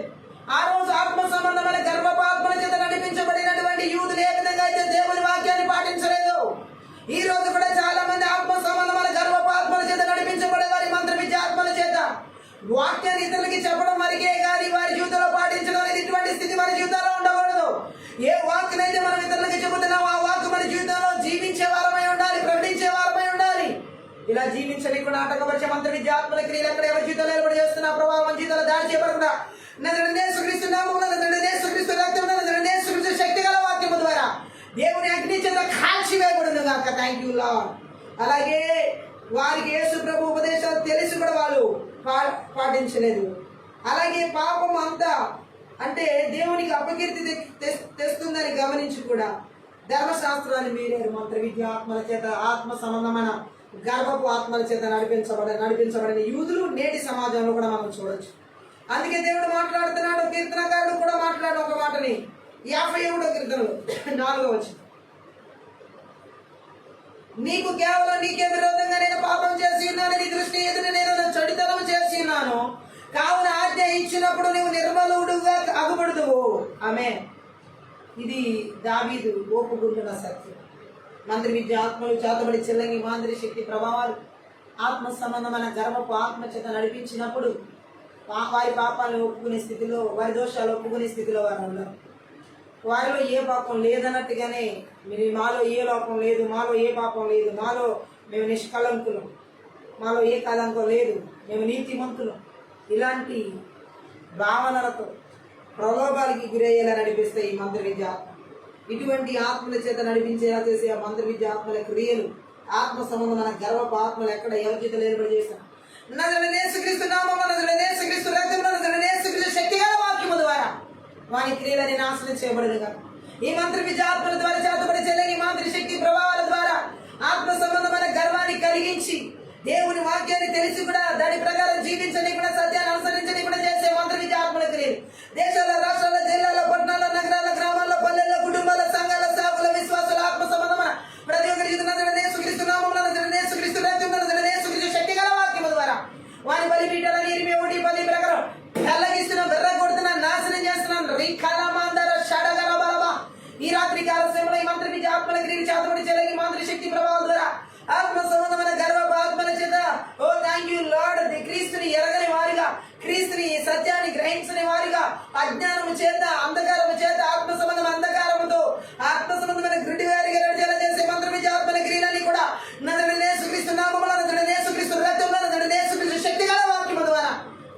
ఆ రోజు ఆత్మ సంబంధమైన గర్భపాత్మల చేత నడిపించబడినటువంటి యూదులు ఏ విధంగా అయితే దేవుని వాక్యాన్ని పాటించలేదు, ఈ రోజు కూడా చాలా మంది ఆత్మ సంబంధమైన గర్భపాత్మల చేత నడిపించబడే వారి మంత్ర విద్య ఆత్మల చేత వాక్యాన్ని ఇతరులకి చెప్పడం వరకే కానీ వారి జీవితంలో పాటించడం అనేది ఇటువంటి స్థితి మన జీవితంలో ఉండకూడదు. ఏ వాక్కునైతే మనం ఇతరులకి చెబుతున్నాం ఆ వాక్కు మన జీవితంలో జీవించే వారమై ఉండాలి, ప్రకటించే వారమై ఉండాలి. ఇలా జీవించలేకుండా ఆటంకపరిచే మంత్ర విద్య ఆత్మల క్రియలు ఎక్కడ ఎవరి జీవితంలో ఏర్పడి చేస్తున్న ప్రభావం జీవితంలో దాడి చేయబడకుండా శక్తి గల వాక్యము ద్వారా దేవుని అగ్ని చేత కాల్చివేయబడును గాక. Thank you lord. అలాగే వారికి యేసు ప్రభు ఉపదేశాలు తెలిసి కూడా వాళ్ళు పాటించలేదు. అలాగే పాపం అంతా అంటే దేవునికి అపకీర్తి తెస్తుందని గమనించి కూడా ధర్మశాస్త్రాన్ని మీరేరు. మంత్ర విద్య ఆత్మల చేత ఆత్మ సంబంధమైన గర్భపు ఆత్మల చేత నడిపించబడిన యూదులు నేటి సమాజంలో కూడా మనం చూడొచ్చు. అందుకే దేవుడు మాట్లాడుతున్నాడు, కీర్తనకారుడు కూడా మాట్లాడు ఒక మాటని 51వ కీర్తనలో 4వ వచనం, నీకు కేవలం నీకే విరోధంగా నేను పాపం చేసి ఉన్నాను, నీ దృష్టి ఎదుట నేను చెడుతనం చేసి ఉన్నాను, కావున ఆజ్ఞ ఇచ్చినప్పుడు నువ్వు నిర్మలుడుగా అగుపడుదువు. ఆమె ఇది దావీదు ఒప్పుకుంటున్న సత్యం. మంత్రి విద్య ఆత్మలు చేతబడి చెల్లంగి మాంద్రి శక్తి ప్రభావాలు ఆత్మ సంబంధమైన గర్భపు ఆత్మ చేత నడిపించినప్పుడు వారి పాపాలను ఒప్పుకునే స్థితిలో, వారి దోషాలు ఒప్పుకునే స్థితిలో వారు ఉన్నారు. వారిలో ఏ పాపం లేదన్నట్టుగానే మీరు మాలో ఏ లోపం లేదు, మాలో ఏ పాపం లేదు, మాలో మేము నిష్కలంకులం, మాలో ఏ కలంకం లేదు, మేము నీతిమంతులం, ఇలాంటి భావనలతో ప్రలోభాలకి గురయ్యేలా నడిపిస్తే ఈ మంత్ర విద్య ఆత్మ. ఇటువంటి ఆత్మల చేత నడిపించేలా చేసే ఆ మంత్ర విద్య ఆత్మల క్రియలు, ఆత్మ సంబంధమైన గర్వపు ఆత్మలు ఎక్కడ ఎవరి చేత ఏర్పడి చేస్తాం. శక్తి గల వాక్యము ద్వారా వారి క్రియలని నాశనం చేయబడదుగా. ఈ మంత్ర విద్య ఆత్మల ద్వారా చేతబడి చెల్లని మాంత్రి శక్తి ప్రభావాల ద్వారా ఆత్మ సంబంధమైన గర్వాన్ని కలిగించి దేవుని వాక్యాన్ని తెలిసి కూడా దాని ప్రకారం జీవించని కూడా సత్యాన్ని అనుసరించని కూడా చేసే మంత్ర విద్య ఆత్మల క్రియలు దేశాల, రాష్ట్రాల, జిల్లాల, పట్టణాల, నగరాల, గ్రామాల్లో, పల్లెల్లో, కుటుంబాల, సంఘాల, సేవకుల, విశ్వాసాల ఆత్మ సంబంధమైన ప్రతి ఒక్కరి శక్తి గల వాక్యము ద్వారా వారి బలిపీఠాలను ఇరిమి ఒకటి 10 ప్రకారం ఎల్లగిస్తున్నాం, వెర్ర కొడుతున్నాం, నాశనం చేస్తున్నాం. ఈ రాత్రి కాల సమయంలో ఈ మంత్ర విద్య ఆత్మల క్రియలు చేతబడి చెలగి మాంత్రి శక్తి ప్రభావం ద్వారా ఆత్మ సంబంధమైన గర్వపు ఆత్మల చేత ఓ థ్యాంక్ యూ లార్డ్ క్రీస్తుని ఎరగని వారిగా, క్రీస్తుని సత్యాన్ని గ్రహించని వారిగా, అజ్ఞానము చేత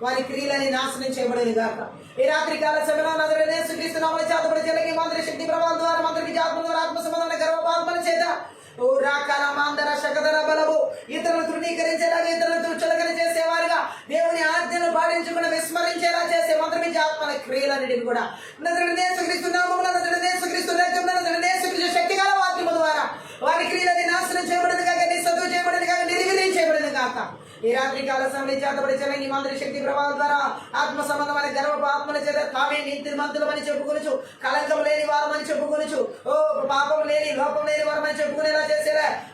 వారి క్రియలని నాశనం చేయబడేది గాక. ఈ రాత్రి కాల సమయంలో నజరేయుడైన యేసుక్రీస్తు నామములో చేతబడి చెల్లకి మంత్రి శక్తి ప్రభావం ద్వారా మంత్రికి ఆత్మ ద్వారా ఆత్మ సంబంధమైన గర్వపాత్మల చేత ఓ రాకాల మాందర శకదర బలము ఇతరులను తృణీకరించేలాగా ఇతరులను చులకన చేసేవారుగా దేవుని ఆజ్ఞను పాటించకుండా విస్మరించేలా చేసే మంత్రమించే ఆత్మల క్రియలన్నిటిని కూడా నజరేయుడైన యేసుక్రీస్తు నామములో నజరేయుడైన యేసుక్రీస్తు రక్తంలో నజరేయుడైన యేసుక్రీస్తు శక్తిగల వాక్యము ద్వారా వారి క్రియలని నాశనం చేయబడింది కాక నిస్సత్తువ చేయబడింది కాక నిర్వీర్యం చేయబడింది కాక. ఈ రాత్రి కాల సమయంలో చేతబడి చెల్లని మంత్రి శక్తి ప్రభావం ద్వారా ఆత్మ సంబంధమైన గర్వపు ఆత్మల చేత తామే నీతి మంతులమని చెప్పుకొనుచు కలంకం లేని వారమని చెప్పుకొనుచు ఓ పాపం లేని లోపం లేని వారమని చెప్పుకునేలా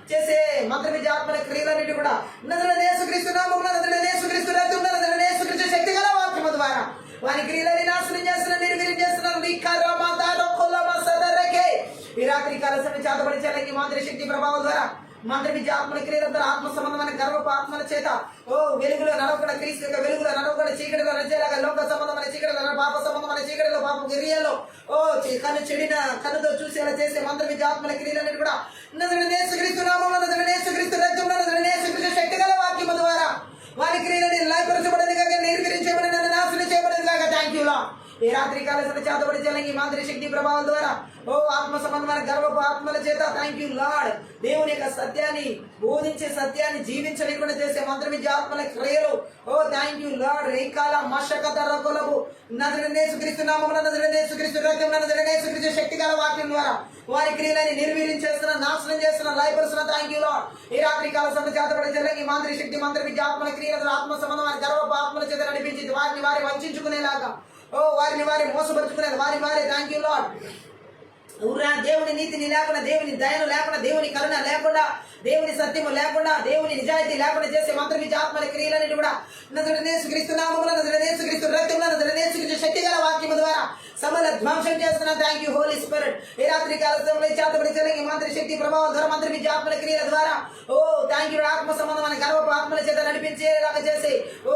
చేసే మంత్రి విద్య ఆత్మల క్రియలన్నిటి కూడా నజరేయుడైన యేసుక్రీస్తు నామములో నజరేయుడైన యేసుక్రీస్తు రక్తంలో నజరేయుడైన యేసుక్రీస్తు శక్తిగల వాక్యము ద్వారా వారి క్రియలని నాశనం చేస్తున్నారు, నిర్వీర్యం చేస్తున్నారు. ఈ రాత్రి కాల సమయం చేతబడి చెల్లని మంత్రి శక్తి ప్రభావం ద్వారా మంత్రి విద్య ఆత్మల క్రియల ద్వారా ఆత్మ సంబంధమైన గర్వపు ఆత్మల చేత ఓ వెలుగులో నడవకుండా క్రీస్తు యొక్క వెలుగులో నడవకుండా చీకటిలో నడిచేలాగా లోక సంబంధమైన చీకటిలో పాప సంబంధమైన చీకటిలో పాప గిరియల్లో ఓ కన్నుతో చూసేలా చేసే మంత్రి విద్య ఆత్మల క్రియలన్నిటి కూడా నజరేయుడైన యేసుక్రీస్తు నామములో నజరేయుడైన యేసుక్రీస్తు రక్తంలో నజరేయుడైన యేసుక్రీస్తు శక్తిగల వాక్యము ద్వారా వారి క్రియలని లయపరచబడేది కాక నిర్వీర్యం నాశనం చేయబడేది కాక. Thank you lord. ఈ రాత్రి కాల చేతబడి చెల్లని మంత్రి శక్తి ప్రభావం ద్వారా ఓ ఆత్మ సంబంధమైన గర్వపు ఆత్మల చేత థ్యాంక్ యూ లార్డ్ దేవుని యొక్క సత్యాన్ని బోధించే సత్యాన్ని జీవించలేకుండా చేసే మంత్ర విద్య ఆత్మల క్రియలు ఓ థ్యాంక్ యూ లార్డ్. రేకాల మశకత రకులము నజరేయుడైన యేసుక్రీస్తు నామములో నజరేయుడైన యేసుక్రీస్తు రక్తంలో నజరేయుడైన యేసుక్రీస్తు శక్తిగల వాక్యం ద్వారా వారి క్రియలని నిర్వీర్యం చేస్తున్న నాశనం చేస్తున్న లయపరుస్తున్న థ్యాంక్ యూ లార్డ్. ఈ రాత్రి కాల సమయం చేతబడి చెల్లని మంత్రి శక్తి మంత్ర విద్య ఆత్మల క్రియల ఆత్మ సంబంధమైన గర్వపు ఆత్మల చేత నడిపించి వారిని వంచుకునేలాగా ఓ వారిని మోసపరుచుకునేది వారి థ్యాంక్ యూ లార్డ్. దేవుని నీతిని లేకుండా దేవుని దయను లేకుండా దేవుని కరుణ లేకుండా దేవుని సత్యము లేకుండా దేవుని నిజాయితీ లేకుండా చేసే మంత్ర విద్య ఆత్మల క్రియలన్నిటి కూడా నజరేయుడైన యేసుక్రీస్తు నామములో నజరేయుడైన యేసుక్రీస్తు రక్తంలో నజరేయుడైన యేసుక్రీస్తు శక్తిగల వాక్యము ద్వారా సమల ధ్వంసం చేస్తున్న థ్యాంక్ యూ హోలీ స్పిరిట్. ఈ రాత్రి కాల సమయంలో చేతబడి చెల్లని మంత్రి శక్తి ప్రభావం ద్వారా మంత్రి విద్య ఆత్మల క్రియల ద్వారా ఓ థ్యాంక్ యూ ఆత్మ సంబంధమైన గర్వపు ఆత్మల చేత నడిపించేలాగా చేసి ఓ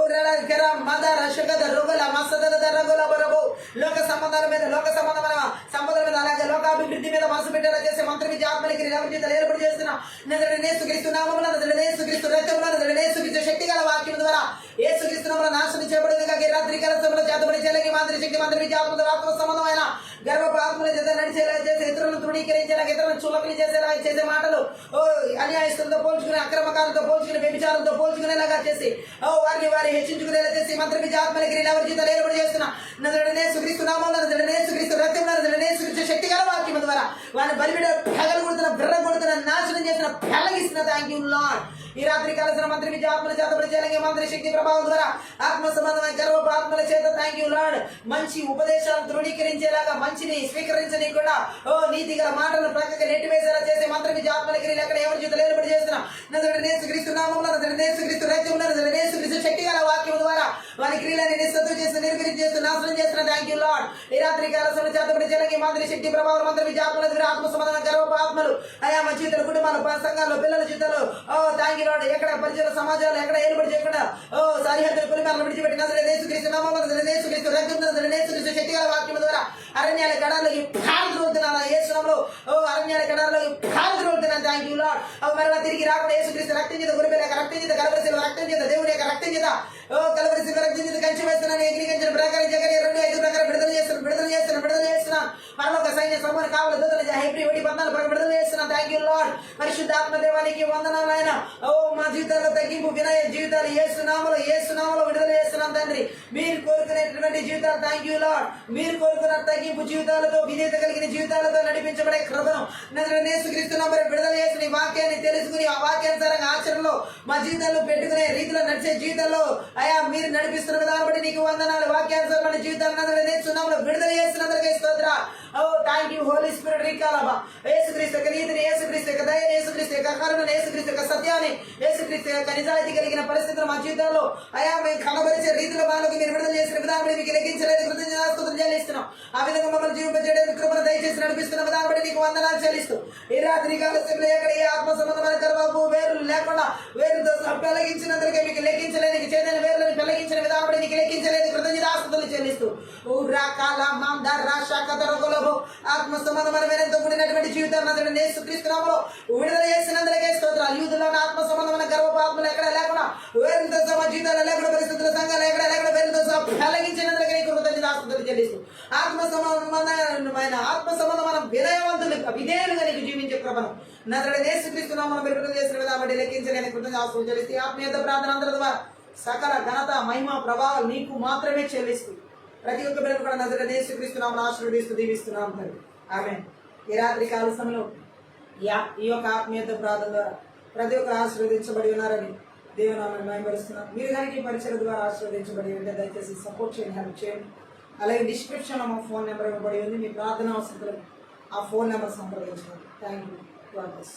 మదర శగద రొగల మసదద రగల బరబో లోక సంబంధాల మీద లోక సంబంధమైన సంపదల మీద అలాగే లోకాభివృద్ధి మీద మనసు పెట్టేలా చేసే మంత్ర విద్య ఆత్మల క్రియలు ఏర్పాటు చేస్తున్న నజరేయుడైన యేసుక్రీస్తు నామములో నజరేయుడైన యేసుక్రీస్తు రక్తంలో నజరేయుడైన యేసుక్రీస్తు శక్తిగల వాక్యం ద్వారా యేసుక్రీస్తు నామములో నాశనం చేయబడింది కాక. ఈ రాత్రి కాల సమయంలో చేతబడి చెల్లని మంత్రి శక్తి మంత్ర విద్య ఆత్మ సంబంధమైన గర్వపు ఆత్మల చేత నడిచేలా చేసే ఇతరులను తృణీకరించేలా ఇతరులను చులకన చేసేలా చేసే మాటలు ఓ అన్యాయస్తులతో పోల్చుకుని అక్రమకారులతో పోల్చుకుని వ్యభిచారంతో పోల్చుకునేలాగా చేసి ఓ వారిని హెచ్చించుకునేలా చేసి మంత్ర విద్య ఆత్మల క్రియలు ఎవరి జీవితాలు ఏర్పాటు చేస్తున్న నజరేయుడైన యేసుక్రీస్తు నామములో నజరేయుడైన యేసుక్రీస్తు రక్తంలో నజరేయుడైన యేసుక్రీస్తు శక్తిగల వాక్యం ద్వారా వారిని బలిబిడ పెగలు కొడుతున్న బిర్ర కొడుతున్న నాశనం చేసిన పెళ్ళగిస్తున్న థ్యాంక్ యూ లార్డ్. ఈ రాత్రి కాలసిన మంత్రి విద్య ఆత్మల చేతబడి చెల్లని మంత్రి శక్తి ప్రభావం ద్వారా ఆత్మ సంబంధమైన గర్వపు ఆత్మల చేత థ్యాంక్ యూ లార్డ్ మంచి ఉపదేశాలను తృణీకరించేలాగా మంచిని స్వీకరించని కూడా ఓ నీతి గల మాటలను ప్రక్కకి నెట్టివేసేలా చేసే మంత్ర విద్య ఆత్మల క్రియలు ఎక్కడ ఎవరి జీవితాలు ఏర్పాటు చేస్తున్నా నజరేయుడైన యేసుక్రీస్తు నామములో నజరేయుడైన యేసుక్రీస్తు రక్తంలో నజరేయుడైన యేసుక్రీస్తు శక్తిగల వాక్యం ద్వారా వారి క్రియలని నిస్సత్తువ చేస్తూ నిర్వీర్యం చేస్తూ నాశనం చేస్తున్న థ్యాంక్ యూ లార్డ్. ఈ రాత్రి కాలసిన చేతబడి చెల్లని మంత్రి శక్తి ప్రభావం మంత్ర విద్య ఆత్మల ద్వారా ఆత్మ సంబంధమైన గర్వపు ఆత్మలు ఆయా మా జీవితాలు కుటుంబాలు సంఘాలు పిల్లల జీవితాలు ఓ థ్యాంక్ యూ లార్డ్ ఎక్కడ పరిచయ సమాజాలు ఎక్కడ ఏర్పాటు చేయకుండా ఓ సరిహద్దుల కుటుంబాలను విడిచిపెట్టి నజరేయుడైన యేసుక్రీస్తు నామములో నజరేయుడైన యేసుక్రీస్తు రక్తంలో నజరేయుడైన యేసుక్రీస్తు శక్తిగల వాక్యం ద్వారా అరణ్యాల గడాల్లోకి పాల్గొంటున్నాను యేసునామములో ఓ అరణ్యాల గడాల్లోకి పాల్గొంటున్నాను థ్యాంక్ యూ లార్డ్. అవి మరలా తిరిగి రాకుండా యేసుక్రీస్తు రక్తం చేత గురిపేల రక్తం చేత కలవరి రక్తం చేత దేవుని యొక్క రక్తం చేత ఓ కలవరి రక్తం చేత కంచి వేస్తున్నాను ఎగ్రికల్చర్ ప్రకారం జగన్ 2:5 ప్రకారం విడుదల చేస్తున్నాను మరొక సైన్య సమూహ కావల దూతలు హెబ్రీ 1:14 విడుదల చేస్తున్నాను థ్యాంక్ యూ లార్డ్. పరిశుద్ధాత్మ దేవానికి వందనాలు ఆయన ఓ మా జీవితాల్లో తగ్గింపు వినయ జీవితాలు యేసునామములో విడుదల చేస్తున్నాం తండ్రి. మీరు కోరుకునేటువంటి జీవితాలు థ్యాంక్ యూ లార్డ్. మీరు కోరుకున్న తగ్గింపు జీవితాలతో విధేయత కలిగిన జీవితాలతో నడిపించబడే కృపను నజరేయుడైన యేసుక్రీస్తు నామములో విడుదల చేసిన ఈ వాక్యాన్ని తెలుసుకుని ఆ వాక్యానుసారంగా ఆచరణలో మా జీవితాల్లో పెట్టుకునే రీతిలో నడిచే జీవితాల్లో అయా మీరు నడిపిస్తున్న విధానం బట్టి నీకు వందనాలు. వాక్యానుసారమైన జీవితాలు నజరేయుడైన యేసు నామములో విడుదల చేస్తున్నందుకే స్తోత్రాలు. ఓ థ్యాంక్ యూ హోలీ స్పిరిట్ రీకాలబా యేసుక్రీస్తు యొక్క నీతిని యేసుక్రీస్తు యొక్క దయని యేసుక్రీస్తు యొక్క కరుణను యేసుక్రీస్తు యొక్క సత్యాన్ని యేసుక్రీస్తు యొక్క నిజాయితీ కలిగిన పరిస్థితులు మా జీవితాల్లో అయా మేము కనబరిచే రీతిలో మనకు మీరు విడుదల చేసిన విధానం మీకు లెక్కించలేదు కృతజ్ఞతాస్తుతులు చెల్లిస్తున్నాం. ఆ విధంగా మమ్మల్ని జీవింపజేయడానికి కృపను దయచేసి నడిపిస్తున్న విధానం బట్టి నీకు వందనాలు చెల్లిస్తూ ఈ రాత్రి కాలంలో ఎక్కడ ఏ ఆత్మ సంబంధమైన గర్వపు వేరులు లేకుండా వేరుతో పెళ్లగించినందుకే మీకు లెక్కించలేదు చేదని వేరులను పెళ్లగించిన విధానం బట్టి నీకు లెక్కించలేదు కృతజ్ఞతాస్తుతులు చెల్లిస్తూ ఆత్మ సంబంధమైన కూడినటువంటి జీవితాన్ని నజరేయుడైన యేసుక్రీస్తు నామములో విడుదల చేసినందుకే స్తోత్రాలు. యూదుల్లో ఆత్మ సంబంధమైన గర్వపు ఆత్మలు ఎక్కడ లేకుండా వేరుతో సమ జీవితాలు లేకుండా పరిస్థితుల సంఘాలు ఎక్కడ లేకుండా కలిగించినందుకు నీ కృతజ్ఞతాస్తుతులు చెల్లిస్తూ ఆత్మ సంబంధమైన వినయవంతులుగా విధేయులుగా నీకు జీవించే కృపను నజరేయుడైన యేసుక్రీస్తు నామమున మీరు చేసిన విధానం లెక్కించలేని కృతజ్ఞతాస్తుతులు చెల్లిస్తూ ఆత్మీయత ప్రార్థన అందరి ద్వారా సకల ఘనత మహిమ ప్రభావాలు నీకు మాత్రమే చెల్లిస్తూ ప్రతి ఒక్క బిడ్డను కూడా నజరేయుడైన యేసుక్రీస్తు నామమున ఆశీర్వదిస్తూ దీవిస్తున్నాం తండ్రి. ఆమేన్. ఈ రాత్రి కాల సమయంలో ఈ యొక్క ఆత్మీయత ప్రార్థన ద్వారా ప్రతి ఒక్కరు ఆశీర్వదించబడి ఉన్నారని దేవునామని మహిమపరుస్తున్నాం. మీరు కనుక ఈ పరిచయం ద్వారా ఆశీర్వదించబడి ఉంటే దయచేసి సపోర్ట్ చేయండి, హెల్ప్ చేయండి. అలాగే డిస్క్రిప్షన్లో మా ఫోన్ నెంబర్ ఇవ్వబడి ఉంది. మీ ప్రార్థన అవసరం ఆ ఫోన్ నెంబర్ సంప్రదించండి. Thank you. God bless.